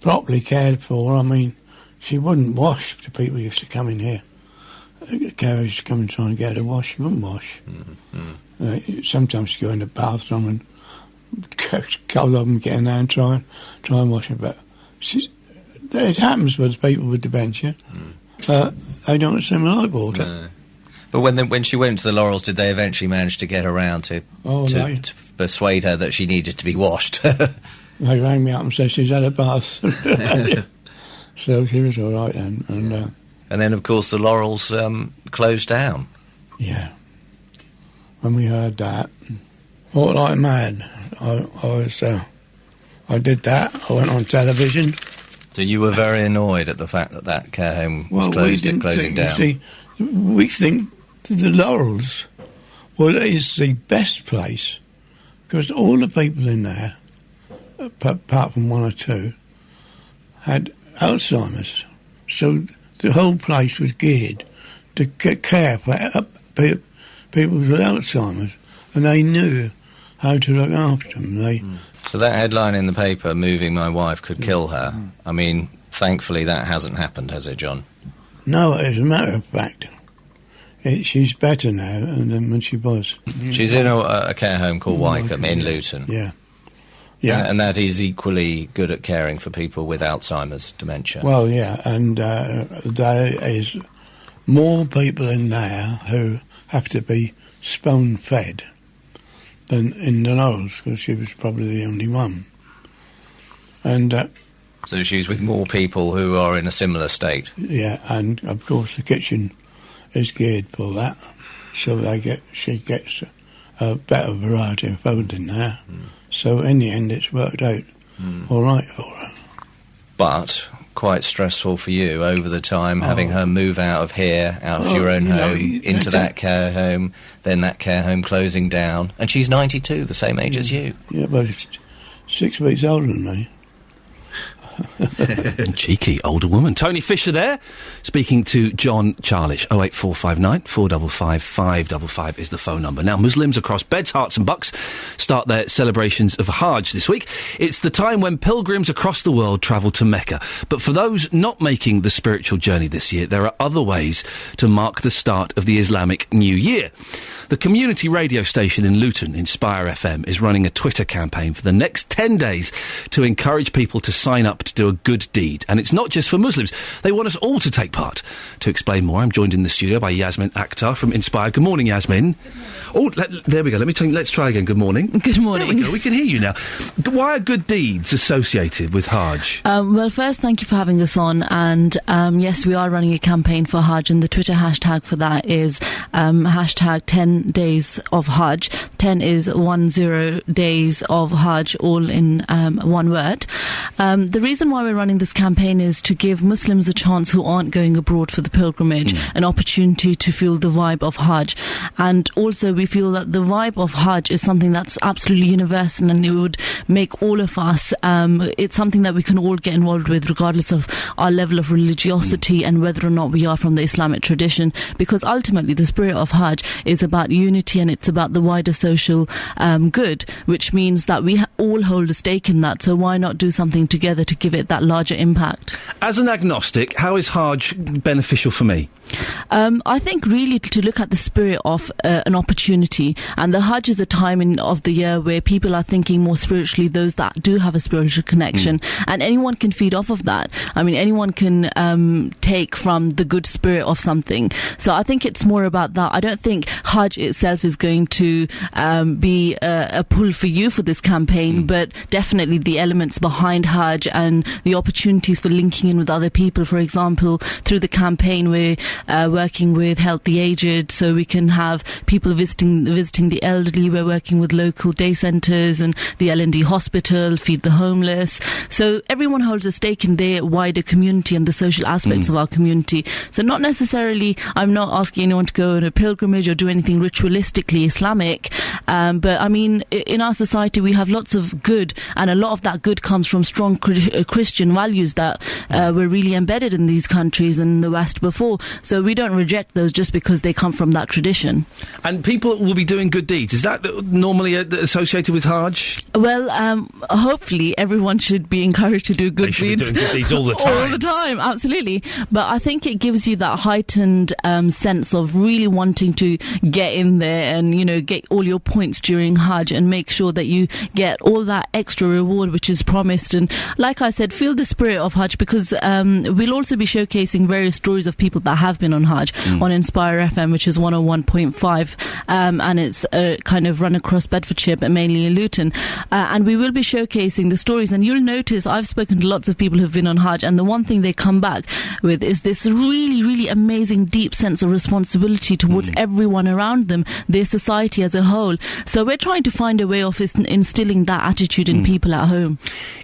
properly cared for. I mean, she wouldn't wash. The people used to come in here. The carers used to come and try and get her to wash. She wouldn't wash. Sometimes she'd go in the bathroom and cold up and get in there and try and wash her. But it happens with people with dementia. They don't swim in like water. No. But when she went to the Laurels, did they eventually manage to get around to persuade her that she needed to be washed? They rang me up and said she's had a bath. So she was all right then. And then, of course, the Laurels closed down. Yeah. When we heard that, I thought like mad. I did that. I went on television. So you were very annoyed at the fact that care home was closing down? See, we think the Laurels Well, it is the best place because all the people in there, apart from one or two, had Alzheimer's. So the whole place was geared to care for people with Alzheimer's, and they knew how to look after them. So that headline in the paper, "Moving my wife could kill her," I mean, thankfully that hasn't happened, has it, John? No, as a matter of fact, she's better now than when she was. She's in a care home called Wycombe in Luton. Yeah. And that is equally good at caring for people with Alzheimer's dementia. Well, yeah, and there is more people in there who have to be spoon-fed than in the Knowles, because she was probably the only one. And so she's with more people who are in a similar state. Yeah, and of course the kitchen is geared for that, so she gets a better variety of food in there. So in the end, it's worked out all right for her. But quite stressful for you over the time, having her move out of here, out of your own home, into that care home, then that care home closing down. And she's 92, the same age as you. Yeah, but 6 weeks older than me. Cheeky older woman. Tony Fisher there, speaking to John Charlish. 08459 455 555 is the phone number. Now, Muslims across beds, hearts and bucks start their celebrations of Hajj this week. It's the time when pilgrims across the world travel to Mecca. But for those not making the spiritual journey this year, there are other ways to mark the start of the Islamic New Year. The community radio station in Luton, Inspire FM, is running a Twitter campaign for the next 10 days to encourage people to sign up to do a good deed. And it's not just for Muslims. They want us all to take part. To explain more, I'm joined in the studio by Yasmin Akhtar from Inspire. Good morning, Yasmin. Oh, there we go. Let's try again. Good morning. Good morning. There we go. We can hear you now. Why are good deeds associated with Hajj? Well, first, thank you for having us on. And yes, we are running a campaign for Hajj, and the Twitter hashtag for that is hashtag 10 days of Hajj. 10 is 10 days of Hajj, all in one word. The reason why we're running this campaign is to give Muslims a chance who aren't going abroad for the pilgrimage an opportunity to feel the vibe of Hajj. And also we feel that the vibe of Hajj is something that's absolutely universal, and it would make all of us, it's something that we can all get involved with regardless of our level of religiosity and whether or not we are from the Islamic tradition, because ultimately the spirit of Hajj is about unity and it's about the wider social good, which means that we all hold a stake in that. So why not do something together to give it that larger impact? As an agnostic, how is Hajj beneficial for me? I think really to look at the spirit of an opportunity, and the Hajj is a time of the year where people are thinking more spiritually, those that do have a spiritual connection, and anyone can feed off of that. I mean, anyone can take from the good spirit of something. So I think it's more about that. I don't think Hajj itself is going to be a pull for you for this campaign, but definitely the elements behind Hajj and the opportunities for linking in with other people. For example, through the campaign we're working with Help the Aged, so we can have people visiting the elderly. We're working with local day centres and the L&D hospital, Feed the Homeless. So everyone holds a stake in their wider community and the social aspects of our community. So not necessarily, I'm not asking anyone to go on a pilgrimage or do anything ritualistically Islamic, but I mean, in our society we have lots of good, and a lot of that good comes from strong Christian values that were really embedded in these countries and in the West before. So we don't reject those just because they come from that tradition. And people will be doing good deeds. Is that normally associated with Hajj? Well, hopefully everyone should be encouraged to do good deeds. They should be doing good deeds all the time. All the time, absolutely. But I think it gives you that heightened sense of really wanting to get in there and, you know, get all your points during Hajj and make sure that you get all that extra reward which is promised. And like I said, feel the spirit of Hajj, because we'll also be showcasing various stories of people that have been on Hajj on Inspire FM, which is 101.5, and it's kind of run across Bedfordshire but mainly in Luton, and we will be showcasing the stories. And you'll notice I've spoken to lots of people who've been on Hajj, and the one thing they come back with is this really, really amazing deep sense of responsibility towards everyone around them, their society as a whole. So we're trying to find a way of instilling that attitude in people at home.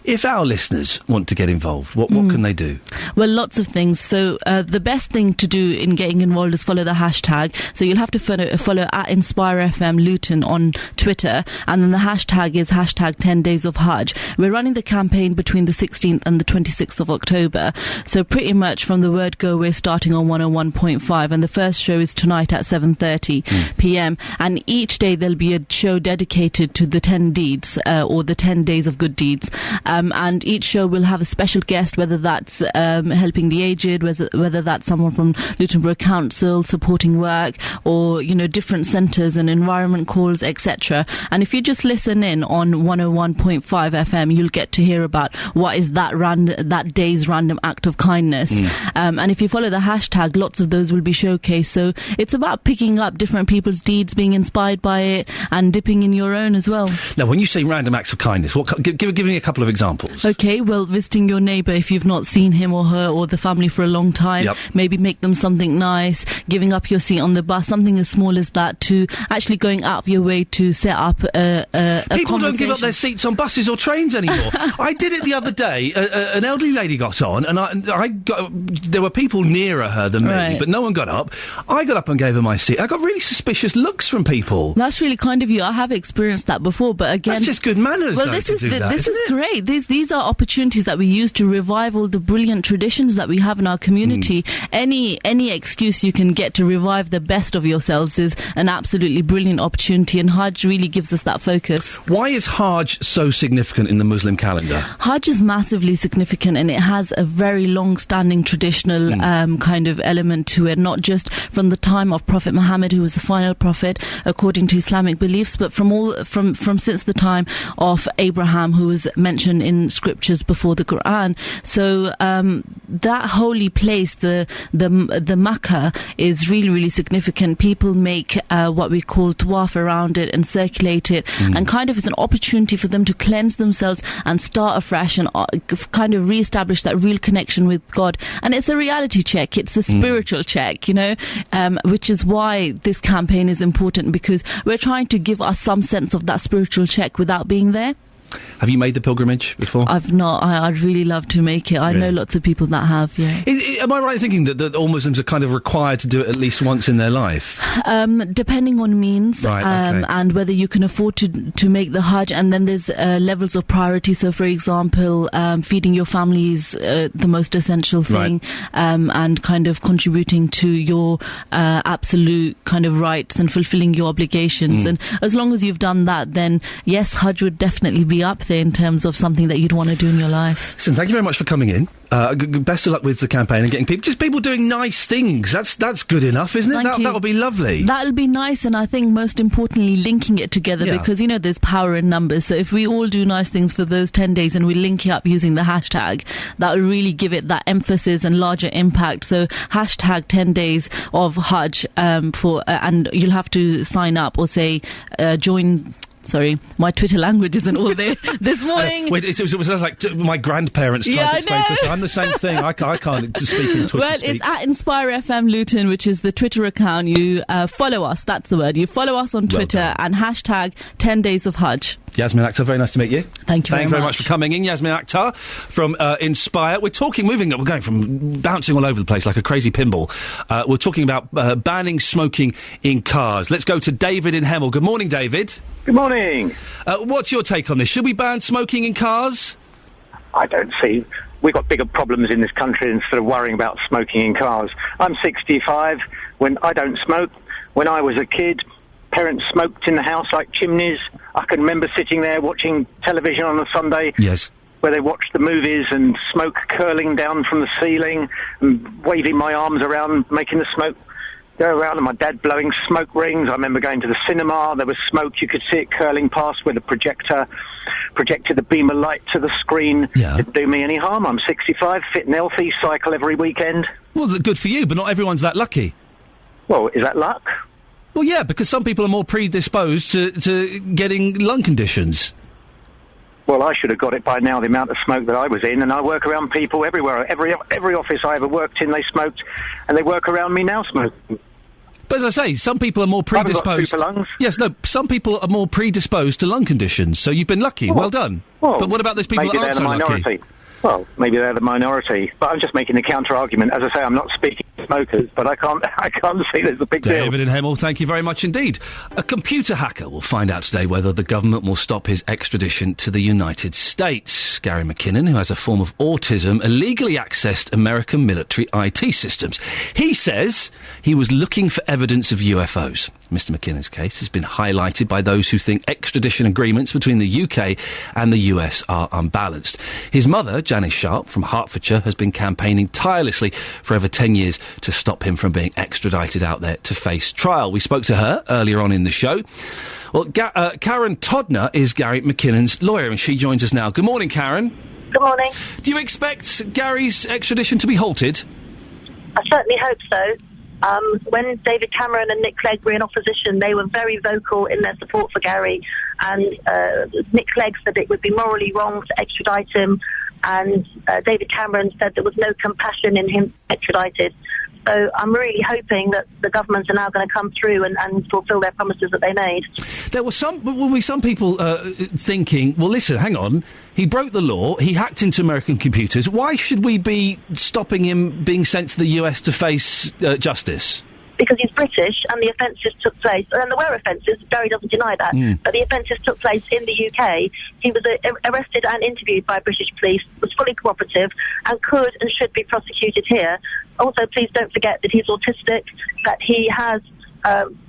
If our listeners want to get involved, what can they do? Well, lots of things. So the best thing to do do in getting involved is follow the hashtag. So you'll have to follow at Inspire FM Luton on Twitter, and then the hashtag is hashtag 10 Days of Hajj. We're running the campaign between the 16th and the 26th of October. So pretty much from the word go, we're starting on 101.5, and the first show is tonight at 7:30 p.m. And each day there'll be a show dedicated to the 10 deeds, or the 10 days of good deeds. And each show will have a special guest, whether that's helping the aged, whether that's someone from Luton Borough Council supporting work, or different centres and environment calls, etc. And if you just listen in on 101.5 FM, you'll get to hear about what is that day's random act of kindness. And if you follow the hashtag, lots of those will be showcased. So it's about picking up different people's deeds, being inspired by it, and dipping in your own as well. Now, when you say random acts of kindness, give me a couple of examples. Okay, well, visiting your neighbour if you've not seen him or her or the family for a long time. Yep. Maybe make them something nice, giving up your seat on the bus, something as small as that, to actually going out of your way to set up a People don't give up their seats on buses or trains anymore. I did it the other day. An elderly lady got on, and there were people nearer her than me, but no one got up. I got up and gave her my seat. I got really suspicious looks from people. That's really kind of you. I have experienced that before, but again... That's just good manners, well, this is great. These are opportunities that we use to revive all the brilliant traditions that we have in our community. Any excuse you can get to revive the best of yourselves is an absolutely brilliant opportunity, and Hajj really gives us that focus. Why is Hajj so significant in the Muslim calendar? Hajj is massively significant, and it has a very long-standing traditional kind of element to it, not just from the time of Prophet Muhammad, who was the final prophet according to Islamic beliefs, but from since the time of Abraham, who was mentioned in scriptures before the Quran. So that holy place, the Makkah, is really, really significant. People make what we call tawaf around it and circulate it, and kind of it's an opportunity for them to cleanse themselves and start afresh and kind of re-establish that real connection with God. And it's a reality check. It's a spiritual check, which is why this campaign is important, because we're trying to give us some sense of that spiritual check without being there. Have you made the pilgrimage before? I've not. I'd really love to make it. I know lots of people that have, Am I right in thinking that all Muslims are kind of required to do it at least once in their life? Depending on means, and whether you can afford to make the Hajj, and then there's levels of priority. So, for example, feeding your family is the most essential thing, and kind of contributing to your absolute kind of rights and fulfilling your obligations. And as long as you've done that, then yes, Hajj would definitely be up there in terms of something that you'd want to do in your life. Listen, thank you very much for coming in. Best of luck with the campaign and getting people doing nice things. That's good enough, isn't it? That would be lovely. That'll be nice, and I think most importantly, linking it together, because there's power in numbers. So if we all do nice things for those 10 days and we link it up using the hashtag, that'll really give it that emphasis and larger impact. So hashtag 10 days of Hajj and you'll have to sign up or say join. Sorry, my Twitter language isn't all there this morning. It was like my grandparents tried to explain to us. I'm the same thing. I can't speak in Twitter. Well, it's at Inspire FM Luton, which is the Twitter account. You follow us. That's the word. You follow us on Twitter and hashtag 10 Days of Hajj. Yasmin Akhtar, very nice to meet you. Thank you very much for coming in. Yasmin Akhtar from Inspire. We're going from bouncing all over the place like a crazy pinball. We're talking about banning smoking in cars. Let's go to David in Hemel. Good morning, David. Good morning. What's your take on this? Should we ban smoking in cars? I don't see. We've got bigger problems in this country instead of worrying about smoking in cars. I'm 65. When I don't smoke. When I was a kid, parents smoked in the house like chimneys. I can remember sitting there watching television on a Sunday. Yes. Where they watched the movies and smoke curling down from the ceiling and waving my arms around, making the smoke go around, and my dad blowing smoke rings. I remember going to the cinema. There was smoke. You could see it curling past where the projected the beam of light to the screen. Didn't do me any harm. I'm 65, fit and healthy, cycle every weekend. Well, good for you, but not everyone's that lucky. Well, is that luck? Well, yeah, because some people are more predisposed to getting lung conditions. Well, I should have got it by now, the amount of smoke that I was in, and I work around people everywhere. Every office I ever worked in, they smoked, and they work around me now smoking. But as I say, some people are more predisposed... I haven't got super lungs. Yes, no, some people are more predisposed to lung conditions, so you've been lucky. Well done. But what about those people that aren't so lucky? Well, maybe they're the minority. But I'm just making the counter-argument. As I say, I'm not speaking... smokers, but I can't see there's a big deal. David in Hemel, thank you very much indeed. A computer hacker will find out today whether the government will stop his extradition to the United States. Gary McKinnon, who has a form of autism, illegally accessed American military IT systems. He says he was looking for evidence of UFOs. Mr. McKinnon's case has been highlighted by those who think extradition agreements between the UK and the US are unbalanced. His mother, Janice Sharp, from Hertfordshire, has been campaigning tirelessly for over 10 years to stop him from being extradited out there to face trial. We spoke to her earlier on in the show. Well, Karen Todner is Gary McKinnon's lawyer, and she joins us now. Good morning, Karen. Good morning. Do you expect Gary's extradition to be halted? I certainly hope so. When David Cameron and Nick Clegg were in opposition, they were very vocal in their support for Gary, and Nick Clegg said it would be morally wrong to extradite him, and David Cameron said there was no compassion in him extradited. So I'm really hoping that the governments are now going to come through and fulfil their promises that they made. There were some people thinking, well, listen, hang on, he broke the law, he hacked into American computers, why should we be stopping him being sent to the US to face justice? Because he's British and the offences took place, and there were offences, Gary doesn't deny that, but the offences took place in the UK. He was arrested and interviewed by British police, was fully cooperative, and could and should be prosecuted here. Also, please don't forget that he's autistic, that he has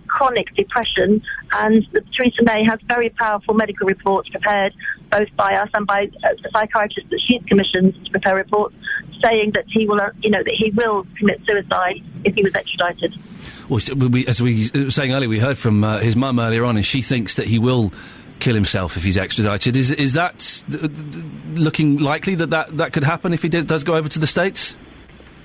chronic depression, and that Theresa May has very powerful medical reports prepared both by us and by the psychiatrist that she's commissioned to prepare reports saying that he will, that he will commit suicide if he was extradited. Well, as we were saying earlier, we heard from his mum earlier on, and she thinks that he will kill himself if he's extradited. Is that looking likely that could happen if he does go over to the States?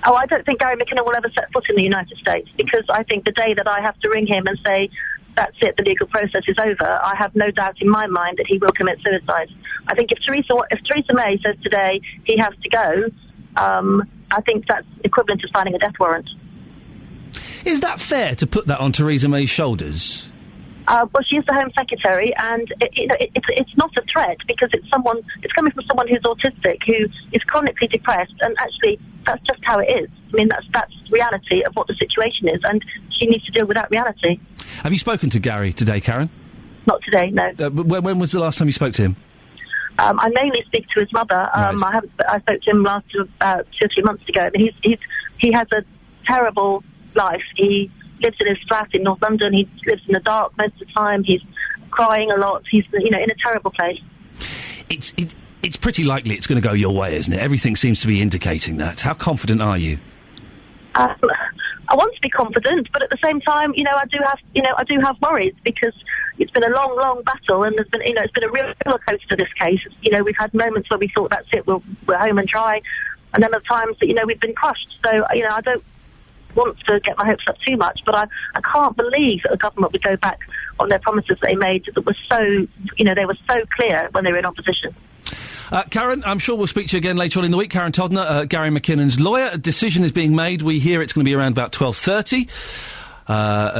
Oh, I don't think Gary McKinnon will ever set foot in the United States, because I think the day that I have to ring him and say, that's it, the legal process is over, I have no doubt in my mind that he will commit suicide. I think if Theresa May says today he has to go, I think that's equivalent to signing a death warrant. Is that fair to put that on Theresa May's shoulders? Well, she is the Home Secretary, and it's not a threat, because it's coming from someone who's autistic, who is chronically depressed, and actually that's just how it is. I mean, that's reality of what the situation is, and she needs to deal with that reality. Have you spoken to Gary today, Karen? Not today, no. When was the last time you spoke to him? I mainly speak to his mother. Right. I spoke to him last 2 or 3 months ago. I mean, he has a terrible life. He lives in his flat in North London. He lives in the dark most of the time. He's crying a lot. He's in a terrible place. It's pretty likely it's going to go your way, isn't it? Everything seems to be indicating that. How confident are you? I want to be confident, but at the same time, I do have worries, because it's been a long, long battle, and there's been, it's been a real roller coaster, this case. We've had moments where we thought that's it, we're home and dry, and then at times that we've been crushed. So I don't want to get my hopes up too much, but I can't believe that the government would go back on their promises they made that were so, they were so clear when they were in opposition. Karen, I'm sure we'll speak to you again later on in the week. Karen Todner, Gary McKinnon's lawyer. A decision is being made. We hear it's going to be around about 12:30,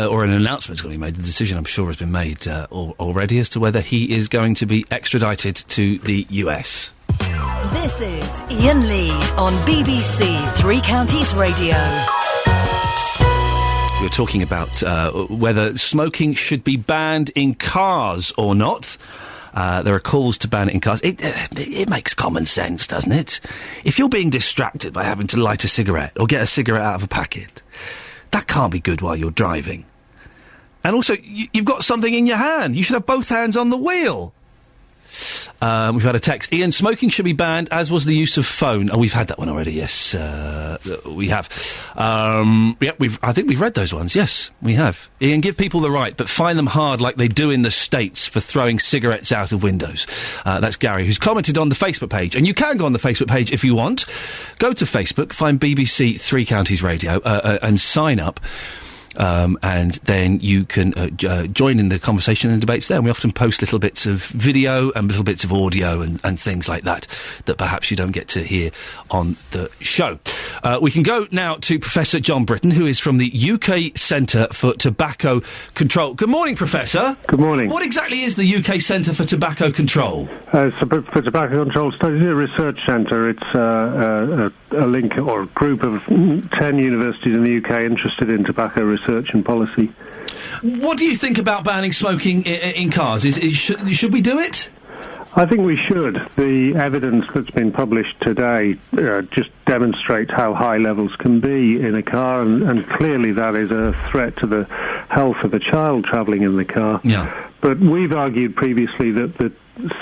or an announcement is going to be made. The decision, I'm sure, has been made already as to whether he is going to be extradited to the US. This is Iain Lee on BBC Three Counties Radio. We were talking about whether smoking should be banned in cars or not. There are calls to ban it in cars. It makes common sense, doesn't it? If you're being distracted by having to light a cigarette or get a cigarette out of a packet, that can't be good while you're driving. And also, you've got something in your hand. You should have both hands on the wheel. We've had a text. Iain, smoking should be banned, as was the use of phone. Oh, we've had that one already, yes. We have. I think we've read those ones, yes, we have. Iain, give people the right, but fine them hard like they do in the States for throwing cigarettes out of windows. That's Gary, who's commented on the Facebook page. And you can go on the Facebook page if you want. Go to Facebook, find BBC Three Counties Radio, and sign up. And then you can join in the conversation and debates there. And we often post little bits of video and little bits of audio and things like that perhaps you don't get to hear on the show. We can go now to Professor John Britton, who is from the UK Centre for Tobacco Control. Good morning, Professor. Good morning. What exactly is the UK Centre for Tobacco Control? For Tobacco Control Studies, a research centre. It's a link or a group of 10 universities in the UK interested in tobacco research and policy. What do you think about banning smoking in cars? Should we do it? I think we should. The evidence that's been published today just demonstrates how high levels can be in a car, and clearly that is a threat to the health of a child travelling in the car. Yeah. But we've argued previously that the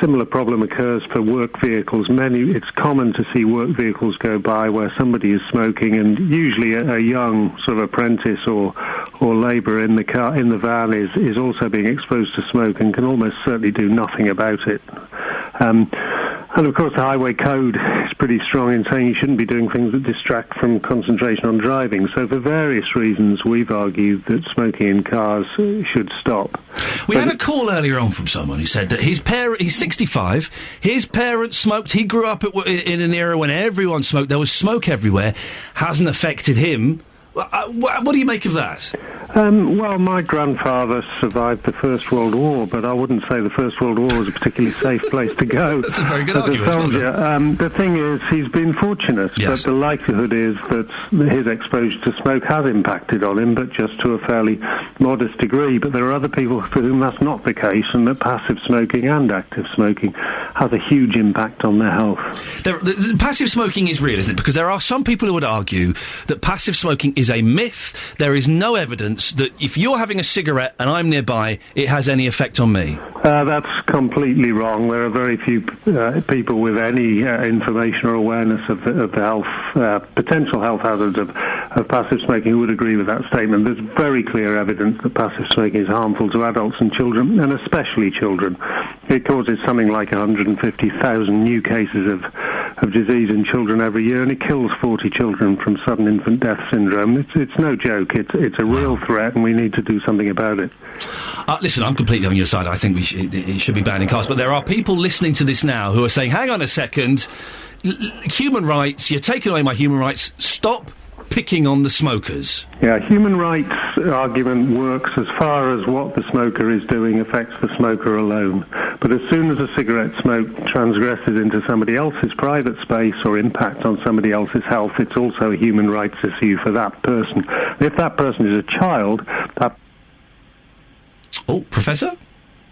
similar problem occurs for work vehicles. It's common to see work vehicles go by where somebody is smoking, and usually a young sort of apprentice or labourer in the van is also being exposed to smoke and can almost certainly do nothing about it. And of course the highway code is pretty strong in saying you shouldn't be doing things that distract from concentration on driving. So for various reasons we've argued that smoking in cars should stop. We had a call earlier on from someone who said that he's 65, his parents smoked, he grew up in an era when everyone smoked, there was smoke everywhere, hasn't affected him. What do you make of that? Well, my grandfather survived the First World War, but I wouldn't say the First World War was a particularly safe place to go. That's a very good as argument. a soldier. The thing is, he's been fortunate, yes. But the likelihood is that his exposure to smoke has impacted on him, but just to a fairly modest degree. But there are other people for whom that's not the case, and that passive smoking and active smoking has a huge impact on their health. Passive smoking is real, isn't it? Because there are some people who would argue that passive smoking is a myth. There is no evidence that if you're having a cigarette and I'm nearby, it has any effect on me. That's completely wrong. There are very few people with any information or awareness of the health, potential health hazards of passive smoking who would agree with that statement. There's very clear evidence that passive smoking is harmful to adults and children, and especially children. It causes something like 150,000 new cases of disease in children every year, and it kills 40 children from sudden infant death syndrome. It's no joke. It's a real threat, and we need to do something about it. Listen, I'm completely on your side. I think it should be banned in cars. But there are people listening to this now who are saying, hang on a second, human rights, you're taking away my human rights, stop picking on the smokers. Yeah, human rights argument works as far as what the smoker is doing affects the smoker alone. But as soon as a cigarette smoke transgresses into somebody else's private space or impacts on somebody else's health, it's also a human rights issue for that person. If that person is a child, that... Oh, Professor?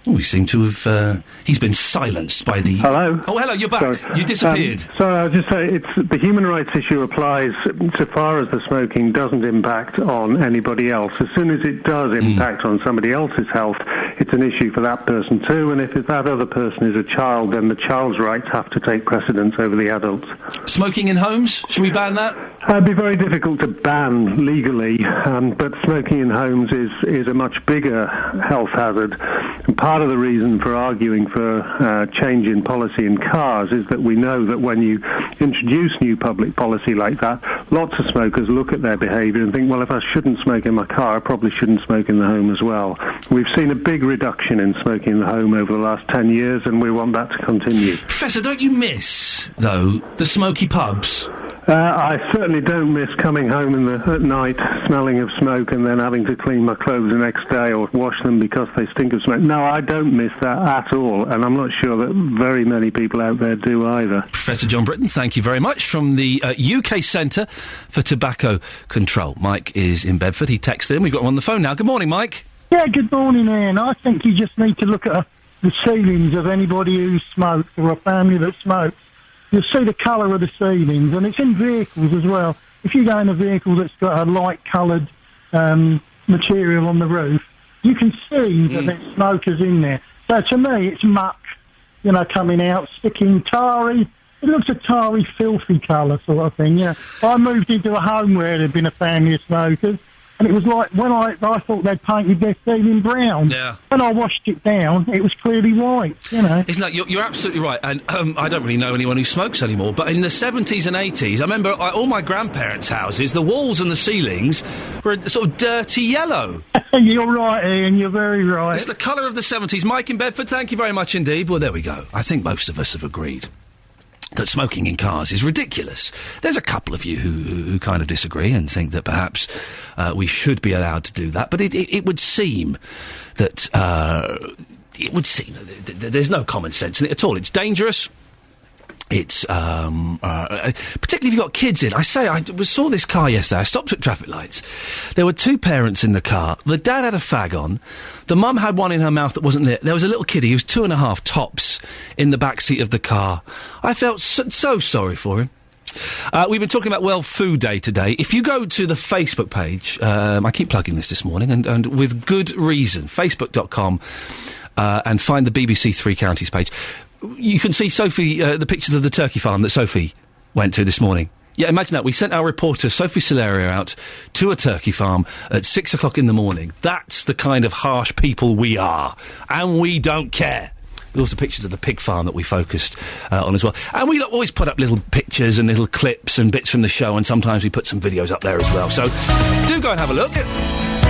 Oh, we seem to have... he's been silenced by the... Hello? Oh, hello, you're back. Sorry. You disappeared. Sorry, I was just saying, the human rights issue applies so far as the smoking doesn't impact on anybody else. As soon as it does impact on somebody else's health, it's an issue for that person too, and if that other person is a child, then the child's rights have to take precedence over the adults. Smoking in homes? Should we ban that? It'd be very difficult to ban legally, but smoking in homes is a much bigger health hazard. And part of the reason for arguing for change in policy in cars is that we know that when you introduce new public policy like that, lots of smokers look at their behaviour and think, well, if I shouldn't smoke in my car, I probably shouldn't smoke in the home as well. We've seen a big reduction in smoking in the home over the last 10 years, and we want that to continue. Professor, don't you miss, though, the smoky pubs? I certainly don't miss coming home at night smelling of smoke and then having to clean my clothes the next day or wash them because they stink of smoke. No, I don't miss that at all, and I'm not sure that very many people out there do either. Professor John Britton, thank you very much. From the UK Centre for Tobacco Control. Mike is in Bedford. He texted in. We've got him on the phone now. Good morning, Mike. Yeah, good morning, Ian. I think you just need to look at the ceilings of anybody who smokes or a family that smokes. You'll see the colour of the ceilings, and it's in vehicles as well. If you go in a vehicle that's got a light-coloured material on the roof, you can see that there's smokers in there. So to me, it's muck, coming out, sticking tarry. It looks a tarry, filthy colour sort of thing, I moved into a home where there'd been a family of smokers, and it was like, when I thought they'd painted their ceiling brown. Yeah. When I washed it down, it was clearly white, Isn't that, you're absolutely right, and I don't really know anyone who smokes anymore, but in the 70s and 80s, I remember all my grandparents' houses, the walls and the ceilings were sort of dirty yellow. You're right, Ian, you're very right. It's the colour of the 70s. Mike in Bedford, thank you very much indeed. Well, there we go. I think most of us have agreed. that smoking in cars is ridiculous. There's a couple of you who kind of disagree and think that perhaps we should be allowed to do that, but it would seem that there's no common sense in it at all. It's dangerous. It's particularly if you've got kids in. I saw this car yesterday. I stopped at traffic lights. There were two parents in the car. The dad had a fag on. The mum had one in her mouth that wasn't lit. There was a little kiddie who was 2.5 tops in the back seat of the car. I felt so sorry for him. We've been talking about World Food Day today. If you go to the Facebook page, I keep plugging this morning, and with good reason, facebook.com, and find the BBC Three Counties page. You can see Sophie, the pictures of the turkey farm that Sophie went to this morning. Yeah, imagine that. We sent our reporter, Sophie Solario, out to a turkey farm at 6 o'clock in the morning. That's the kind of harsh people we are. And we don't care. There's also pictures of the pig farm that we focused on as well. And we always put up little pictures and little clips and bits from the show, and sometimes we put some videos up there as well. So do go and have a look.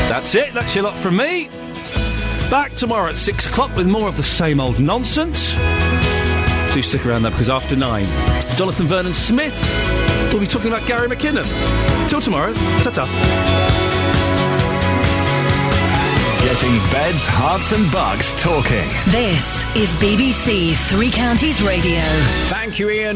That's it. That's your lot from me. Back tomorrow at 6 o'clock with more of the same old nonsense. Do stick around there, because after 9, Jonathan Vernon-Smith will be talking about Gary McKinnon. Till tomorrow. Ta-ta. Getting beds, hearts and bugs talking. This is BBC Three Counties Radio. Thank you, Iain.